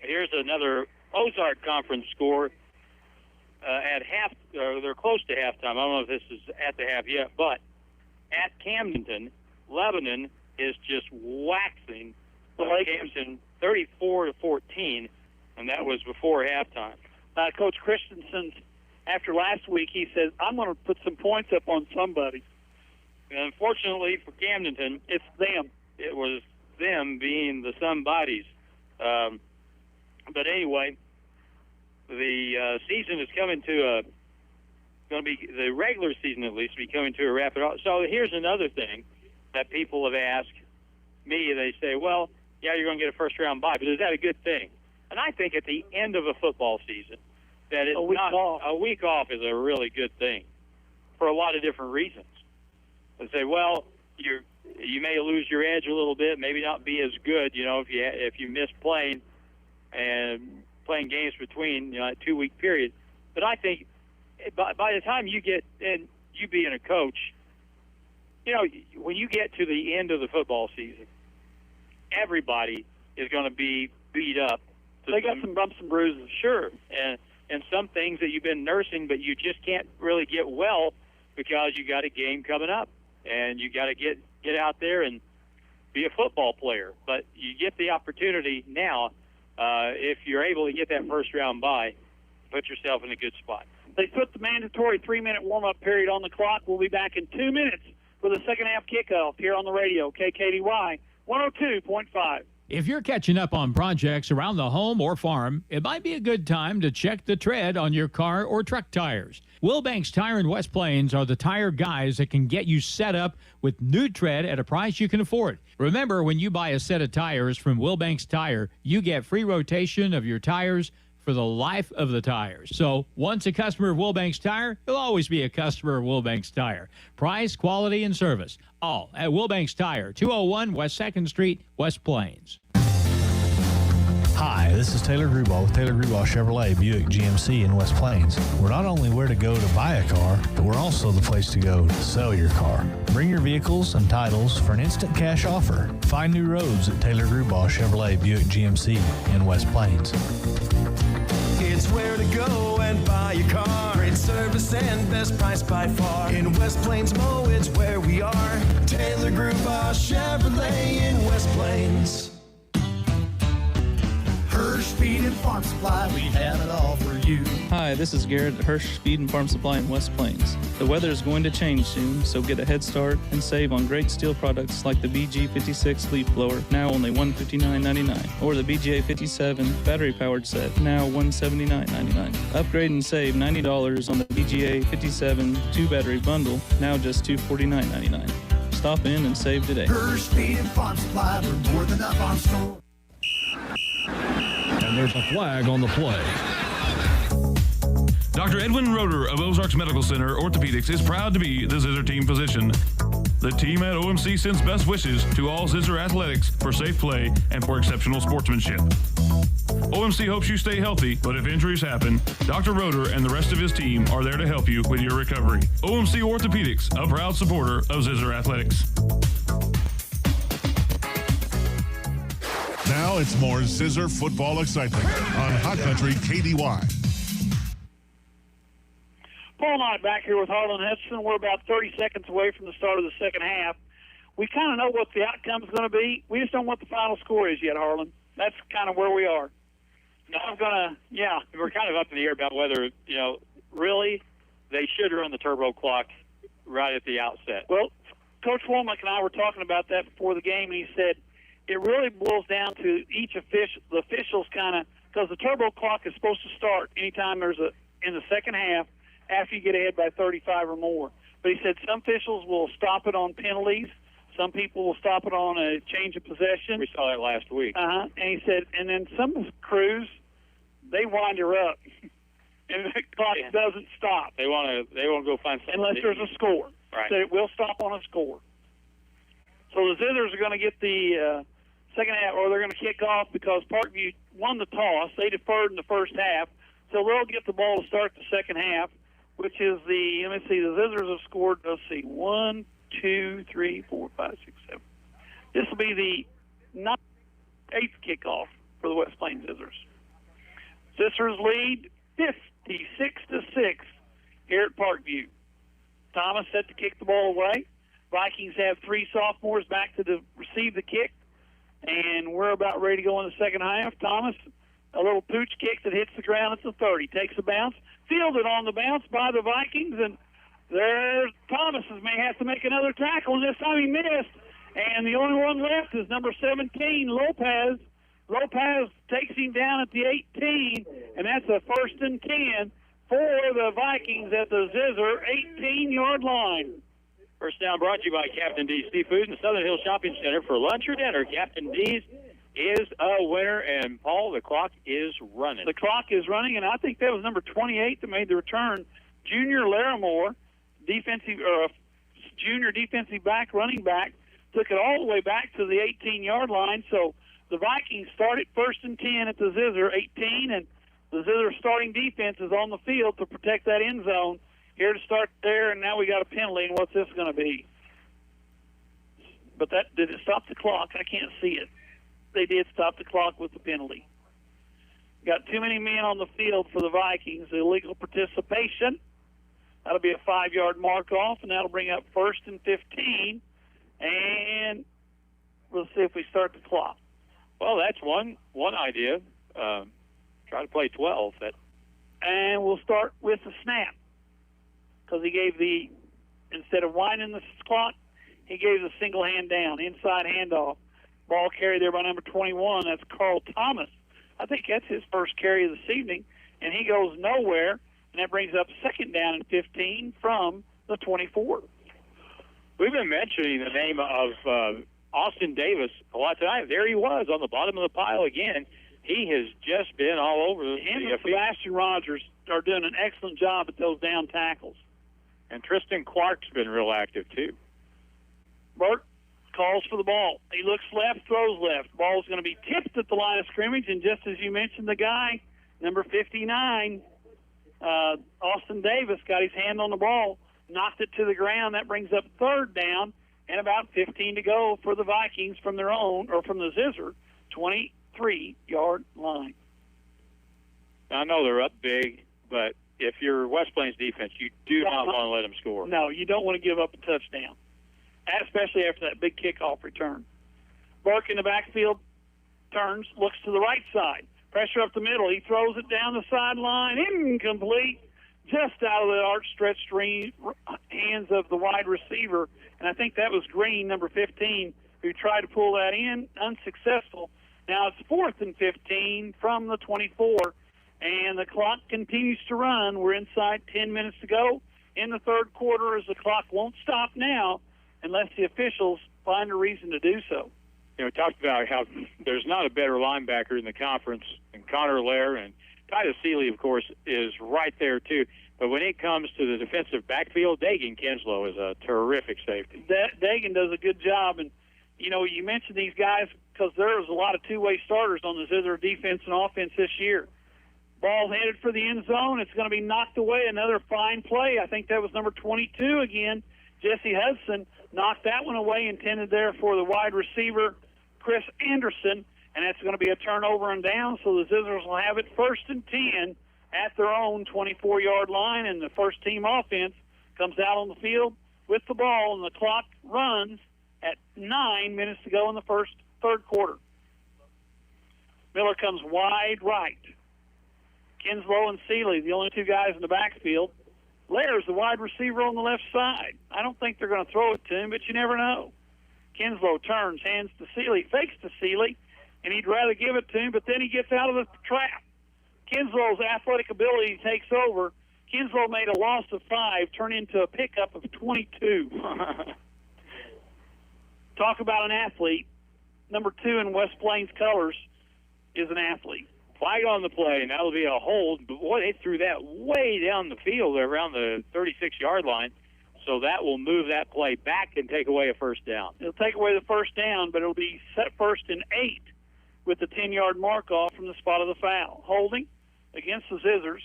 Here's another Ozark Conference score at half. They're close to halftime. I don't know if this is at the half yet, but at Camden, Lebanon is just waxing Camden 34-14, and that was before halftime. Coach Christensen, after last week, he says, I'm going to put some points up on somebody. And unfortunately for Camden, it's them. It was them being the somebodies. But anyway, the season is coming to the regular season at least, be coming to a rapid. So here's another thing that people have asked me. They say, well, yeah, you're going to get a first-round bye, but is that a good thing? And I think at the end of a football season, that it's a week off is a really good thing for a lot of different reasons. They say, well, you may lose your edge a little bit, maybe not be as good, if you miss playing games between a 2-week period. But I think by the time you get in, you being a coach, when you get to the end of the football season, everybody is going to be beat up. They got some bumps and bruises. Sure. And some things that you've been nursing, but you just can't really get well because you got a game coming up. And you got to get out there and be a football player. But you get the opportunity now, if you're able to get that first-round bye, put yourself in a good spot. They put the mandatory 3-minute warm-up period on the clock. We'll be back in 2 minutes for the second-half kickoff here on the radio, KKDY 102.5. If you're catching up on projects around the home or farm, it might be a good time to check the tread on your car or truck tires. Wilbanks Tire in West Plains are the tire guys that can get you set up with new tread at a price you can afford. Remember, when you buy a set of tires from Wilbanks Tire, you get free rotation of your tires for the life of the tires. So once a customer of Wilbanks Tire, you'll always be a customer of Wilbanks Tire. Price, quality, and service, all at Wilbanks Tire, 201 West 2nd Street, West Plains. Hi, this is Taylor Grubaugh with Taylor Grubaugh Chevrolet Buick GMC in West Plains. We're not only where to go to buy a car, but we're also the place to go to sell your car. Bring your vehicles and titles for an instant cash offer. Find new roads at Taylor Grubaugh Chevrolet Buick GMC in West Plains. It's where to go and buy a car. Great service and best price by far. In West Plains Mo, it's where we are. Taylor Grubaugh Chevrolet in West Plains. Hirsch Feed and Farm Supply, we have it all for you. Hi, this is Garrett at Hirsch Feed and Farm Supply in West Plains. The weather is going to change soon, so get a head start and save on great steel products like the BG56 leaf blower, now only $159.99, or the BGA 57 battery-powered set, now $179.99. Upgrade and save $90 on the BGA 57 2-battery bundle, now just $249.99. Stop in and save today. Hirsch Feed and Farm Supply, we're more than a farm store. And there's a flag on the play. Dr. Edwin Roeder of Ozarks Medical Center Orthopedics is proud to be the Zizzer team physician. The team at OMC sends best wishes to all Zizzer athletics for safe play and for exceptional sportsmanship. OMC hopes you stay healthy, but if injuries happen, Dr. Roeder and the rest of his team are there to help you with your recovery. OMC Orthopedics, a proud supporter of Zizzer athletics. Now Now it's more Zizzer football excitement on Hot Country KDY. Paul and I back here with Harlan Hutchinson. We're about 30 seconds away from the start of the second half. We kind of know what the outcome is going to be. We just don't know what the final score is yet, Harlan. That's kind of where we are. No, we're kind of up in the air about whether, really they should run the turbo clock right at the outset. Well, Coach Womack and I were talking about that before the game, and he said it really boils down to the officials kind of, because the turbo clock is supposed to start anytime in the second half after you get ahead by 35 or more. But he said some officials will stop it on penalties. Some people will stop it on a change of possession. We saw that last week. And he said, and then some crews, they wind her up, and the clock doesn't stop. They want to go find something unless there's a score. Right. So it will stop on a score. So the Zizzers are going to get the second half, or they're going to kick off because Parkview won the toss. They deferred in the first half, so they'll get the ball to start the second half, which is the Zizzers have scored, 1, 2, 3, 4, 5, 6, 7. This will be the 8th kickoff for the West Plains Zizzers. Zizzers lead 56-6 here at Parkview. Thomas set to kick the ball away. Vikings have 3 sophomores back to receive the kick, and we're about ready to go in the second half. Thomas, a little pooch kick that hits the ground at the 30, takes a bounce, fielded on the bounce by the Vikings, and there's Thomas may have to make another tackle, and this time he missed. And the only one left is number 17, Lopez. Lopez takes him down at the 18, and that's a 1st and 10 for the Vikings at the Zizzer 18-yard line. First down brought to you by Captain D's Seafood and Southern Hill Shopping Center. For lunch or dinner, Captain D's is a winner. And, Paul, the clock is running. The clock is running, and I think that was number 28 that made the return. Junior Larimore, junior defensive back, running back, took it all the way back to the 18-yard line. So the Vikings started 1st and 10 at the Zizzer 18, and the Zizzer starting defense is on the field to protect that end zone. Here to start there, and now we got a penalty, and what's this going to be? But did it stop the clock? I can't see it. They did stop the clock with the penalty. Got too many men on the field for the Vikings. Illegal participation. That'll be a 5-yard mark off, and that'll bring up 1st and 15. And we'll see if we start the clock. Well, that's one idea. Try to play 12. And we'll start with the snap. Because he gave instead of winding the clock, he gave the single hand down, inside handoff. Ball carried there by number 21. That's Carl Thomas. I think that's his first carry of this evening, and he goes nowhere, and that brings up 2nd down and 15 from the 24. We've been mentioning the name of Austin Davis a lot tonight. There he was on the bottom of the pile again. He has just been all over the field. And Sebastian Rogers are doing an excellent job at those down tackles. And Tristan Clark's been real active, too. Burt calls for the ball. He looks left, throws left. Ball's going to be tipped at the line of scrimmage, and just as you mentioned, the guy, number 59, Austin Davis, got his hand on the ball, knocked it to the ground. That brings up 3rd down and about 15 to go for the Vikings from their own, or from the Zizzer, 23-yard line. I know they're up big, but if you're West Plains defense, you do not want to let them score. No, you don't want to give up a touchdown, especially after that big kickoff return. Burke in the backfield turns, looks to the right side. Pressure up the middle. He throws it down the sideline. Incomplete. Just out of the outstretched hands of the wide receiver. And I think that was Green, number 15, who tried to pull that in. Unsuccessful. Now it's 4th and 15 from the 24. And the clock continues to run. We're inside 10 minutes to go in the 3rd quarter, as the clock won't stop now unless the officials find a reason to do so. We talked about how there's not a better linebacker in the conference than Connor Lair, and Titus Seeley, of course, is right there, too. But when it comes to the defensive backfield, Dagan Kinslow is a terrific safety. Dagan does a good job. And, you mentioned these guys because there's a lot of two-way starters on the Zizzer defense and offense this year. Ball headed for the end zone. It's going to be knocked away. Another fine play. I think that was number 22 again. Jesse Hudson knocked that one away, intended there for the wide receiver, Chris Anderson. and that's going to be a turnover and down, so the Zizzers will have it 1st and 10 at their own 24-yard line, and the first team offense comes out on the field with the ball, and the clock runs at 9 minutes to go in the third quarter. Miller comes wide right. Kinslow and Seeley, the only two guys in the backfield. Lair's the wide receiver on the left side. I don't think they're going to throw it to him, but you never know. Kinslow turns, hands to Seeley, fakes to Seeley, and he'd rather give it to him, but then he gets out of the trap. Kinslow's athletic ability takes over. Kinslow made a loss of 5, turn into a pickup of 22. Talk about an athlete. Number 2 in West Plains colors is an athlete. Flag on the play, and that'll be a hold. But boy, they threw that way down the field around the 36-yard line, so that will move that play back and take away a first down. It'll take away the first down, but it'll be set 1st and 8 with the 10-yard mark off from the spot of the foul. Holding against the Zizzers.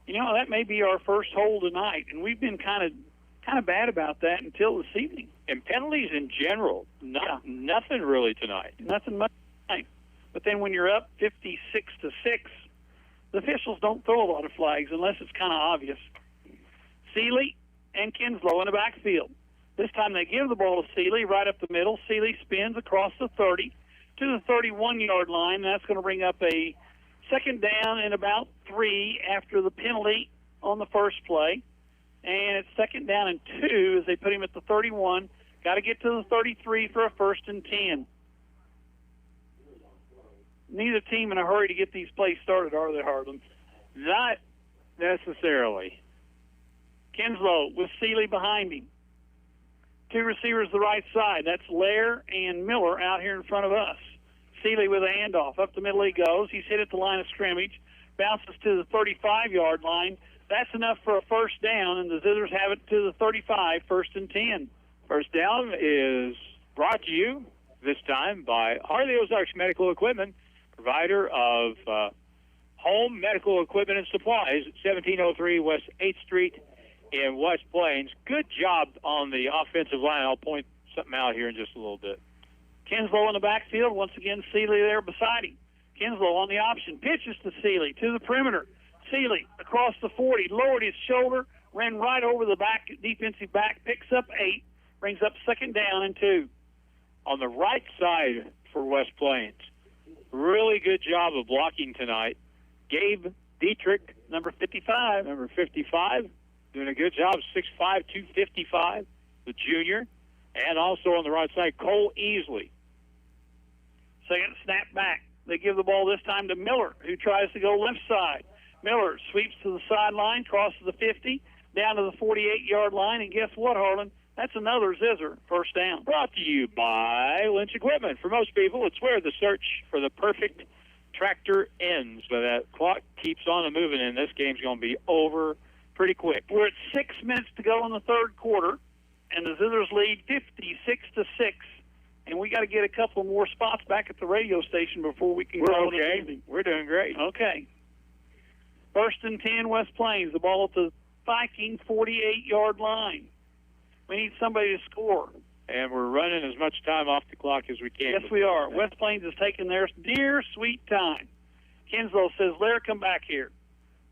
You know, that may be our first hold tonight, and we've been kind of bad about that until this evening. And penalties in general, nothing really tonight. Nothing much tonight. But then when you're up 56-6, the officials don't throw a lot of flags unless it's kind of obvious. Seeley and Kinslow in the backfield. This time they give the ball to Seeley right up the middle. Seeley spins across the 30 to the 31-yard line. That's going to bring up a second down and about 3 after the penalty on the first play. And it's second down and 2 as they put him at the 31. Got to get to the 33 for a 1st and 10. Neither team in a hurry to get these plays started, are they, Harlan? Not necessarily. Kinslow with Seeley behind him. 2 receivers the right side. That's Lair and Miller out here in front of us. Seeley with a handoff. Up the middle he goes. He's hit at the line of scrimmage. Bounces to the 35-yard line. That's enough for a first down, and the Zizzers have it to the 35, 1st and 10. First down is brought to you this time by Harley Ozarks Medical Equipment, provider of home medical equipment and supplies at 1703 West 8th Street in West Plains. Good job on the offensive line. I'll point something out here in just a little bit. Kinslow in the backfield. Once again, Seeley there beside him. Kinslow on the option. Pitches to Seeley to the perimeter. Seeley across the 40. Lowered his shoulder. Ran right over the back, defensive back. Picks up 8. Brings up second down and 2. On the right side for West Plains. Really good job of blocking tonight. Gabe Dietrich, number 55. Number 55, doing a good job, 6'5", 255, the junior. And also on the right side, Cole Easley. Second snap back. They give the ball this time to Miller, who tries to go left side. Miller sweeps to the sideline, crosses the 50, down to the 48-yard line, and guess what, Harlan? That's another Zizzer first down. Brought to you by Lynch Equipment. For most people, it's where the search for the perfect tractor ends. But that clock keeps on moving, and this game's going to be over pretty quick. We're at 6 minutes to go in the third quarter, and the Zizzers lead 56-6. And we got to get a couple more spots back at the radio station before we can go. We're okay. We're doing great. Okay. 1st and 10, West Plains. The ball at the Viking 48-yard line. We need somebody to score. And we're running as much time off the clock as we can. Yes, we are. West Plains is taking their dear, sweet time. Kinslow says, Lair, come back here.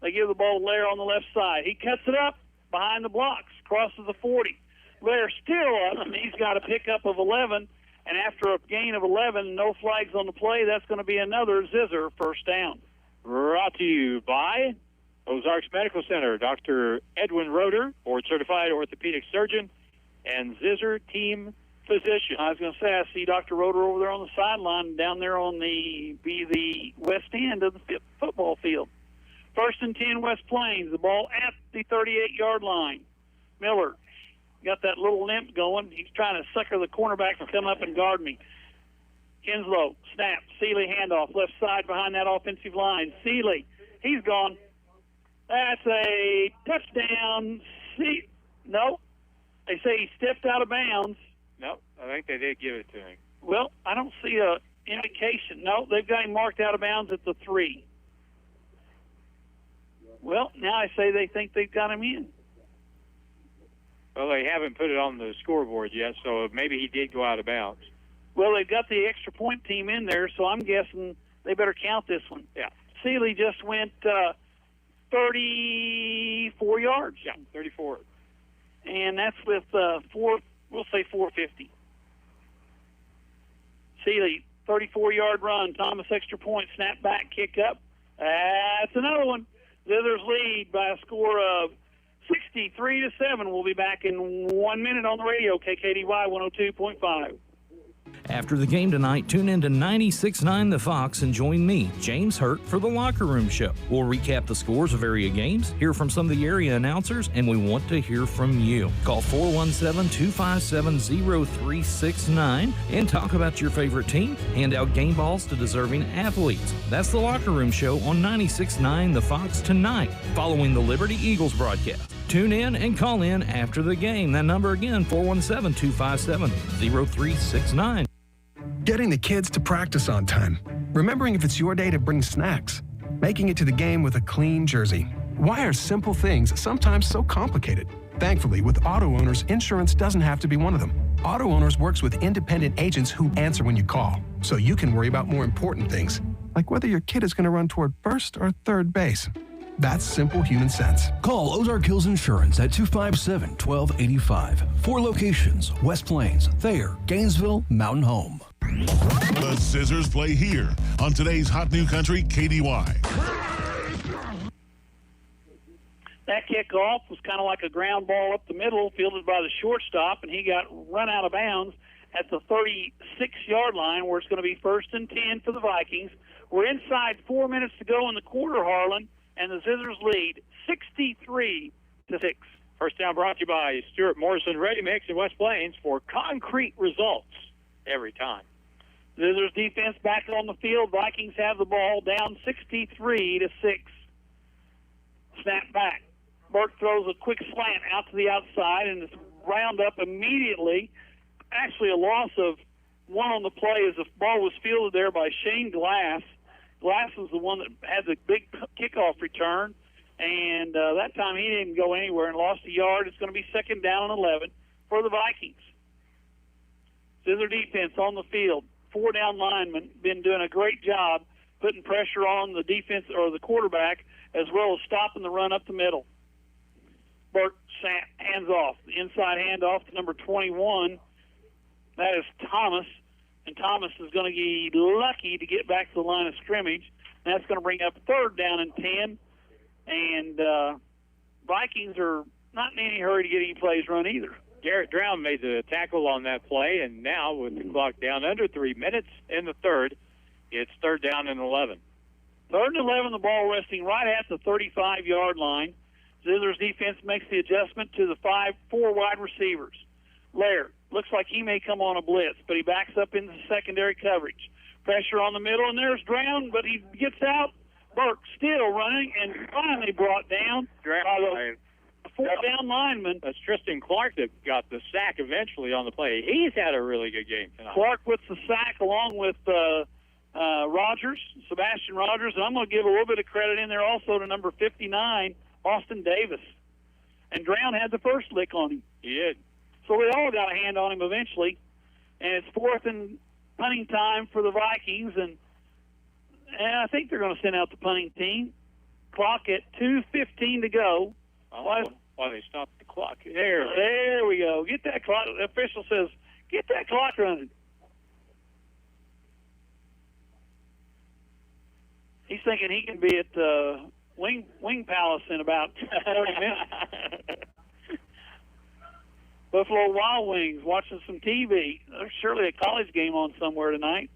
They give the ball to Lair on the left side. He cuts it up behind the blocks, crosses the 40. Lair still up, and he's got a pickup of 11. And after a gain of 11, no flags on the play, that's going to be another Zizzer first down. Brought to you by Ozarks Medical Center, Dr. Edwin Roeder, board-certified orthopedic surgeon, and Zizzer team physician. I was going to say, I see Dr. Roeder over there on the sideline, down there on the west end of the football field. 1st and 10, West Plains. The ball at the 38-yard line. Miller got that little limp going. He's trying to sucker the cornerback to come up and guard me. Kinslow, snap, Seeley handoff, left side behind that offensive line. Seeley, he's gone. That's a touchdown. No, they say he stepped out of bounds. No, I think they did give it to him. Well, I don't see a indication. No, they've got him marked out of bounds at the 3. Well, now I say they think they've got him in. Well, they haven't put it on the scoreboard yet, so maybe he did go out of bounds. Well, they've got the extra point team in there, so I'm guessing they better count this one. Yeah. Sealy just went 34 yards. Yeah, 34. And that's with we'll say 450. Sealy, 34-yard run. Thomas extra point, snap back, kick up. That's another one. Zizzers lead by a score of 63-7. We'll be back in 1 minute on the radio, KKDY 102.5. After the game tonight, tune in to 96.9 The Fox and join me, James Hurt, for the Locker Room Show. We'll recap the scores of area games, hear from some of the area announcers, and we want to hear from you. Call 417-257-0369 and talk about your favorite team. Hand out game balls to deserving athletes. That's the Locker Room Show on 96.9 The Fox tonight, following the Liberty Eagles broadcast. Tune in and call in after the game. That number again, 417-257-0369. Getting the kids to practice on time. Remembering if it's your day to bring snacks. Making it to the game with a clean jersey. Why are simple things sometimes so complicated? Thankfully, with Auto Owners, insurance doesn't have to be one of them. Auto Owners works with independent agents who answer when you call, so you can worry about more important things, like whether your kid is going to run toward first or third base. That's simple human sense. Call Ozark Hills Insurance at 257-1285. 4 locations: West Plains, Thayer, Gainesville, Mountain Home. The Zizzers play here on today's Hot New Country KDY. That kickoff was kind of like a ground ball up the middle, fielded by the shortstop, and he got run out of bounds at the 36-yard line, where it's going to be 1st and 10 for the Vikings. We're inside 4 minutes to go in the quarter, Harlan, and the Zizzers lead 63-6. First down brought to you by Stuart Morrison Ready Mix in West Plains for concrete results every time. Zizzers defense back on the field. Vikings have the ball, down 63-6. Snap back. Burke throws a quick slant out to the outside, and it's round up immediately. Actually, a loss of one on the play as the ball was fielded there by Shane Glass. Glass was the one that had the big kickoff return, and that time he didn't go anywhere and lost a yard. It's going to be 2nd down and 11 for the Vikings. Zizzer defense on the field. 4 down linemen been doing a great job putting pressure on the defense or the quarterback, as well as stopping the run up the middle. Burke hands off. The inside handoff to number 21. That is Thomas. And Thomas is going to be lucky to get back to the line of scrimmage. And that's going to bring up 3rd down and 10. And Vikings are not in any hurry to get any plays run either. Garrett Drown made the tackle on that play, and now with the clock down under 3 minutes in the third, it's 3rd down and 11. 3rd and 11, the ball resting right at the 35-yard line. Zizzer's defense makes the adjustment to the 4 wide receivers. Laird looks like he may come on a blitz, but he backs up into secondary coverage. Pressure on the middle, and there's Drown, but he gets out. Burke still running, and finally brought down by the 4 down lineman. That's Tristan Clark that got the sack eventually on the play. He's had a really good game tonight. Clark with the sack along with Sebastian Rogers, and I'm going to give a little bit of credit in there also to number 59, Austin Davis. And Drown had the first lick on him. He did. So we all got a hand on him eventually. And it's 4th and punting time for the Vikings, and I think they're going to send out the punting team. Clock at 2:15 to go. Why they stopped the clock? There we go. Get that clock. The official says, get that clock running. He's thinking he can be at the Wing Palace in about 30 minutes. Buffalo Wild Wings watching some TV. There's surely a college game on somewhere tonight.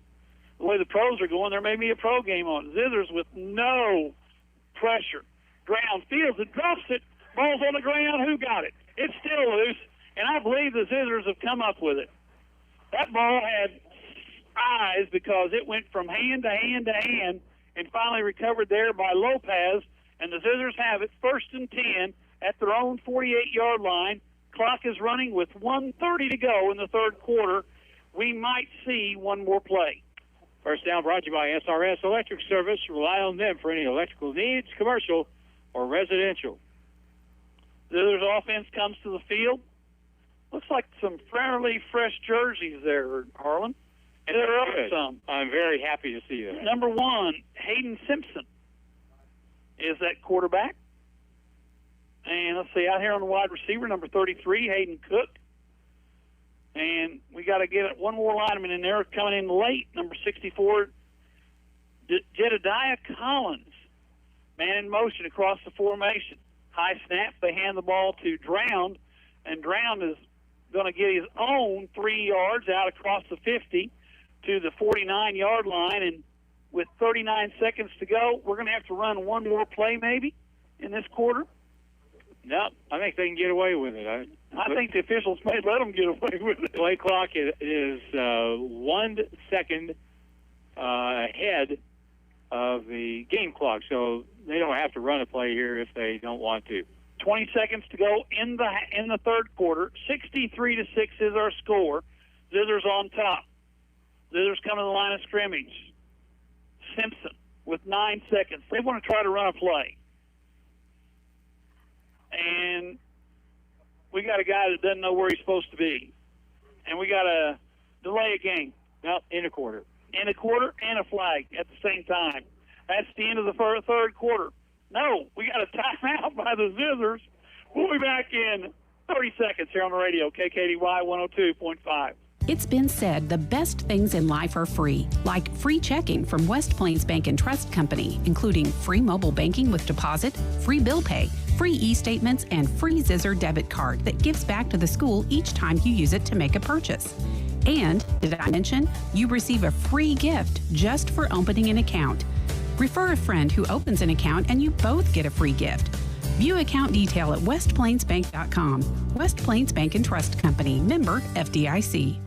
The way the pros are going, there may be a pro game on. Zizzers with no pressure. Ground fields it, drops it. Ball's on the ground. Who got it? It's still loose, and I believe the Zizzers have come up with it. That ball had eyes because it went from hand to hand to hand and finally recovered there by Lopez, and the Zizzers have it 1st and 10 at their own 48-yard line. Clock is running with 1:30 to go in the third quarter. We might see one more play. First down brought to you by SRS Electric Service. Rely on them for any electrical needs, commercial or residential. The other offense comes to the field. Looks like some fairly fresh jerseys there, Harlan. And they're up some. I'm very happy to see that. Number 1, Hayden Simpson is that quarterback. And let's see, out here on the wide receiver, number 33, Hayden Cook. And we got to get one more lineman in there coming in late, number 64, Jedediah Collins. Man in motion across the formation. High snap, they hand the ball to Drown, and Drown is going to get his own 3 yards out across the 50 to the 49-yard line. And with 39 seconds to go, we're going to have to run one more play maybe in this quarter. No, I think they can get away with it. I think the officials may let them get away with it. Play clock is 1 second ahead of the game clock, so they don't have to run a play here if they don't want to. 20 seconds to go in the third quarter. 63-6 is our score. Zizzer's on top. Zizzer's coming to the line of scrimmage. Simpson with 9 seconds. They want to try to run a play. And we got a guy that doesn't know where he's supposed to be. And we got to delay a game. No, in a quarter. In a quarter and a flag at the same time. That's the end of the third quarter. No, we got a timeout by the Zizzers. We'll be back in 30 seconds here on the radio, KKDY 102.5. It's been said the best things in life are free, like free checking from West Plains Bank and Trust Company, including free mobile banking with deposit, free bill pay, free e-statements, and free Zizzer debit card that gives back to the school each time you use it to make a purchase. And, did I mention, you receive a free gift just for opening an account. Refer a friend who opens an account and you both get a free gift. View account detail at westplainsbank.com. West Plains Bank and Trust Company, member FDIC.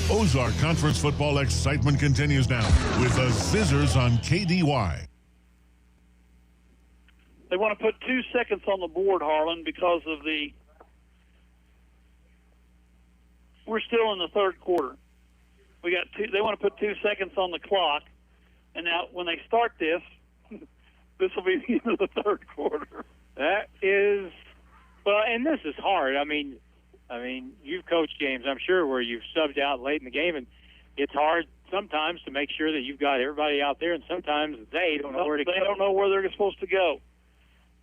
Ozark Conference football excitement continues now with the Zizzers on KDY. They want to put 2 seconds on the board, Harlan, because of we're still in the third quarter. We got they want to put 2 seconds on the clock, and now when they start this will be the end of the third quarter. That is, well, and this is hard. I mean, you've coached games, I'm sure, where you've subbed out late in the game, and it's hard sometimes to make sure that you've got everybody out there, and sometimes they don't know where to go. They don't know where they're supposed to go.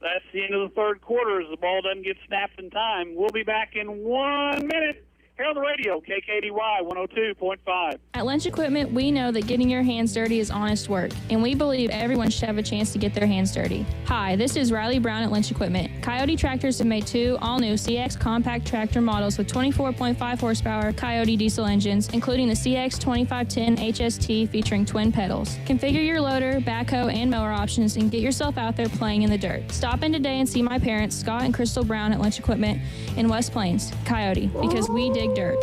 That's the end of the third quarter as the ball doesn't get snapped in time. We'll be back in 1 minute here on the radio, KKDY 102.5. At Lynch Equipment, we know that getting your hands dirty is honest work, and we believe everyone should have a chance to get their hands dirty. Hi, this is Riley Brown at Lynch Equipment. Coyote Tractors have made 2 all-new CX compact tractor models with 24.5 horsepower Coyote diesel engines, including the CX 2510 HST featuring twin pedals. Configure your loader, backhoe, and mower options and get yourself out there playing in the dirt. Stop in today and see my parents, Scott and Crystal Brown at Lynch Equipment in West Plains, Coyote, because we dig dirt.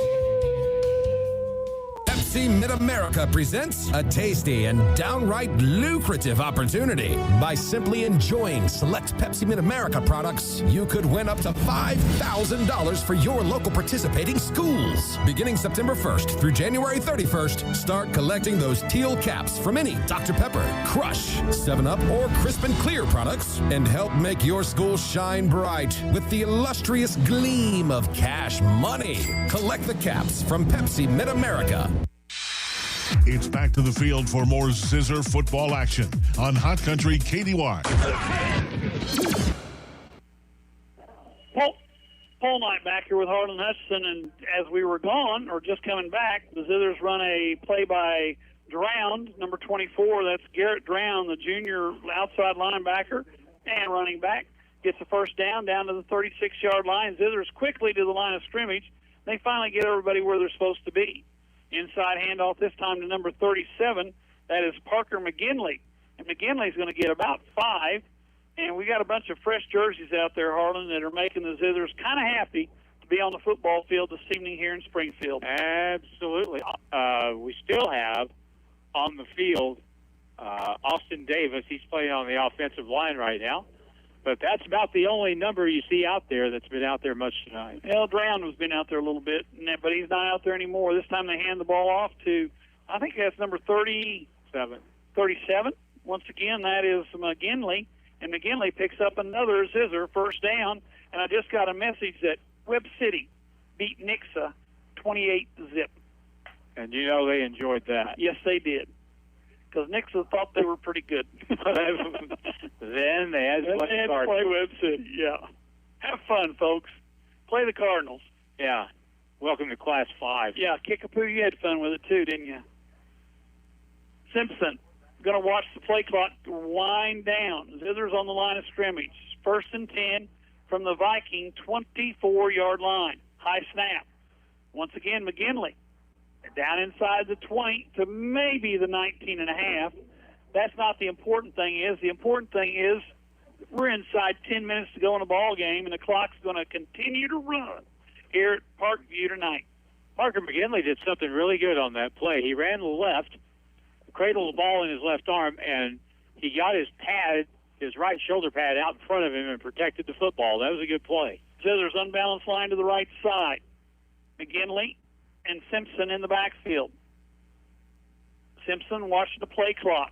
Pepsi Mid-America presents a tasty and downright lucrative opportunity. By simply enjoying select Pepsi Mid-America products, you could win up to $5,000 for your local participating schools. Beginning September 1st through January 31st, start collecting those teal caps from any Dr. Pepper, Crush, 7-Up, or Crisp and Clear products and help make your school shine bright with the illustrious gleam of cash money. Collect the caps from Pepsi Mid-America. It's back to the field for more Zizzer football action on Hot Country KDY. Paul Knight back here with Harlan Hutchinson, and as we were gone, or just coming back, the Zizzers run a play by Drowned, number 24. That's Garrett Drowned, the junior outside linebacker and running back. Gets the first down to the 36-yard line. Zizzers quickly to the line of scrimmage. They finally get everybody where they're supposed to be. Inside handoff this time to number 37. That is Parker McGinley. And McGinley's going to get about 5. And we got a bunch of fresh jerseys out there, Harlan, that are making the Zizzers kind of happy to be on the football field this evening here in Springfield. Absolutely. We still have on the field Austin Davis. He's playing on the offensive line right now. But that's about the only number you see out there that's been out there much tonight. Well, Drown has been out there a little bit, but he's not out there anymore. This time they hand the ball off to, I think that's number 37. Once again, that is McGinley, and McGinley picks up another Zizzer first down. And I just got a message that Webb City beat Nixa 28-0. And you know they enjoyed that. Yes, they did. Because Nixon thought they were pretty good. Then they had to play Webb City. Yeah. Have fun, folks. Play the Cardinals. Yeah. Welcome to Class 5. Yeah, Kickapoo, you had fun with it too, didn't you? Simpson, going to watch the play clock wind down. Zizzer's on the line of scrimmage. 1st and 10 from the Viking 24-yard line. High snap. Once again, McGinley down inside the 20 to maybe the 19.5. That's not the important thing. The important thing is we're inside 10 minutes to go in the ball game, and the clock's going to continue to run here at Parkview tonight. Parker McGinley did something really good on that play. He ran left, cradled the ball in his left arm, and he got his right shoulder pad out in front of him and protected the football. That was a good play. Zizzer's unbalanced line to the right side. McGinley and Simpson in the backfield. Simpson watching the play clock.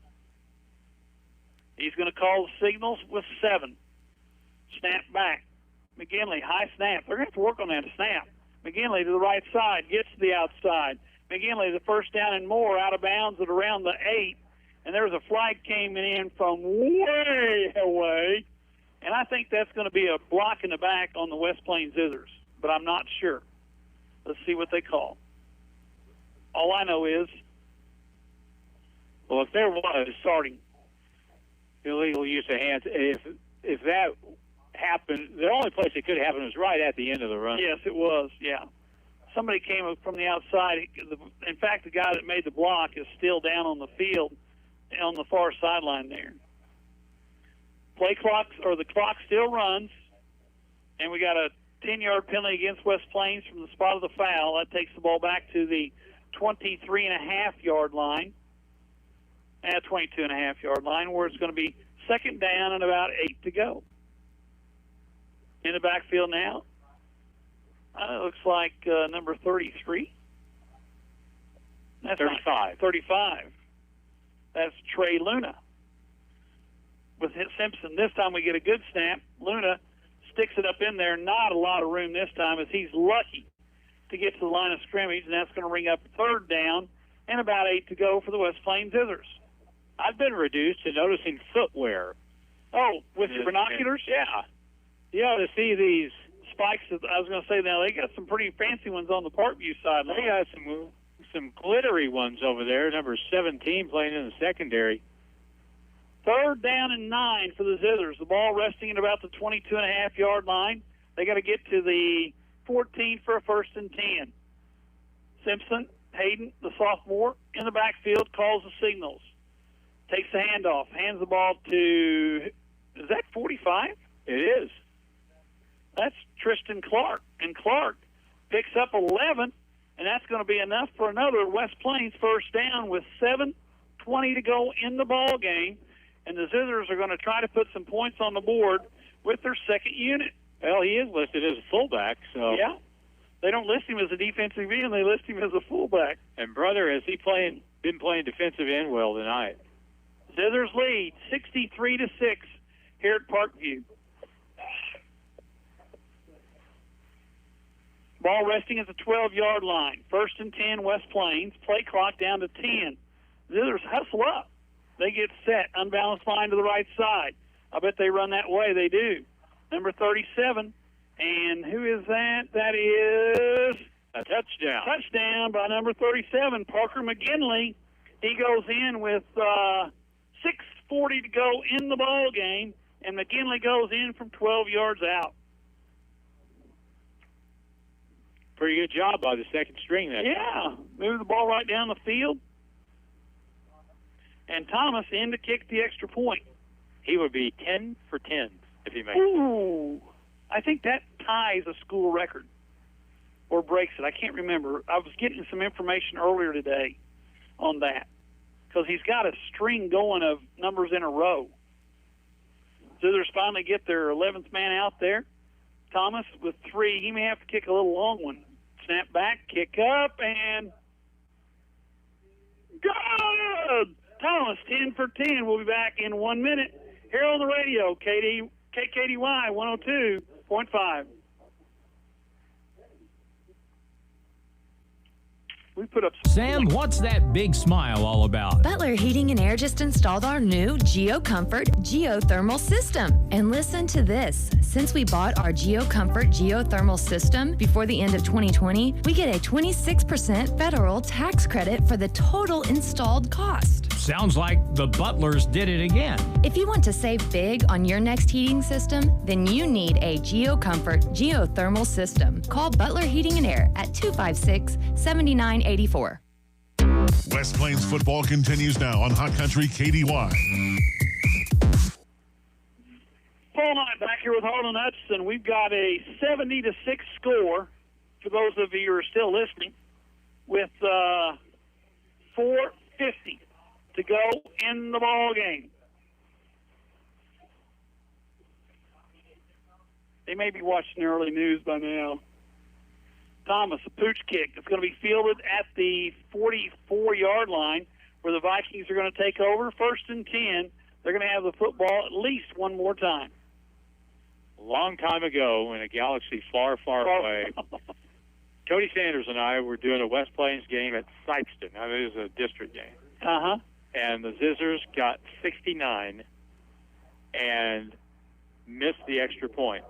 He's going to call the signals with 7. Snap back. McGinley, high snap. They're going to have to work on that snap. McGinley to the right side, gets to the outside. McGinley, the 1st down and more, out of bounds at around the 8. And there was a flag came in from way away. And I think that's going to be a block in the back on the West Plains Zizzers. But I'm not sure. Let's see what they call. All I know is, well, if there was starting illegal use of hands, if that happened, the only place it could happen was right at the end of the run. Yes, it was, yeah. Somebody came up from the outside. In fact, the guy that made the block is still down on the field on the far sideline there. The clock still runs, and we got a 10-yard penalty against West Plains from the spot of the foul. That takes the ball back to the 23.5-yard line. 22.5-yard line, where it's going to be 2nd down and about 8 to go. In the backfield now, it looks like number 33. That's 35. 35. That's Trey Luna. With Simpson, this time we get a good snap. Luna sticks it up in there. Not a lot of room this time, as he's lucky to get to the line of scrimmage, and that's going to ring up 3rd down and about 8 to go for the West Plains Zizzers. I've been reduced to noticing footwear. Oh, with your binoculars? Yeah. You ought to see these spikes. I was going to say, now they got some pretty fancy ones on the Parkview side. They got some glittery ones over there. Number 17 playing in the secondary. 3rd down and 9 for the Zizzers. The ball resting at about the 22.5-yard line. They got to get to the 14 for a 1st and 10. Simpson, Hayden, the sophomore, in the backfield, calls the signals. Takes the handoff, hands the ball to, is that 45? It is. That's Tristan Clark. And Clark picks up 11, and that's going to be enough for another West Plains 1st down with 7:20 to go in the ball game. And the Zizzers are going to try to put some points on the board with their 2nd unit. Well, he is listed as a fullback, so. Yeah. They don't list him as a defensive end, they list him as a fullback. And, brother, has he been playing defensive end well tonight? Zizzers lead 63-6 here at Parkview. Ball resting at the 12-yard line. 1st and 10, West Plains. Play clock down to 10. Zizzers hustle up. They get set. Unbalanced line to the right side. I bet they run that way. They do. Number 37. And who is that? That is a touchdown. Touchdown by number 37, Parker McGinley. He goes in with 6:40 to go in the ball game, and McGinley goes in from 12 yards out. Pretty good job by the 2nd string that time. Move the ball right down the field. And Thomas in to kick the extra point. He would be 10 for 10 if he makes it. I think that ties a school record or breaks it. I can't remember. I was getting some information earlier today on that because he's got a string going of numbers in a row. Zizzers finally get their 11th man out there. Thomas with 3. He may have to kick a little long one. Snap back, kick up, and good! Thomas, 10 for 10. We'll be back in 1 minute here on the radio, KKDY 102.5. we put up. Sam, what's that big smile all about? Butler Heating and Air just installed our new GeoComfort geothermal system. And listen to this. Since we bought our GeoComfort geothermal system before the end of 2020, we get a 26% federal tax credit for the total installed cost. Sounds like the Butlers did it again. If you want to save big on your next heating system, then you need a GeoComfort geothermal system. Call Butler Heating and Air at 256-7984. West Plains football continues now on Hot Country KDY. Paul Knight back here with Harlan Hutchinson. We've got a 70-6 score for those of you who are still listening, with 4:50 to go in the ball game. They may be watching the early news by now. Thomas, a pooch kick. It's going to be fielded at the 44-yard line where the Vikings are going to take over. 1st and 10. They're going to have the football at least one more time. A long time ago in a galaxy far, far away, Cody Sanders and I were doing a West Plains game at Sipeston. Now, it was a district game. Uh-huh. And the Zizzers got 69 and missed the extra point.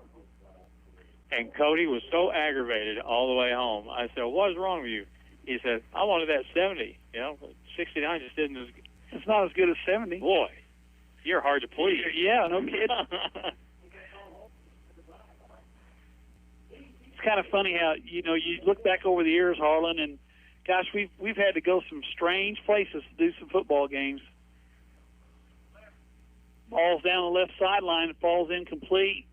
And Cody was so aggravated all the way home. I said, "What's wrong with you?" He said, "I wanted that 70. 69 just isn't as good." It's not as good as 70. Boy, you're hard to please. Yeah, no kidding. It's kind of funny how, you look back over the years, Harlan, and gosh, we've had to go some strange places to do some football games. Ball's down the left sideline, it falls incomplete.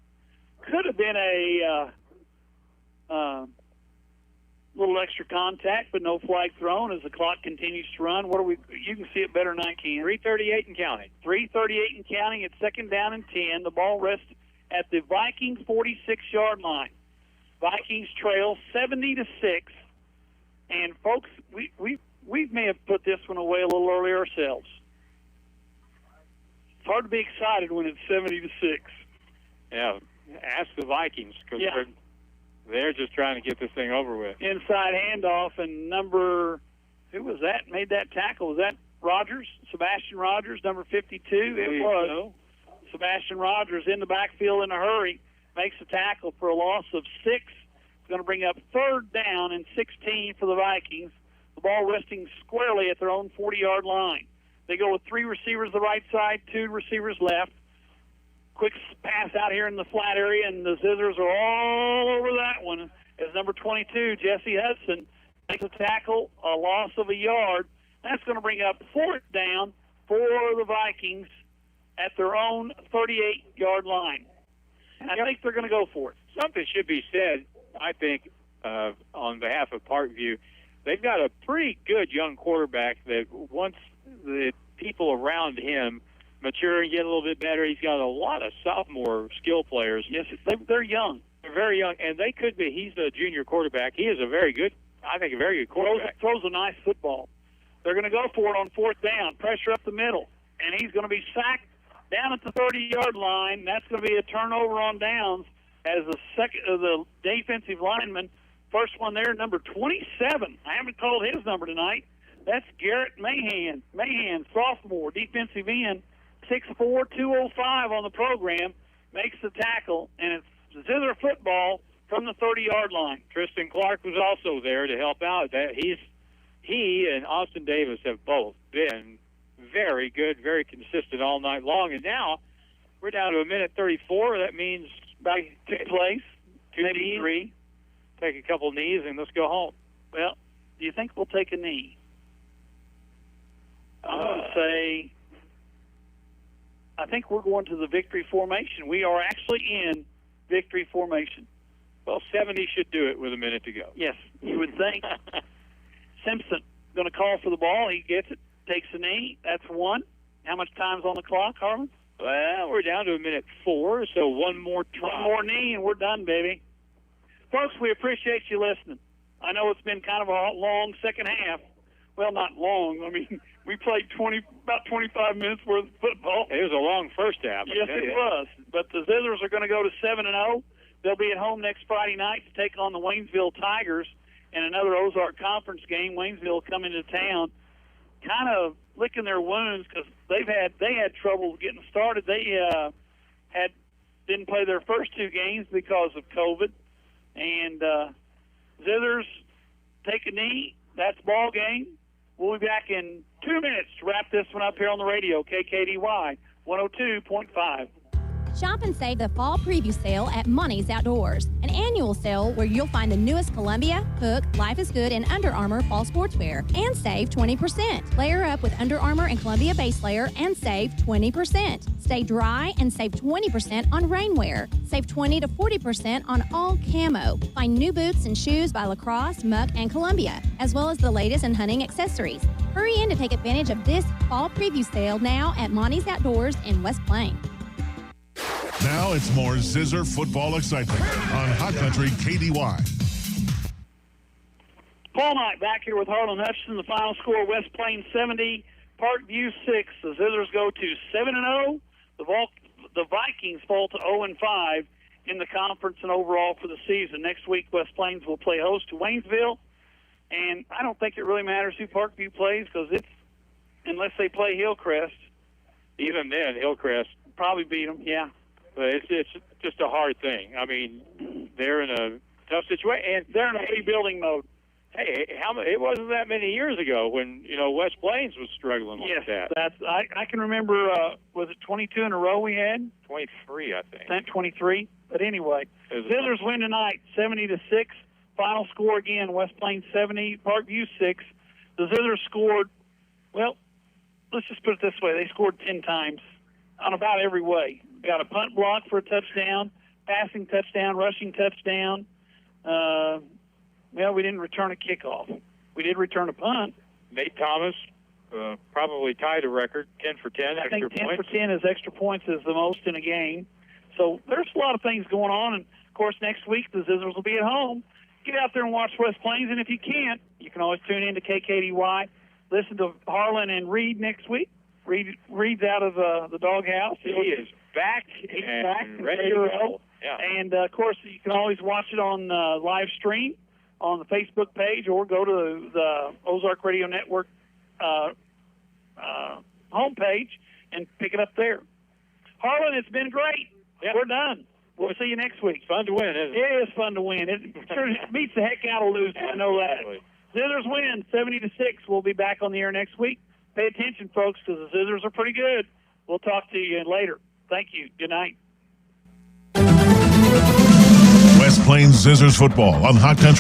Could have been a little extra contact, but no flag thrown as the clock continues to run. You can see it better than I can. 3:38 and counting. 3:38 and counting. It's 2nd down and 10. The ball rests at the Vikings 46-yard line. Vikings trail 70-6. And folks, we may have put this one away a little early ourselves. It's hard to be excited when it's 70-6. Yeah. Ask the Vikings, because they're just trying to get this thing over with. Inside handoff, and who was that? Made that tackle? Was that Rogers? Sebastian Rogers, number 52? It was. So. Sebastian Rogers in the backfield in a hurry, makes a tackle for a loss of 6. It's going to bring up 3rd down and 16 for the Vikings. The ball resting squarely at their own 40-yard line. They go with 3 receivers the right side, 2 receivers left. Quick pass out here in the flat area, and the Zizzers are all over that one as number 22, Jesse Hudson, makes a tackle, a loss of a yard. That's going to bring up 4th down for the Vikings at their own 38-yard line. I think they're going to go for it. Something should be said, I think, on behalf of Parkview. They've got a pretty good young quarterback that once the people around him mature and get a little bit better, he's got a lot of sophomore skill players. Yes, they're young. They're very young, and they could be. He's a junior quarterback. He is a very good quarterback. Throws a nice football. They're going to go for it on 4th down. Pressure up the middle, and he's going to be sacked down at the 30-yard line. That's going to be a turnover on downs as the defensive lineman. First one there, number 27. I haven't called his number tonight. That's Garrett Mahan. Mahan, sophomore, defensive end, 6'4", 205 on the program, makes the tackle, and it's Zizzer football from the 30-yard line. Tristan Clark was also there to help out. He and Austin Davis have both been very good, very consistent all night long, and now we're down to 1:34. That means about 2 plays, maybe knees, 3. Take a couple knees, and let's go home. Well, do you think we'll take a knee? I'm going to say I think we're going to the victory formation. We are actually in victory formation. Well, 70 should do it with a minute to go. Yes, you would think. Simpson going to call for the ball. He gets it, takes a knee. That's 1. How much time's on the clock, Harlan? Well, we're down to 1:04, so one more try. One more knee, and we're done, baby. Folks, we appreciate you listening. I know it's been kind of a long second half. Well, not long. I mean, we played about 25 minutes worth of football. It was a long first half. Yes, it was. But the Zizzers are going to go to 7-0. They'll be at home next Friday night to take on the Waynesville Tigers. in another Ozark Conference game. Waynesville come into town, kind of licking their wounds because they had trouble getting started. They didn't play their first 2 games because of COVID, and Zizzers take a knee. That's ball game. We'll be back in 2 minutes to wrap this one up here on the radio, KKDY 102.5. Shop and save the fall preview sale at Monty's Outdoors, an annual sale where you'll find the newest Columbia, Hook, Life is Good, and Under Armour fall sportswear and save 20%. Layer up with Under Armour and Columbia base layer and save 20%. Stay dry and save 20% on rainwear. Save 20 to 40% on all camo. Find new boots and shoes by Lacrosse, Muck, and Columbia, as well as the latest in hunting accessories. Hurry in to take advantage of this fall preview sale now at Monty's Outdoors in West Plains. Now it's more Zizzer football excitement on Hot Country KDY. Paul Knight back here with Harlan Hutchinson. The final score, West Plains 70, Parkview 6. The Zizzers go to 7-0. The Vikings fall to 0-5 in the conference and overall for the season. Next week, West Plains will play host to Waynesville. And I don't think it really matters who Parkview plays because unless they play Hillcrest. Even then, Hillcrest probably beat them, yeah. But it's just a hard thing. I mean, they're in a tough situation, and they're in a rebuilding mode. Hey, it wasn't that many years ago when West Plains was struggling like that. I can remember. Was it 22 in a row we had? 23, I think. 23. But anyway, Zizzers win tonight, 70-6. Final score again: West Plains 70, Parkview 6. The Zizzers scored. Well, let's just put it this way: they scored 10 times on about every way. Got a punt block for a touchdown, passing touchdown, rushing touchdown. We didn't return a kickoff. We did return a punt. Nate Thomas probably tied a record, 10 for 10 I extra think 10 points. for 10 is extra points is the most in a game. So there's a lot of things going on. And, of course, next week the Zizzers will be at home. Get out there and watch West Plains. And if you can't, you can always tune in to KKDY. Listen to Harlan and Reed next week. Reed's out of the doghouse. He is back and ready to go. Yeah. And, of course, you can always watch it on live stream on the Facebook page or go to the Ozark Radio Network homepage and pick it up there. Harlan, it's been great. Yeah. We're done. We'll see you next week. Fun to win, isn't it? It is fun to win. It sure beats the heck out of losing. I know that. Zizzers win 70-6. We'll be back on the air next week. Pay attention, folks, because the Zizzers are pretty good. We'll talk to you later. Thank you. Good night. West Plains Zizzers football on Hot Country